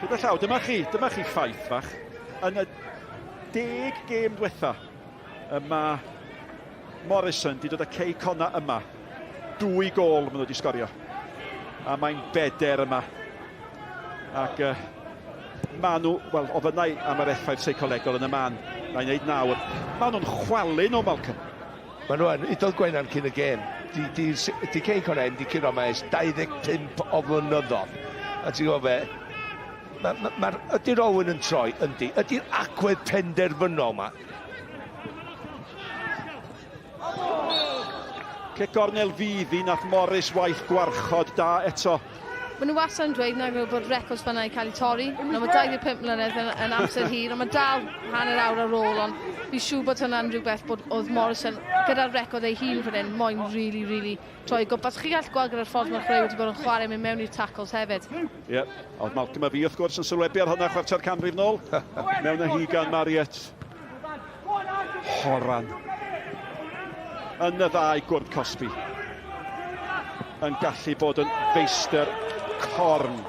Gyda llaw, dyma chi ffaith fach. Yn y 10 gêm diwetha, mae Morrison di dod â Connah yma. 2 gol maen nhw wedi sgorio. A mae'n beder yma. Ac maen nhw, wel, o fynnau am yr effaith seicolegol yn y man, na'i wneud nawr. Maen nhw'n chwalun o Malcolm. Maen nhw'n, Idol Gwenan cyn y gêm. Di Connah di curo mae 25 o flynyddodd. A ti'n gwybod fe, ydy'r Owen yn troi, ydy. Ydy'r agwedd penderfynol yma. Cic gornel fyddi nath Morris waith gwarchod da eto. Maen nhw wastad yn dweud na bod records fan'na I cael ei torri. Mae 25 mlynedd yn amser hir, ond mae dal hanner awr ar ôl, ond fi'n siŵr bod hwnna'n rhywbeth bod oedd Morrison gyda'r record ei hun fan hyn, moyn really troi gwmpas. Chi gall gweld gyda'r ffordd mae'r chreu wedi bod yn chwarae mynd mewn i'r tackles hefyd. Ie, oedd Malcolm a fi wrth gwrs yn sylwebu ar hwnna chwarter canrif nôl. Mewn y higan Mariet. Horan. Yn y ddau gwrdd Cosby. Yn gallu bod yn feistr corn.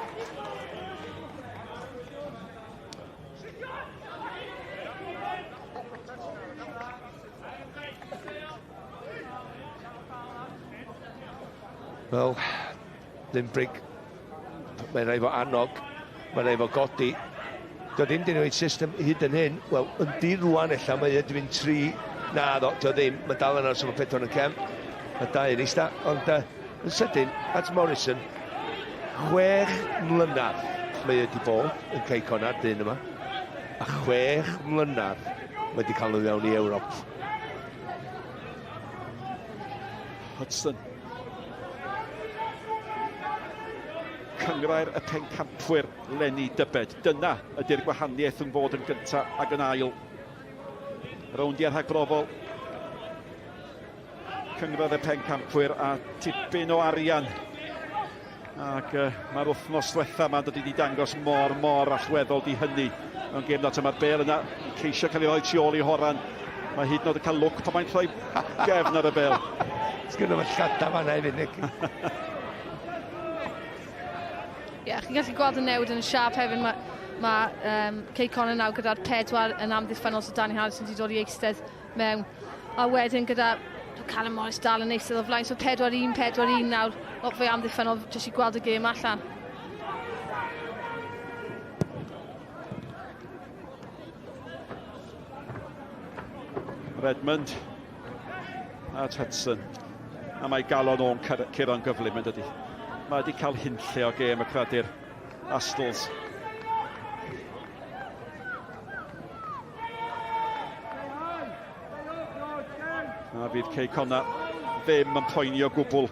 Wel, ddim brig. Mae'n rhaid fo annog. Mae'n rhaid fo godi. Doedd ddim di wneud system hyd yn hyn. Wel, yn di rwan ella mae ydy fi'n 3. Na, doedd ddim. Mae dal yna sy'n 4 yn y cem. Mae 2 yn eista. Ond yn sydyn, at Morrison, 6 mlynedd mae wedi bod yn Connah dyn yma. A 6 mlynedd mae wedi cael nhw fewn I Ewrop. Hudson. Cyngrair y pencampwyr Lenny Dybed. Dyna ydy'r gwahaniaeth yn fod yn gyntaf ac yn ail. Rowndiau rhagbrofol. Cyngrair y pencampwyr a tipyn o arian. Ac mae'r wythnos diwetha ma'n dod I dangos mor allweddol di hynny. Mewn gêm dat yma'r bel yna, ceisio cael ei roi tu ôl I Horan. Mae hyd yn oed yn cael lwc pan mae'n rhoi gefn ar y bel. Sgynno fe llada fan'na I fyny. chi'n gallu gweld y newid yn y siap hefyd. Mae Connah nawr gyda'r 4 yn amddiffynol, so Danny Harrison wedi dod i eistedd mewn. A wedyn gyda Callum Morris dal yn eistedd o flaen, so 4-1, 4-1 nawr. Lot fwy amddiffynol, jyst i gweld y gêm allan. Redmond a Hudson. A mae galon o'n Ciron gyflym yn dydi. Mae wedi cael hinlle o gêm y credir Astles. A fydd Connah ddim yn poeni o gwbl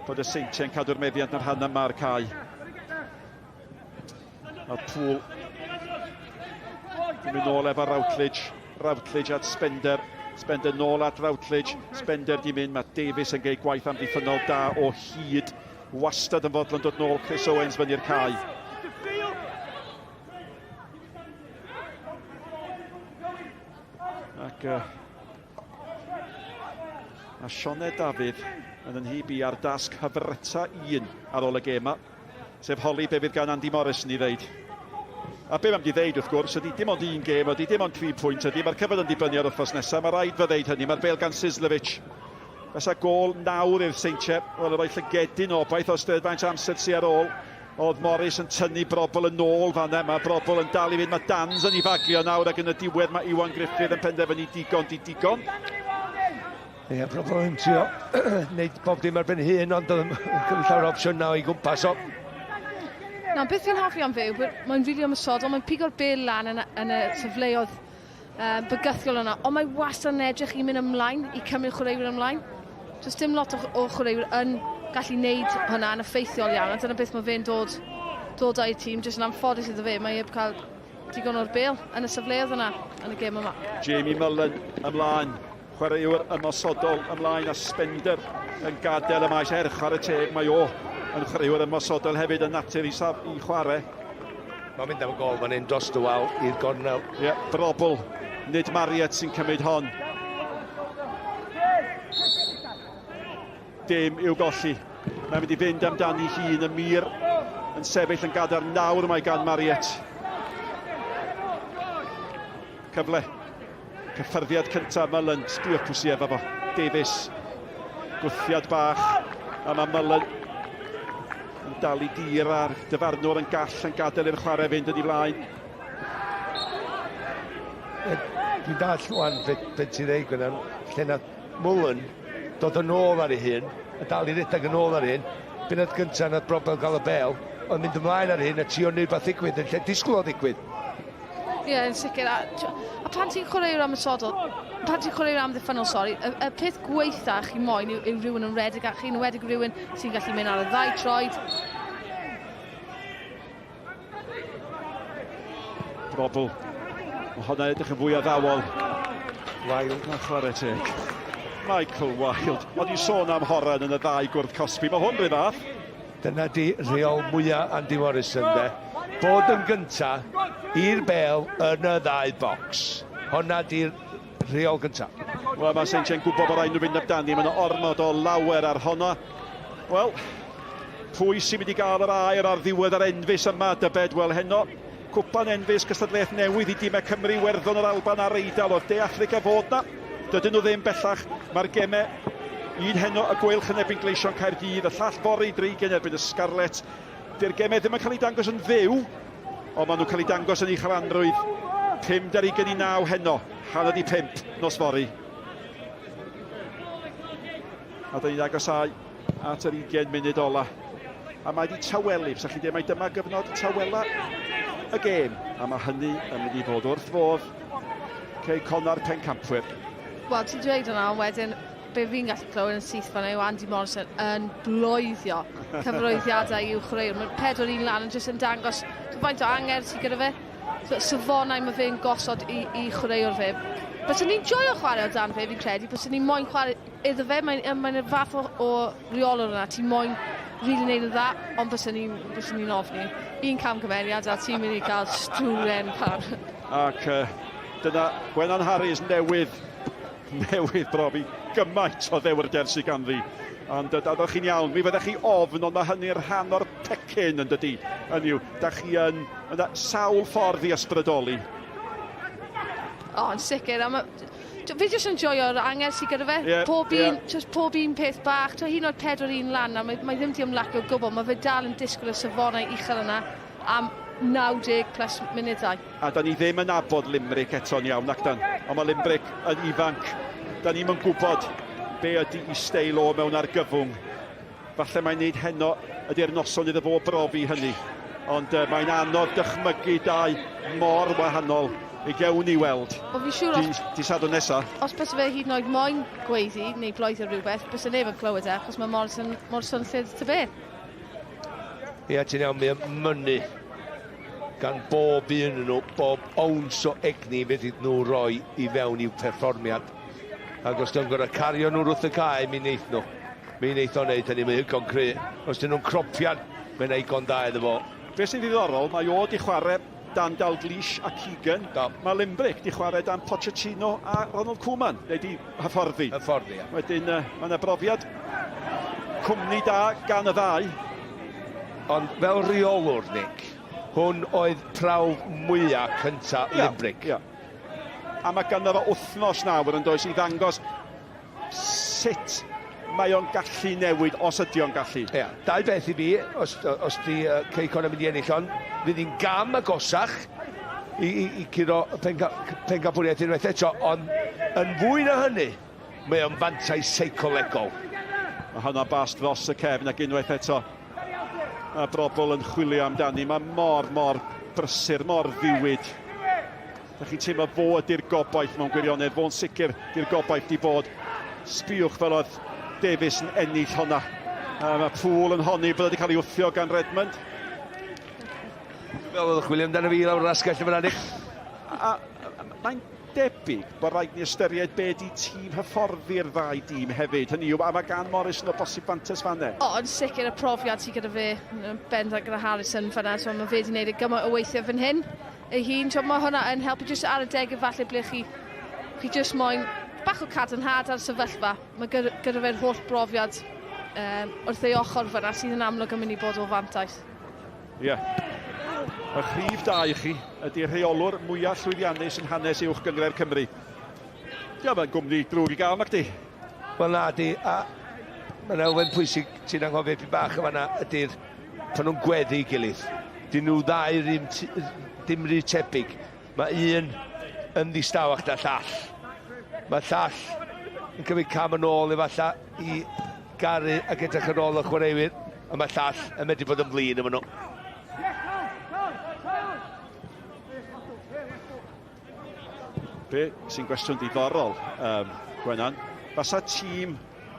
bod y Seintiau'n cadw'r meddiant yn rhan yma'r cae. A'r Pŵl yn mynd nôl efo Routledge at Spender. Spender nôl at Routledge. Spender di mynd, mae Davies yn gwneud gwaith amddiffynol da o hyd. Wastad yn fodlon dod nôl Chris Owens fyny'r cae. Ac a Sioned Dafydd yn hybu ar dasg hyfryta 1 ar ôl y gema, sef holi be fydd gan Andy Morrison i ddeud. A be mae'n di ddeud wrth gwrs, ydy dim ond 1 gêm, ydy dim ond 3 pwynt, ydy mae'r cyfod yn dibynnu ar wythnos nesaf, mae rhaid fy ddeud hynny, mae'r bêl gan Sislevich. Fysa gôl nawr i'r Seintiau, wel y roi llygedyn obaith os dweud faint amser sy'n ar ôl. Oedd Morris yn tynnu Brobl yn ôl fanna, mae Brobl yn dal i fynd, mae Dans yn ei fagio nawr ac yn y diwedd mae Iwan Griffith yn penderfynu digon. Ie, Brobl yn trio wneud bob dim ar ben hyn, ond oedd yn llawer opsiwn nawr i gwmpas o. Na, beth fi'n hoffi am fyw, mae'n rili ymwysodol, mae'n pigo'r bêl lan yn y sefleoedd bygythiol yna, ond mae wastad yn edrych i mynd ymlaen, i cymryd chwaraewyr ymlaen. Does dim lot o chwaraewyr yn gallu neud hwnna yn effeithiol iawn, a dyna beth mae fe'n dod â'i tîm, jyst yn amffodus iddo fe, mae eb cael digon o'r bêl yn y sefleoedd yna, yn y gêm yma. Jamie Mullen ymlaen, chwaraewyr ymosodol ymlaen a Spender yn gadael y maes erch ar y teg, mae o yn chwaraewyr ymosodol hefyd yn natur i chwarae. Mae'n mynd am y gol fan hyn dros dy wal i'r gornel. Ie, Brobl, nid Marriott sy'n cymryd hon. Dim i'w golli. Mae'n mynd i fynd amdani hun y mir yn sefyll yn gadar nawr mae gan Marriott. Cyfle. Cyffyrddiad cyntaf Mullen, sbio pwsi efo fo. Davies. Gwthiad bach. A mae Mullen yn dal i dir ar dyfarnwr yn gall yn gadael i'r chwarae fynd yn ei flaen. Dwi'n dall wan beth ti'n dweud Gwynaf, lle na Mullen dod yn ôl ar ei hun, a dal i redag yn ôl ar hyn, bunad gyntaf nad Brobl gael y bel, ond mynd ymlaen ar hyn a trio wneud beth ddigwydd, yn lle disgwyl o ddigwydd. Ie, yn sicr. A pan ti'n chwaraewr ymwysodol, pan ti'n chwaraewr amddiffynol, y peth gweitha chi moyn yw rhywun yn redig â chi, yn wedig rhywun sy'n gallu mynd ar y ddau troed. Brobl. Mae hwnna edrych yn fwy addawol. Wild na chwarae teg. Michael Wild. Ond i'n sôn am horan yn y ddau gwrdd Cosby. Mae hwn rhaid fath. Dyna di reol mwyaf Andy Morrison, de. Bod yn gynta i'r bel yn y ddau bocs. Honna di'r reol gynta. Wel, mae Seintiau'n gwybod bod rhaid nhw fynd amdani. Mae yna ormod o lawer ar honna. Wel, pwy sy'n mynd i gael yr air ar ddiwedd yr enfus yma, dybed? Wel, heno, cwpan enfus Cystadlaeth Newydd i dîmau Cymru, Werddon yr Alban a'r Eidal o'r De Affrica fod na. Dydyn nhw ddim bellach. Mae'r gemau un heno y gwylch yn erbyn Gleision Caerdydd, y llall bori 3 yn erbyn y Scarlet. Dy'r gemau ddim yn cael ei dangos yn fyw, ond maen nhw'n cael ei dangos yn ei chranrwydd. 5:29 heno, hanner 5 nos fori. A dyn ni'n agosau at yr 20 munud ola. A mae wedi tawelu, fysa chi ddim mai dyma gyfnod tawela y gêm. A mae hynny yn mynd i fod wrth fodd Connah'r pencampwyr. Wel, ti'n dweud hwnna, ond wedyn, be fi'n gallu clywed yn syth fan yw Andy Morrison yn bloeddio cyfroeddiadau i'w chwaraewr. Mae'r 4-1 lan yn jyst yn dangos faint o anger sydd gyda fe. Safonau mae fe'n gosod i chwaraewr fe. Bys ni'n joio chwarae o dan fe, fi'n credu. Bys ni'n moyn chwarae iddo fe. Mae'n fath o reolwr yna. Ti'n moyn rili wneud yn dda, ond bys ni'n ofni. Un cam cymeriad a ti'n mynd i gael stwren par. Ac dyna Gwenan Harris Newydd Newydd brofi gymaint o ddewrder sydd ganddi. Ond ydych chi'n iawn, mi fyddech chi ofn, ond mae hynny'r rhan o'r pecyn yn dydi. Hynny yw, da chi yn sawl ffordd i ysbrydoli. O, yn sicr. Fi jyst yn joio'r angen sydd gyda fe. Pob un peth bach. Hyd yn oed 4-1 lan, a mae ddim di ymlacio o gwbl. Mae fe dal yn disgwyl y safonau uchel yna am 90 plus munudau. A da ni ddim yn abod Limerick eto'n iawn, ac dan. Ond mae Limerick yn ifanc. Da ni'n gwybod be ydy i steil o mewn argyfwng. Falle mae'n neud heno ydy'r noson iddo fo brofi hynny. Ond mae'n anodd dychmygu dau mor wahanol i gewn i weld. Di sadwn nesa. Os bys fe hyd yn oed moyn gweiddi neu bloedd o rhywbeth, bys y neb yn clywed e, achos mae mor swnllydd ty be. Ia, ti'n iawn, mae'n mynnu gan bob un nhw, bob owns o egni fyddi nhw roi i fewn i'w perfformiad. Ac os dyn gorau cario nhw wrth y cae, mi wneith nhw. Mi wneith o'n neud hynny, mae'n hygon cry. Os dyn nhw'n cropfiad, mae'n eigon da iddo fo. Be sy'n ddiddorol, mae o di chwarae dan Dalglish a Keegan. Mae Limerick di chwarae dan Pochettino a Ronald Koeman. Neu di hyfforddi. Hyfforddi, ia. Wedyn, mae yna brofiad cwmni da gan y ddau. Ond fel reolwr, Nick, hwn oedd prawf mwyaf cyntaf Limerick. Ia. A mae ganddo fo wythnos nawr yn does i ddangos sut mae o'n gallu newid, os ydy o'n gallu. Ia, dau beth i fi, os di Connah mynd i ennill on, fydd hi'n gam agosach i curo pencampwriaeth unwaith eto, ond yn fwy na hynny, mae o'n fantais seicolegol. Mae hwnna bas dros y cefn ac unwaith eto. A brobl yn chwilio amdani, mae mor brysur, mor ddiwyd. Da chi'n teimlo fo ydy'r gobaith mewn gwirionedd, fo'n sicr di'r gobaith di bod. Sbiwch fel oedd Davies yn ennill honna. Mae Poole yn honni bod wedi cael ei wthio gan Redmond. Fel oedd y chwilio amdano fi lawr rasgell yma Nick. Mae'n debyg bod rhaid ni ystyried be di tîm hyfforddi'r ddau dîm hefyd. Hynny yw, a mae gan Morris yn o bosib fantes fan e. O, yn sicr y profiad sydd gyda fe, bendant gyda Harrison fanna, so mae fe wedi gwneud y gymaint o weithio fan hyn. Ei hun, mae hwnna yn helpu jyst ar y deg falle ble chi jyst moyn bach o cadarnhad ar sefyllfa. Mae gyda fe'r holl brofiad wrth ei ochr fyna sydd yn amlwg yn mynd i bod o fantais. Ie. Y chrif da i chi ydy'r rheolwr mwyaf llwyddiannus yn hanes uwch gyngred Cymru. Ie, mae'n gwmni drwg i gael, Macdi. Wel na, di, a mae'n elfen pwysig ti'n anghofio fi bach yma na ydy'r pan nhw'n gweddu i gilydd. Dyn nhw ddau dim rhy tebyg. Mae un yn ddistawach da llall. Mae llall yn cymryd cam yn ôl efalla i garu ac edrych yn ôl y chwaraewyr, a mae llall yn medru bod yn flin yma nhw. Be sy'n gwestiwn diddorol, Gwenan. Fasa tîm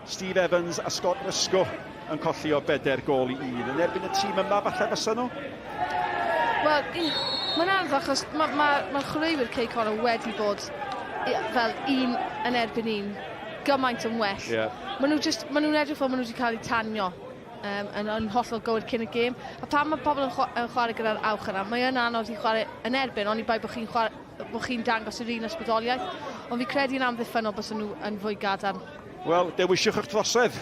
Steve Evans a Scott Risco yn colli o 4 gol i 1. Yn erbyn y tîm yma, falle fysa nhw? Wel, mae'n anodd achos mae'r chwaraewyr Connah wedi bod fel un yn erbyn un, gymaint yn well. Yeah. Maen nhw'n edrych fel maen nhw wedi cael eu tanio yn hollol gywir cyn y gêm. A pan mae pobl yn chwarae gyda'r awch yna, mae yn anodd i chwarae yn erbyn, ond i bai bod chi'n dangos yr un ysbrydoliaeth. Ond fi credu yn amddiffynol bys nhw yn fwy gadarn. Wel, dewisiwch eich drosedd.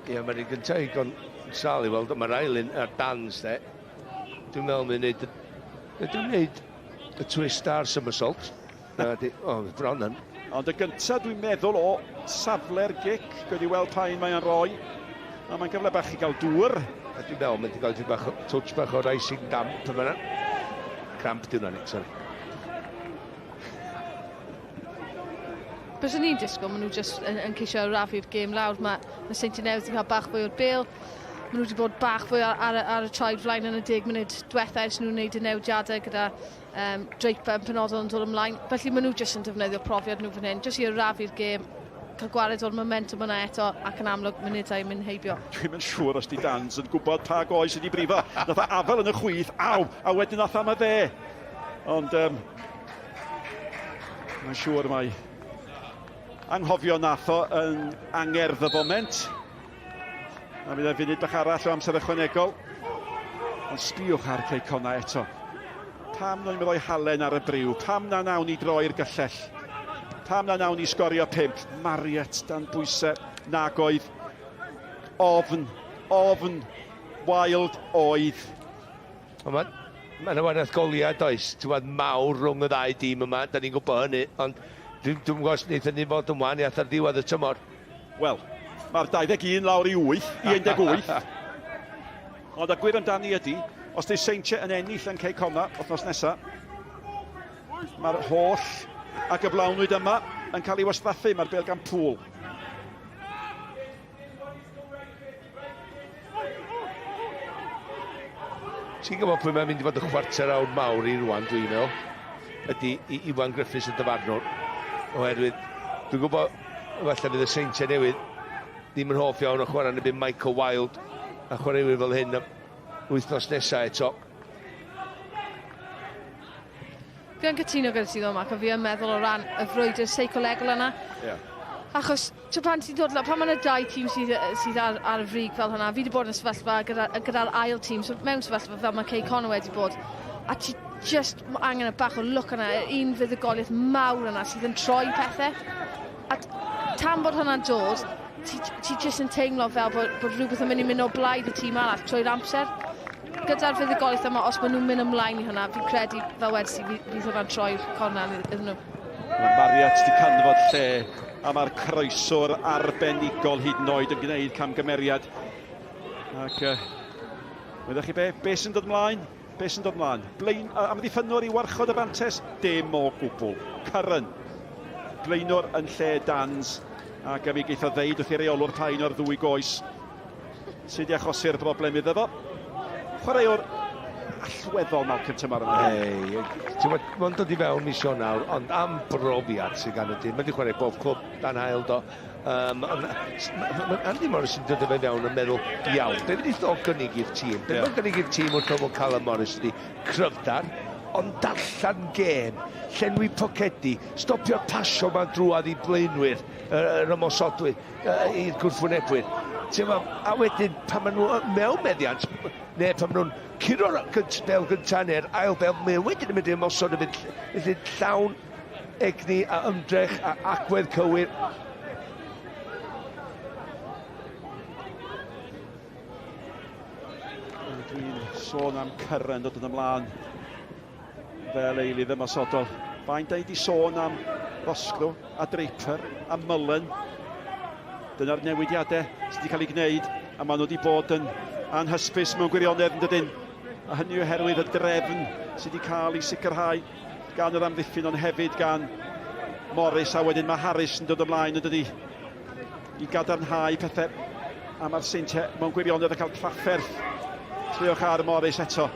Ie, mae'r un gyntaf i sal i weld, mae'r ailyn ar dans, de. Dwi'n meddwl mae'n wneud y twist ar somersault. Bron yn. Ond y gyntaf dwi'n meddwl o safle'r gic, gwedi weld pa un mae'n roi. A mae'n gyfle bach i gael dŵr. A dwi'n meddwl mae'n gael touch bach o'r icing damp yma. Cramp dwi'n annig, sori. Bys ni'n disgwyl, maen nhw jyst yn ceisio rafu'r gêm lawr. Mae Seintiau wedi cael bach fwy o'r bêl. Maen nhw wedi bod bach fwy ar y traed flaen yn y 10 munud diwethaf ers nhw'n gwneud y newidiadau gyda Draper yn penodol yn dod ymlaen. Felly maen nhw jyst yn defnyddio profiad nhw fan hyn, jyst i rafu'r gêm, cael gwared o'r momentum yna eto ac yn amlwg munudau yn mynd heibio. Dwi'n mynd siŵr os di Dans yn gwybod pa goes ydi brifo. Nath o afel yn y chwith, aw, a wedyn nath am y dde. Ond mae'n siŵr mai anghofio nath o yn angerdd y foment. A fydd e funud bach arall o amser ychwanegol. Ond sbiwch ar Connah eto. Pam na'n rhoi halen ar y briw? Pam na nawn ni droi'r gyllell? Pam na nawn ni sgorio 5. Mariet dan bwysau. Nag oedd. Ofn. Wild oedd. Mae yna wanaeth goliad oes, ti'n gwybod, mawr rhwng y ddau dîm yma, da ni'n gwybod hynny, ond dwi'n gwybod wnaethon ni fod yn waniaeth ar ddiwedd y tymor. Wel, mae'r 21 lawr i 8, i 18. Ond y gwir amdani ydy, os di Seintiau yn ennill yn Connah wythnos nesaf, mae'r holl a gyflawnwyd yma yn cael ei wasddathu, mae'r bêl gan pŵl. Ti'n gwybod pwy mae'n mynd i fod y chwarter awr mawr i rwan, dwi'n meddwl, ydy Iwan Griffiths y dyfarnwr. Oherwydd, dwi'n gwybod, falle fydd y Seintiau Newydd ddim yn hoff iawn o chwarae yn y byd Michael Wilde a chwaraewyr fel hyn am wythnos nesaf eto. Fi yn cytuno gyda ti ddod ac fi yn meddwl o ran y frwydr seicolegol yna. Achos, pan ti'n dod, pan mae'n y dau tîm sydd ar y frig fel hynna, fi wedi bod yn y sefyllfa gyda'r ail tîm, so mewn sefyllfa fel mae Connah wedi bod, a ti just angen y bach o look yna, un fuddugoliaeth mawr yna sydd yn troi pethau. A tan bod hynna'n dod, ti just yn teimlo fel bod rhywbeth yn mynd o blaid y tîm arall trwy'r amser. Gyda'r fuddugoliaeth yma, os maen nhw'n mynd ymlaen i hynna, fi'n credu fel wedys i, fydd hwnna'n troi'r Connah iddyn nhw. Mae Mariet wedi canfod lle a mae'r croeswr arbenigol hyd yn oed yn gwneud camgymeriad. Ac, weddech chi be sy'n dod ymlaen? Be sy'n dod ymlaen? Am ddiffynwr i warchod y fantes? Dim o gwbl. Curran. Blaenwr yn lle dans. Ac mi geith o ddeud wrth i reolwr pain o'r ddwy goes. Sydd i achosi'r broblem iddo fo. Chwaraewr allweddol Malcolm tymor yma. Mae'n dod i fewn mis o nawr, ond am brofiad sydd gan y dyn. Mae wedi chwarae bob clwb dan hael do. Andy Morris yn dod i fewn yn meddwl, iawn, be fydd i ddod gynnig i'r tîm? Be fydd gynnig i'r tîm wrth fel Callum Morris ydi cryfdar, ond darllan gêm, llenwi pocedi, stopio'r pasio ma'n drwad i blaenwyr, yr ymosodwyr, i'r gwrthwynebwyr. A wedyn, pan maen nhw mewn meddiant, neu pan maen nhw'n curo'r bel gyntaf neu'r ail bel mewn, wedyn yn mynd i'r ymosod yn mynd llawn egni a ymdrech a agwedd cywir. Dwi'n sôn am Curran dod yn ymlaen fel eilydd ymosodol. Faint da i wedi sôn am Roscoe a Draper a Mullen. Dyna'r newidiadau sydd wedi cael ei gwneud, a maen nhw wedi bod yn anhysbys mewn gwirionedd yn dydyn. A hynny oherwydd y drefn sydd wedi cael ei sicrhau gan yr amddiffyn, ond hefyd gan Morris, a wedyn mae Harris yn dod ymlaen yn dydi i gadarnhau pethau. A mae'r Seintiau mewn gwirionedd yn cael trafferth. Sliwch ar Morris eto.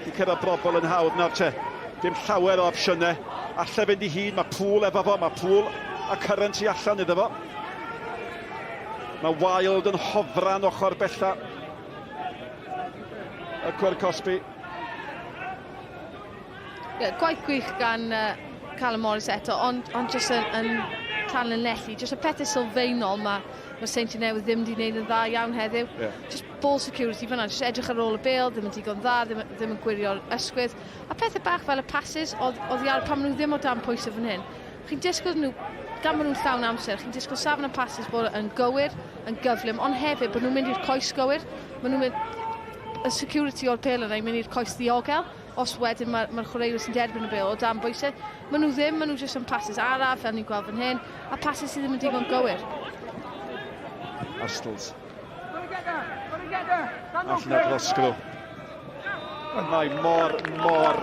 Di cyrraedd brobl yn hawdd nawr te. Dim llawer o opsiynau. Alla fynd i hun, mae Pŵl efo fo, mae Pŵl a Curran tu allan iddo fo. Mae Wild yn hofran ochr bella y Cwr Cosby. Gwaith gwych gan Callum Morris eto, ond jyst yn canlinelli. Jyst y pethau sylfaenol mae Seintiau Newydd ddim wedi gwneud yn dda iawn heddiw. Just ball security fyna, just edrych ar ôl y bêl, ddim yn digon dda, ddim yn gwirio'r ysgwydd. A pethau bach fel y passes, oedd iar pan maen nhw ddim o dan pwysau fan hyn. Chi'n disgwyl nhw, gan maen nhw'n llawn amser, chi'n disgwyl safon y passes bod yn gywir, yn gyflym, ond hefyd bod nhw'n mynd i'r coes gywir. Maen nhw'n mynd, y security o'r bêl yna, mynd i'r coes ddiogel. Os wedyn mae'r chwaraewyr sy'n derbyn y bêl o dan bwysau. Maen nhw ddim, maen nhw jyst yn passes araf, fel ni'n gweld fan hyn, a passes sydd ddim yn digon gywir. Arstles. Allan o'r Roscoe. Mae mor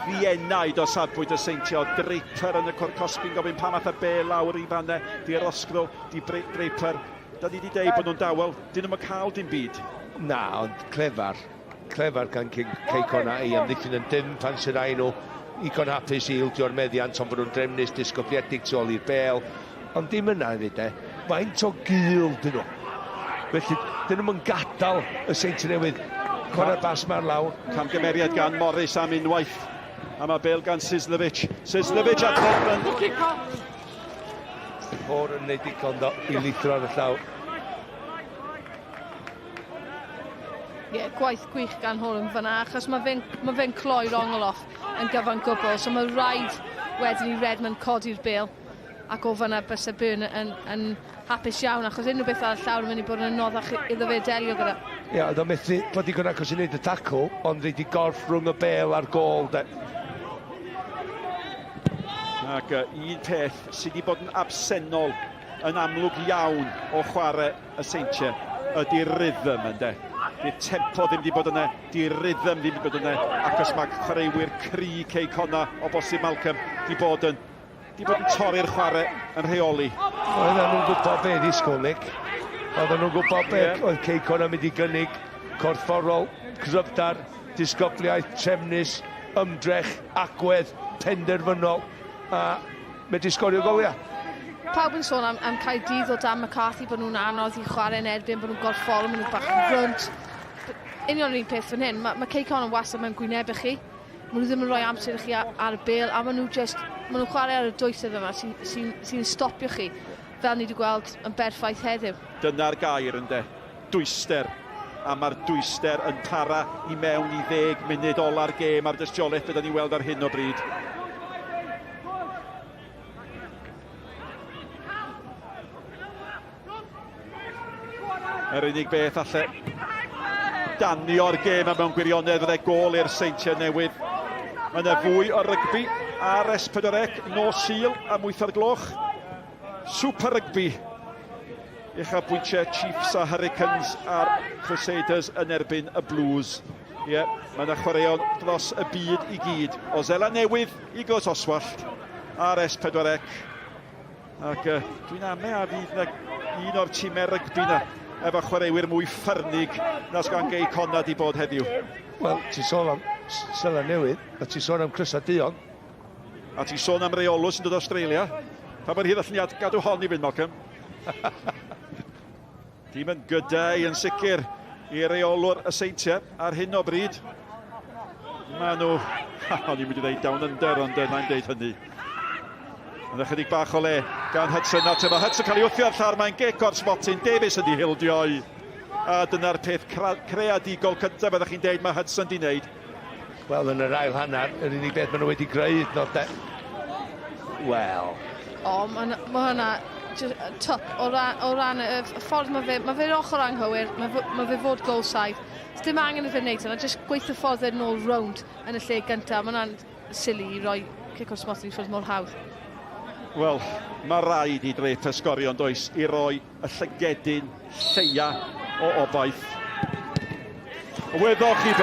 ddiennaid o safbwynt y Seintiau. Draper yn y Cwr Cosby'n gofyn pa math y bêl lawr i fannau. Di Roscoe, di Draper. Da ni wedi deud bod nhw'n dawel. Dyn nhw'n cael dim byd. Na, ond clefar gan Connah i amddiffyn yn dim pan sy'n rhaid nhw igon hapus i ildio'r meddiant, ond bod nhw'n drefnus disgobliedig tu ôl i'r bêl. Ond dim yna hefyd, faint o gul dyn nhw. Felly, dyn nhw'n gadael y Seintiau Newydd. Connor bas ma'r lawr. Camgymeriad gan Morris am unwaith. A mae bêl gan Sislevic. Sislevic a Corbyn. O'r yn neud digon i lithro ar y llawr. Gwaith gwych gan Holm fyna, achos mae fe'n cloi Rongoloff yn gyfan gwbl, so mae rhaid wedyn i Redmond codi'r bêl ac o fanna bys y Byrne yn hapus iawn, achos unrhyw beth ar y llawr yn mynd i bod yn anoddach iddo fe delio gyda. Ia, oedd o'n methu bod digon agos i wneud y tacl, ond wedi gorff rhwng y bêl a'r gol, de. Ac un peth sydd wedi bod yn absennol yn amlwg iawn o chwarae y Seintiau ydy'r rhythm ynde. Di'r tempo ddim wedi bod yna, di'r rhythm ddim wedi bod yna, ac os mae chwaraewyr cry Connah o bosib Malcolm wedi bod yn torri'r chwarae yn rheoli. Oedden nhw'n gwybod be ddisgwyl, Nick. Oedden nhw'n gwybod be oedd Connah mynd i gynnig, corfforol, cryfdar, disgobliaeth, trefnus, ymdrech, agwedd, penderfynol, a wedi sgorio goliau. Pawb yn sôn am Caerdydd o Dan McCarthy, bod nhw'n anodd i chwarae yn erbyn, bod nhw'n gorfforol, maen nhw'n bach yn grunt. Union yr un peth fan hyn, mae Connah wastad mewn gwynebau chi. Maen nhw ddim yn rhoi amser i chi ar y bêl, a maen nhw'n chwarae ar y dwysydd yma sy'n stopio chi, fel ni wedi gweld yn berffaith heddiw. Dyna'r gair ynde, dwyster. A mae'r dwyster yn para i mewn i 10 munud ola'r gêm a'r dystiolaeth byddwn ni'n weld ar hyn o bryd. Yr unig beth alle danio'r gêm a mewn gwirionedd fydde gol i'r Seintiau Newydd. Mae yna fwy o rygbi ar S4C, no Sil am 8 o'r gloch. Super rygbi. Uchafbwyntiau Chiefs a Hurricanes a'r Crusaders yn erbyn y Blues. Ie, mae yna chwaraeon dros y byd i gyd. O Zela Newydd i Glos Oswallt ar S4C. Ac dwi'n ame a fydd yna un o'r tîmau rygbi yna efo chwaraewyr mwy ffyrnig na sgan Connah di bod heddiw. Wel, ti'n sôn am Zela Newydd, a ti'n sôn am Chrysa Dion. A ti'n sôn am reolwys yn dod Australia. Pa mor hir allan ni gadw hon i fynd, Malcolm? Dim yn gydau yn sicr i reolwr y Seintiau ar hyn o bryd. Mae nhw... O'n i'n mynd i ddeud down under, ond na'n deud hynny. Yn ychydig bach o le gan Hudson. A tyma Hudson cael ei wthio ar llawr, mae'n gec o'r smotin. Davies ydi hildioi. A dyna'r peth creadigol cyntaf byddwch chi'n deud mae Hudson di wneud. Wel, yn yr ail hanner, yr unig beth maen nhw wedi greu, nodau. Wel. O, mae hwnna top o ran y ffordd mae fe'r ochr anghywir, mae fe fod gol saith. Dim angen i fe wneud yna, jyst gweithio ffordd yn ôl rownd yn y lle gyntaf. Mae hwnna'n sili i roi cic o'r smotin i ffwrdd mor hawdd. Wel, mae rhaid i dref y Sgorio yn does i roi y llygedyn lleia o obaith. Weddwch chi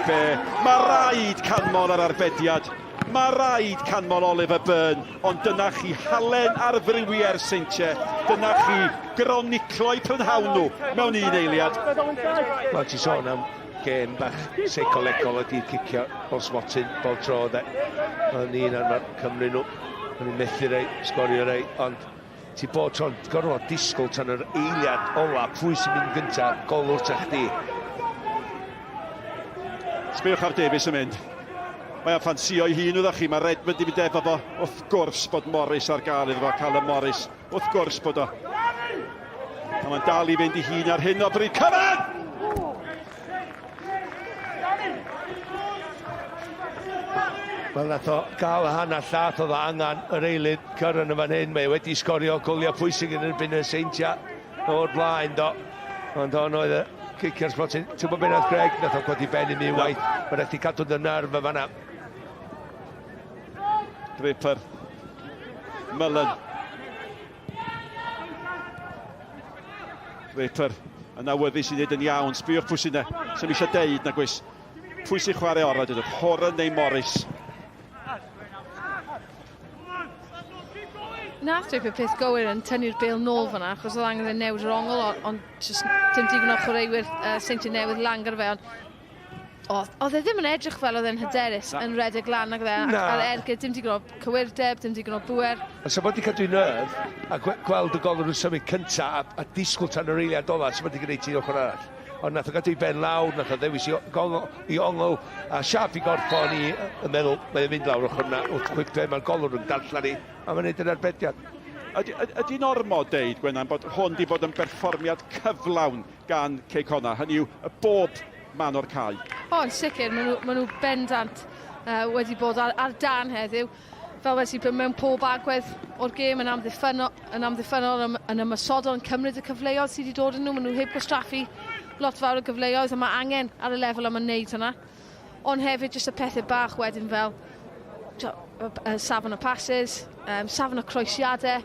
be, mae rhaid canmol ar arbediad. Mae rhaid canmol Oliver Byrne, ond dyna chi halen ar ddrywie'r Seintiau. Dyna chi groniclo'i prynhawn nhw mewn un eiliad. Wel, ti'n sôn am gêm bach seicolegol ydi cicio o'r smotin bob tro, de. O'n un ar Cymru nhw. O'n i'n methu rei, sgorio rei, ond ti bod tro'n gorfod disgwyl tan yr eiliad ola, pwy sy'n mynd gyntaf, golwr ta chdi. Sbïwch ar Davies yn mynd. Mae'n ffansio ei hun wrth chi, mae Redmond i fynd efo fo. Wrth gwrs bod Morris ar gael iddo fo, Callum Morris. Wrth gwrs bod o. A mae'n dal i fynd i hun ar hyn o bryd. Cyfan! Wel, nath o gael y hanner llath oedd o angen yr eilydd cyrra'n y fan hyn. Mae wedi sgorio goliau pwysig yn erbyn y Seintiau o'r blaen, do. Ond hon oedd y cicio'r smotin. Ti'n bod beth oedd Greg, nath o godi ben i mi waith. Mae'n eich di cadw dy nerf y fanna. Draper. Mullen. Draper. Yn awyddus i wneud yn iawn. Sbïwch pwy sy'n ne. Sy'n eisiau deud na gwys. Pwy sy'n chwarae orau dydw. Horan neu Morris. Nath drwy peth gywir yn tynnu'r bêl nôl fanna, achos oedd angen ei newid yr ongl, ond dim digon o chwaraewyr Seintiau Newydd langar fe, ond oedd e ddim yn edrych fel oedd e'n hyderus yn redeg lan ag ar ergyd, dim digon o cywirdeb, dim digon o bwer. A so bod i cadw i nerf, a gweld y golwr yn symud cyntaf a disgwyl tan yr eiliad ola, so bod i gwneud ti'n ochr arall. Ond nath o gadw i ben lawr, nath o ddewis i ongl, a siap i gorffon i meddwl, mae'n mynd lawr ochr yna, wrth gwigdwe, mae'r golwr yn darllan i, a mae'n neud yn arbediad. Ydy'n ormod deud, Gwenan, bod hwn di bod yn berfformiad cyflawn gan Connah, hynny yw y bob man o'r cae. O, yn sicr, maen nhw bendant wedi bod ar dan heddiw. Fel wedi bod mewn pob agwedd o'r gêm yn amddiffynol yn ymysodol yn cymryd y cyfleoedd sydd wedi dod yn nhw. Maen nhw heb gwastraffu lot fawr o gyfleoedd, a mae angen ar y lefel yma'n neud hynna. Ond hefyd jyst y pethau bach wedyn fel safon y passes, safon y croesiadau.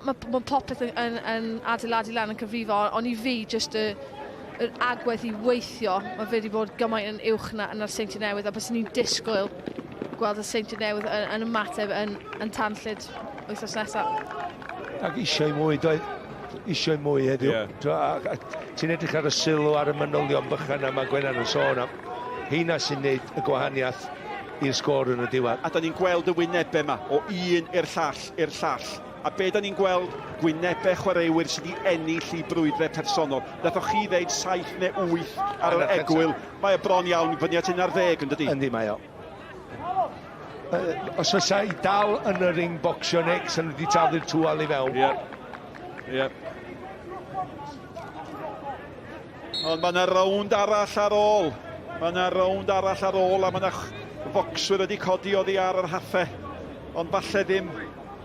Mae popeth yn adeiladu lan yn cyfrifo, ond i fi jyst yr agwedd i weithio, mae fe wedi bod gymaint yn uwch yn yr Seintiau Newydd, a bys ni'n disgwyl gweld y Seintiau Newydd yn ymateb yn tanllyd wythnos nesaf. Ac eisiau mwy, doedd? Eisiau mwy heddiw. Ti'n edrych ar y sylw ar y manylion bychan a mae Gwenan yn sôn am. Heina sy'n neud y gwahaniaeth i'r sgor yn y diwedd. A da ni'n gweld y wynebau yma o un i'r llall. A be da ni'n gweld gwynebau chwaraewyr sydd wedi ennill i brwydrau personol. Nathoch chi ddeud 7 neu 8 ar yr egwyl. Mae o bron iawn fyny at 11, yn dydi? Yndi, mae o. Os fysa i dal yn y ring bocsio necs yn wedi taflu'r twal i fewn. Ond mae yna rownd arall ar ôl. A mae yna focswyr wedi codi oddi ar yr hathau. Ond falle ddim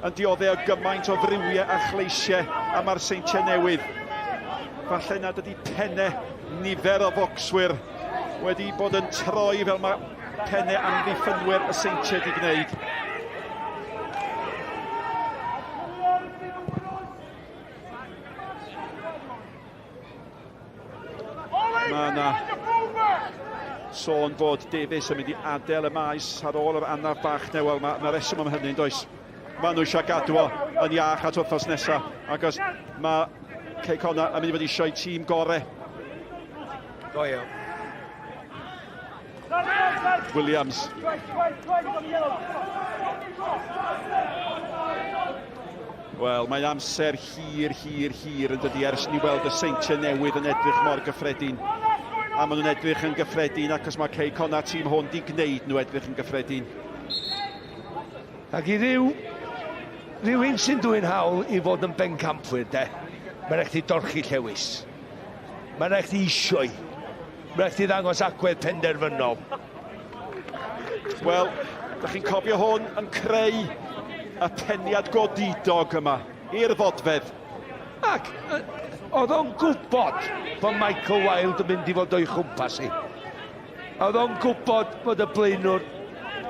yn dioddau o gymaint o frywiau a chleisiau am ar Seintiau Newydd. Falle nad ydy pennau nifer o focswyr wedi bod yn troi fel mae pennau amddiffynwyr y Seintiau wedi gwneud. Mae yna sôn bod Davies yn mynd i adael y maes ar ôl yr anaf bach newel. Mae reswm am hynny'n does. Mae nhw eisiau gadw o yn iach at wythnos nesaf, ac mae Connah yn mynd i fod eisiau tîm gorau. Go iawn. Williams. Wel, mae'n amser hir yn dydi ers ni weld y Seintiau Newydd yn edrych mor gyffredin. A maen nhw'n edrych yn gyffredin ac os mae Connah tîm hwn di gwneud nhw edrych yn gyffredin. Ac i rhywun sy'n dwy'n hawl i fod yn bencampwyr, mae'n rhaid i dorchu llewis. Mae'n rhaid i isioi. Mae'n rhaid i ddangos agwedd penderfynol. Wel, da chi'n cofio hwn yn creu y peniad godidog yma i'r ddodfedd. Ac oedd o'n gwybod bod Michael Wilde yn mynd i fod o'i chwmpas i. Oedd o'n gwybod bod y blaenwr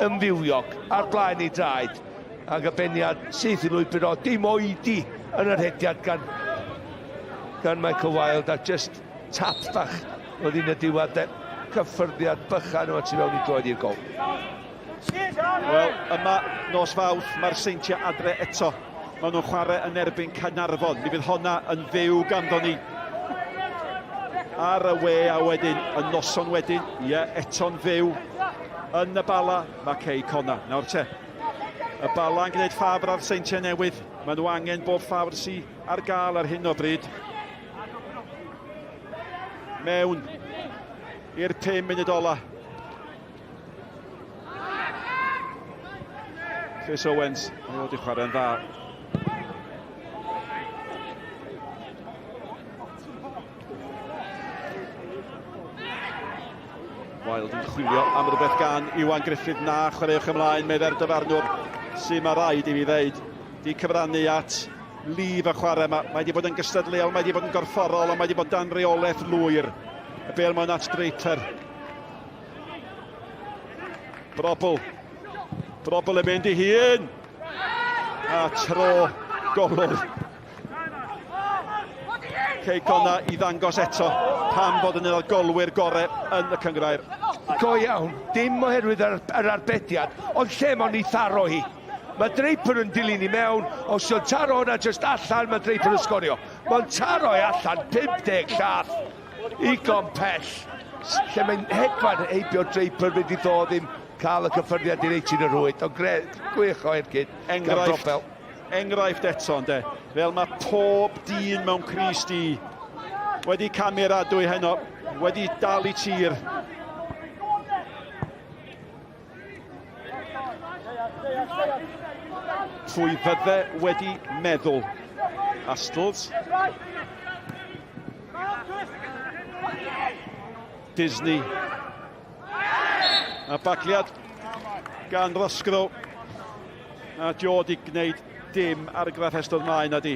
yn fywiog ar blaen ei draed. Ac y beniad syth i lwybr o dim oedi yn yr hediad gan Michael Wilde, a just tap bach oedd hi'n y diwedd, cyffyrddiad bychan o tu fewn i droed i'r gol. Wel, yma nos Fawrth, mae'r Seintiau adre eto. Maen nhw'n chwarae yn erbyn Caernarfon. Mi fydd honna yn fyw ganddo ni. Ar y we a wedyn, y noson wedyn, eto'n fyw. Yn y bala, mae Connah. Nawr te, y bala yn gwneud ffafr ar Seintiau Newydd. Maen nhw angen bob ffafr sy'n ar gael ar hyn o bryd. Mewn i'r 5 munud ola. Chris Owens, mae wedi chwarae'n dda. Wilde yn chwilio am rhywbeth gan Iwan Griffith. Na, chwaraewch ymlaen, medde'r dyfarnwr sy'n mae rhaid i fi ddeud. Di cyfrannu at lif y chwarae. Mae wedi bod yn gystadleuol, mae wedi bod yn gorfforol, a mae wedi bod dan reolaeth lwyr. Y bel mewn at Dreiter. Brobl yn mynd i hun. A tro golwg. Connah i ddangos eto pam bod yn y golwyr gorau yn y cyngrair. Go iawn, dim oherwydd yr arbediad, ond lle mae'n ei tharo hi. Mae Draper yn dilyn i mewn, os yw'n taro hwnna jyst allan, mae Draper yn sgorio. Mae'n taro i allan, 50 llath, ugon pell. Lle mae'n hedfan heibio Draper wedi ddod ddim cael y cyffyrddiad i'r eitin y rwyd. Ond gwych o ergyd, enghraifft eto, ynde. Fel mae pob dyn mewn Cris D wedi cameradwy heno, wedi dal i tir. Pwy fydde wedi meddwl. Astles. Disney. A bagliad gan Rosgro. A Joe di gwneud dim ar y graff estod mlaen na di.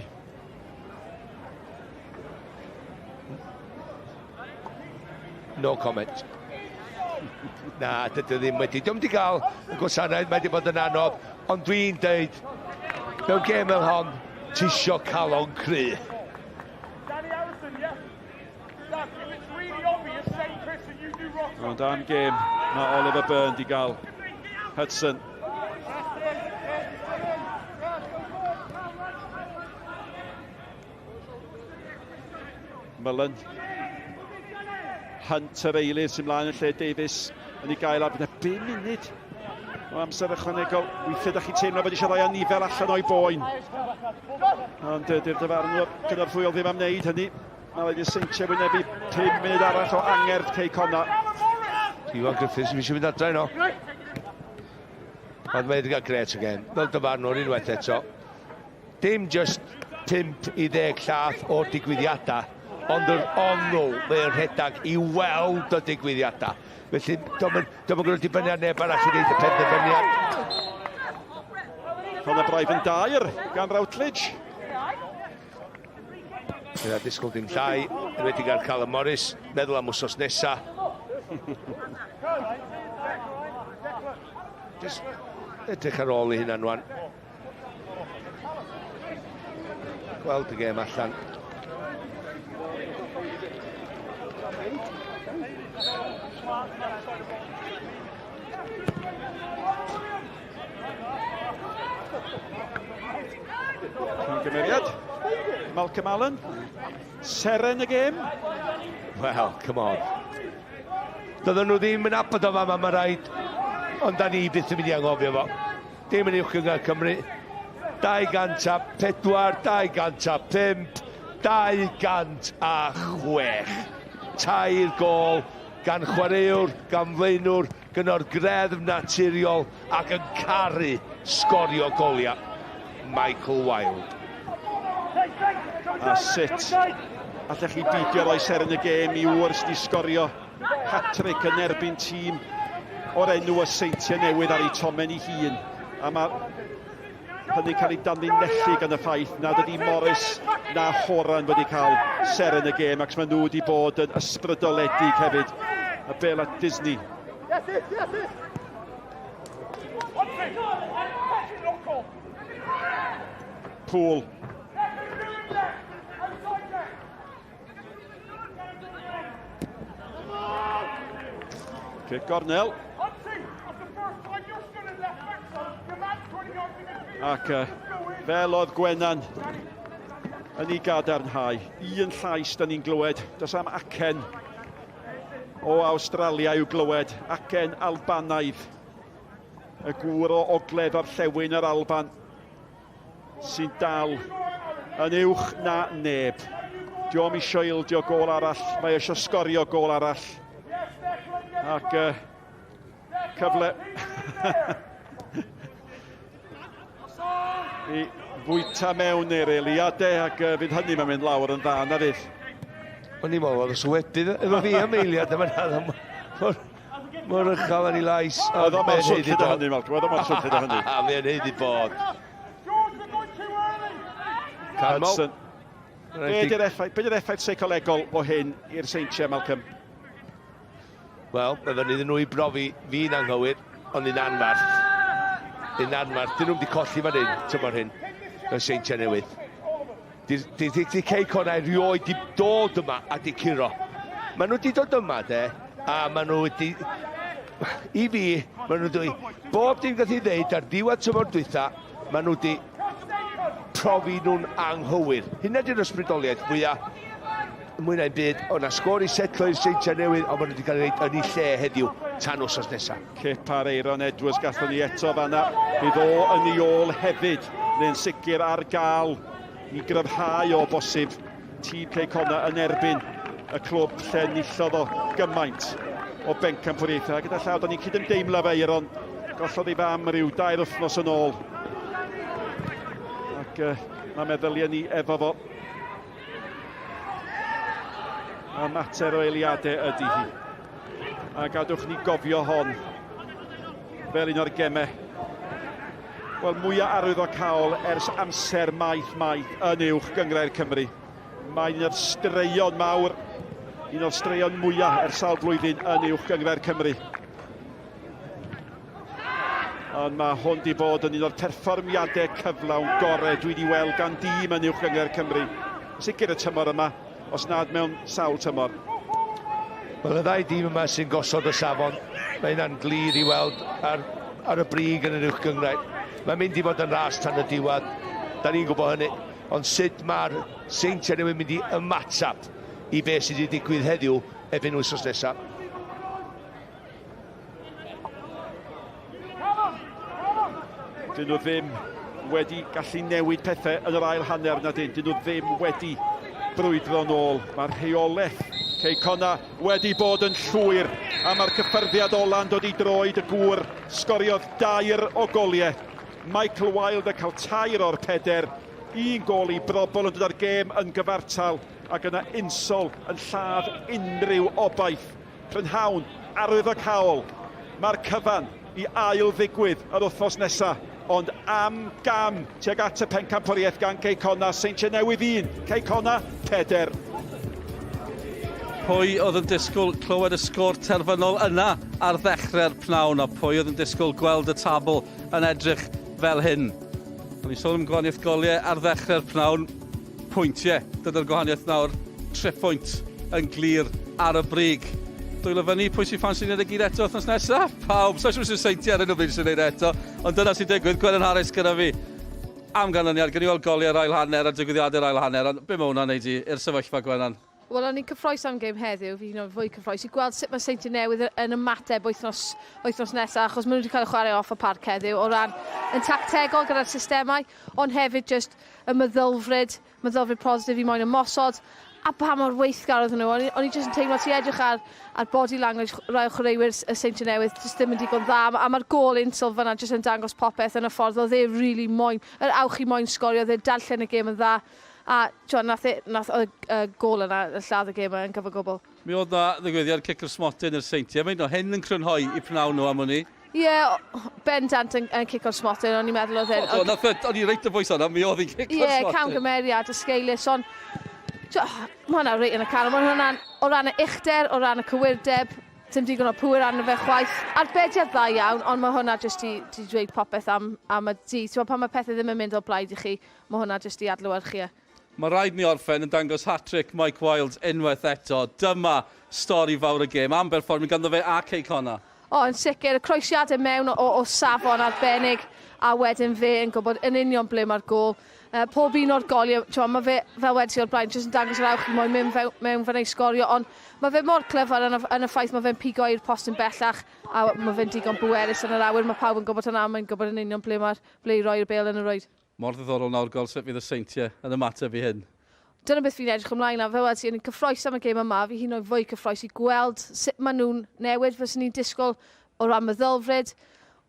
No comment. Na, dydw ddim wedi. Dwi'n wedi cael y gwasanaeth, mae wedi bod yn anodd, ond dwi'n deud, mewn gêm yn hon, ti isio cael o'n cry. Ond am gêm, mae Oliver Byrne di gael Hudson. Mullen. Hunter eilydd sy'n mlaen yn lle Davies yn ei gael ar 5 munud o amser ychwanegol. Weithiau da chi teimlo bod eisiau rhoi anifel allan o'i boen. Ond dy'r dyfarnwr gynorthwyol ddim am wneud hynny. Mae wedi Seintiau wynebu 5 munud arall o angerdd cei Connah. Iwan Griffiths, mi eisiau mynd adre no. Ond mae wedi cael gret again. Fel dyfarnwr unwaith eto. Dim just 5 i 10 llath o'r digwyddiadau, ond yr ongl mae'n rhedag i weld y digwyddiadau. Felly, dwi'n gwneud dibynnu ar neb arall i wneud y penderfyniad. Connah braidd yn dair gan Routledge. Dyna disgwyl dim llai, yn wedi gael Callum Morris, meddwl am wsos nesa. Just edrych ar ôl i hynna'n wan. Gweld y gêm allan. Cymeriad. Malcolm Allen. Seren y gêm. Well, come on. Doedden nhw ddim yn abod o fama, mae rhaid. Ond da ni byth yn mynd i anghofio fo. Dim yn uwch yng Cymru. 204, 205, 206. Tair gol gan chwaraewr, gan flaenwr, gan o'r greddf naturiol ac yn caru sgorio goliau. Michael Wilde. A sut allech chi beidio roi Seren y gêm i wrs di sgorio hat-trick yn erbyn tîm o'r enw y Seintiau Newydd ar ei tomen ei hun. A mae hynny'n cael ei danlinellu gan y ffaith nad ydy Morris na Horan wedi cael Seren y gêm, ac mae nhw wedi bod yn ysbrydoledig hefyd, y bel at Disney. Poole. Gornel. Ac fel oedd Gwenan yn ei gadarnhau, un llais da ni'n glywed, does am acen o Awstralia i'w glywed, acen Albanaidd, y gŵr o ogledd o'r llewyn yr Alban, sy'n dal yn uwch na neb. Diom isio ildio gol arall, mae eisiau sgorio gol arall. Ac cyfle i fwyta mewn i'r eiliadau, ac fydd hynny mae'n mynd lawr yn dda na fydd. O'n i'n meddwl, oedd y swedydd efo fi am eiliad yma mor ychal yn ei lais. Oedd o'n swnllid o hynny, Malcolm, oedd o'n swnllid o hynny. Fe'n heiddi bod. Hudson. Be di'r effaith seicolegol o hyn i'r Seintiau, Malcolm? Wel, byddwn iddyn nhw i brofi fi'n anghywir, ond un anfarth. Un anfarth. Dyn nhw wedi colli fan hyn, tymor hyn, y Seintiau Newydd. Di cei Connah erioed di dod yma a di curo. Maen nhw wedi dod yma, de, a maen nhw wedi... I fi, maen nhw wedi... Bob dim gath i ddeud ar ddiwedd tymor dwytha, maen nhw wedi profi nhw'n anghywir. Hynna di'r ysbrydoliaeth fwyaf. Mwy na'n byd, o'na sgori setlo i'r Seintiau Newydd, ond maen nhw wedi cael ei wneud yn ei lle heddiw tan wsos nesaf. Cip ar Aaron Edwards gathon ni eto fanna. Bydd o yn ei ôl hefyd, neu'n sicr ar gael i gryfhau o bosib tîm cei Connah yn erbyn y clwb lle nillodd o gymaint o bencampwriaethau. A gyda llaw, da ni'n cydymdeimlo fe Aaron, gollodd ei fam rhyw 2 wythnos yn ôl. Ac mae meddyliau ni efo fo. A mater o eiliadau ydy hi. A gadwch ni gofio hon. fel un o'r gemau. Wel, mwyaf arwyddocaol ers amser maith yn uwch gyngrau'r Cymru. Mae'n un o'r straeon mawr, un o'r straeon mwyaf ers sawl blwyddyn yn uwch gyngrau'r Cymru. Ond mae hwn di bod yn un o'r perfformiadau cyflawn gorau dwi wedi weld gan dîm yn uwch gyngrau'r Cymru. Sicr y tymor yma, os nad mewn sawl tymor. Wel, y ddau dîm yma sy'n gosod y safon. Mae hynna'n glir i weld ar y brig yn yr uwch gyngrau. Mae'n mynd i fod yn ras tan y diwedd. Da ni'n gwybod hynny. Ond sut mae'r Seintiau Newydd mynd i ymatab i beth sydd wedi digwydd heddiw erbyn wythnos nesaf. Dyn nhw ddim wedi gallu newid pethau yn yr ail hanner na dyn. Dyn nhw ddim wedi brwydro nôl. Mae'r rheolaeth Connah wedi bod yn llwyr a mae'r cyffyrddiad ola'n dod i droed y gŵr. Sgoriodd 2 o goliau. Michael Wilde yn cael 2 o'r 4. 1 gol i brobl yn dod ar gêm yn gyfartal ac yna unsol yn lladd unrhyw obaith. Prynhawn, arwyddocaol. Mae'r cyfan i ail ddigwydd yr wythnos nesaf. Ond am gam tuag at y pencampwriaeth gan Connah. Seintiau Newydd 1, Connah 4. Pwy oedd yn disgwyl clywed y sgôr terfynol yna ar ddechrau'r pnawn, a pwy oedd yn disgwyl gweld y tabl yn edrych fel hyn. O'n i sôn am gwahaniaeth goliau ar ddechrau'r pnawn, pwyntiau. Dyna'r gwahaniaeth nawr, 3 pwynt yn glir ar y brig. Dwylo fyny pwy sy'n ffansi wneud y gyd eto wythnos nesaf? Pawb, so sy'n Seintiau ar hyn o bryd sy'n wneud eto, ond dyna sy'n digwydd, Gwenyn Harris gyda fi. Am ganlyniad, gen i weld goliau'r ail hanner a digwyddiadau'r ail hanner, ond be mae hwnna'n neud i'r sefyllfa, Gwenan? Wel, o'n i'n cyffroes am gêm heddiw, fi fwy cyffroes i gweld sut mae Seintiau Newydd yn ymateb wythnos nesaf, achos maen nhw wedi cael y chwarae off y parc heddiw o ran yn tactegol gyda'r systemau, ond hefyd just y meddylfryd positif i moyn ymosod, a pa mor weithgar oedden nhw. O'n i jyst yn teimlo ti edrych ar body language rai o chwaraewyr y Seintiau Newydd, jyst ddim yn digon dda, a mae'r gol insol fyna jyst yn dangos popeth yn y ffordd, oedd e really moyn, yr awch i moyn sgorio, oedd e darllen y gêm yn dda. A nath y gol yna, y lladd y gêm yn gyfer gwbl. Mi oedd na ddigwyddiad cic-yr smotyn i'r Seintiau. Mae'n hyn yn crynhoi i pnawn nhw am hwnni. Ie, bendant yn cic-o'r smotyn, o'n i'n meddwl oedd hyn. O'n i reit y bwys hwnna, mi oedd hi'n cic-o'r smotyn. Ie, camgymeriad, ysgeilus, ond mae hwnna reit yn y canol. Mae hwnna'n o ran y uchder, o ran y cywirdeb, dim digon o pŵer arno fe chwaith. Arbediad dda iawn, ond mae hwnna jyst i dweud popeth am y dydd. Pan mae pethau ddim yn mynd o blaid i chi, mae hwnna jyst i adlewyrchu. Mae rhaid ni orffen yn dangos hat-trick Mike Wilde unwaith eto. Dyma stori fawr y gêm. Am berfformio ganddo fe a Connah. O, yn sicr, y croesiadau mewn o safon arbennig a wedyn fe yn gwybod yn union ble mae'r gol. Pob un o'r goliau, mae fe fel wedi o'r blaen, jyst yn dangos yr awch i moyn mewn fan ei sgorio, ond mae fe mor clyfar yn y ffaith mae fe'n pigo i'r post yn bellach a mae fe'n digon bwerus yn yr awyr. Mae pawb yn gwybod hwnna, mae'n gwybod yn union ble i roi'r bêl yn y rwyd. Mor ddiddorol nawr gol sut fydd y Seintiau yn ymateb i hyn. Dyna beth fi'n edrych ymlaen a fe wedi yn cyffroes am y gêm yma, fi hyn o'i fwy cyffroes i gweld sut maen nhw'n newid fyswn ni'n disgwyl o ran meddylfryd,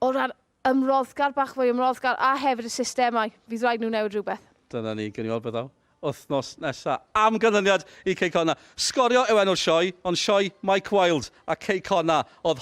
o ran ymroddgar, bach fwy ymroddgar, a hefyd y systemau. Fydd rhaid nhw newid rhywbeth. Dyna ni, gen i weld beth wythnos nesaf. Am ganlyniad i Connah. Sgorio yw enw'r sioe, ond sioe Mike Wilde a Connah oedd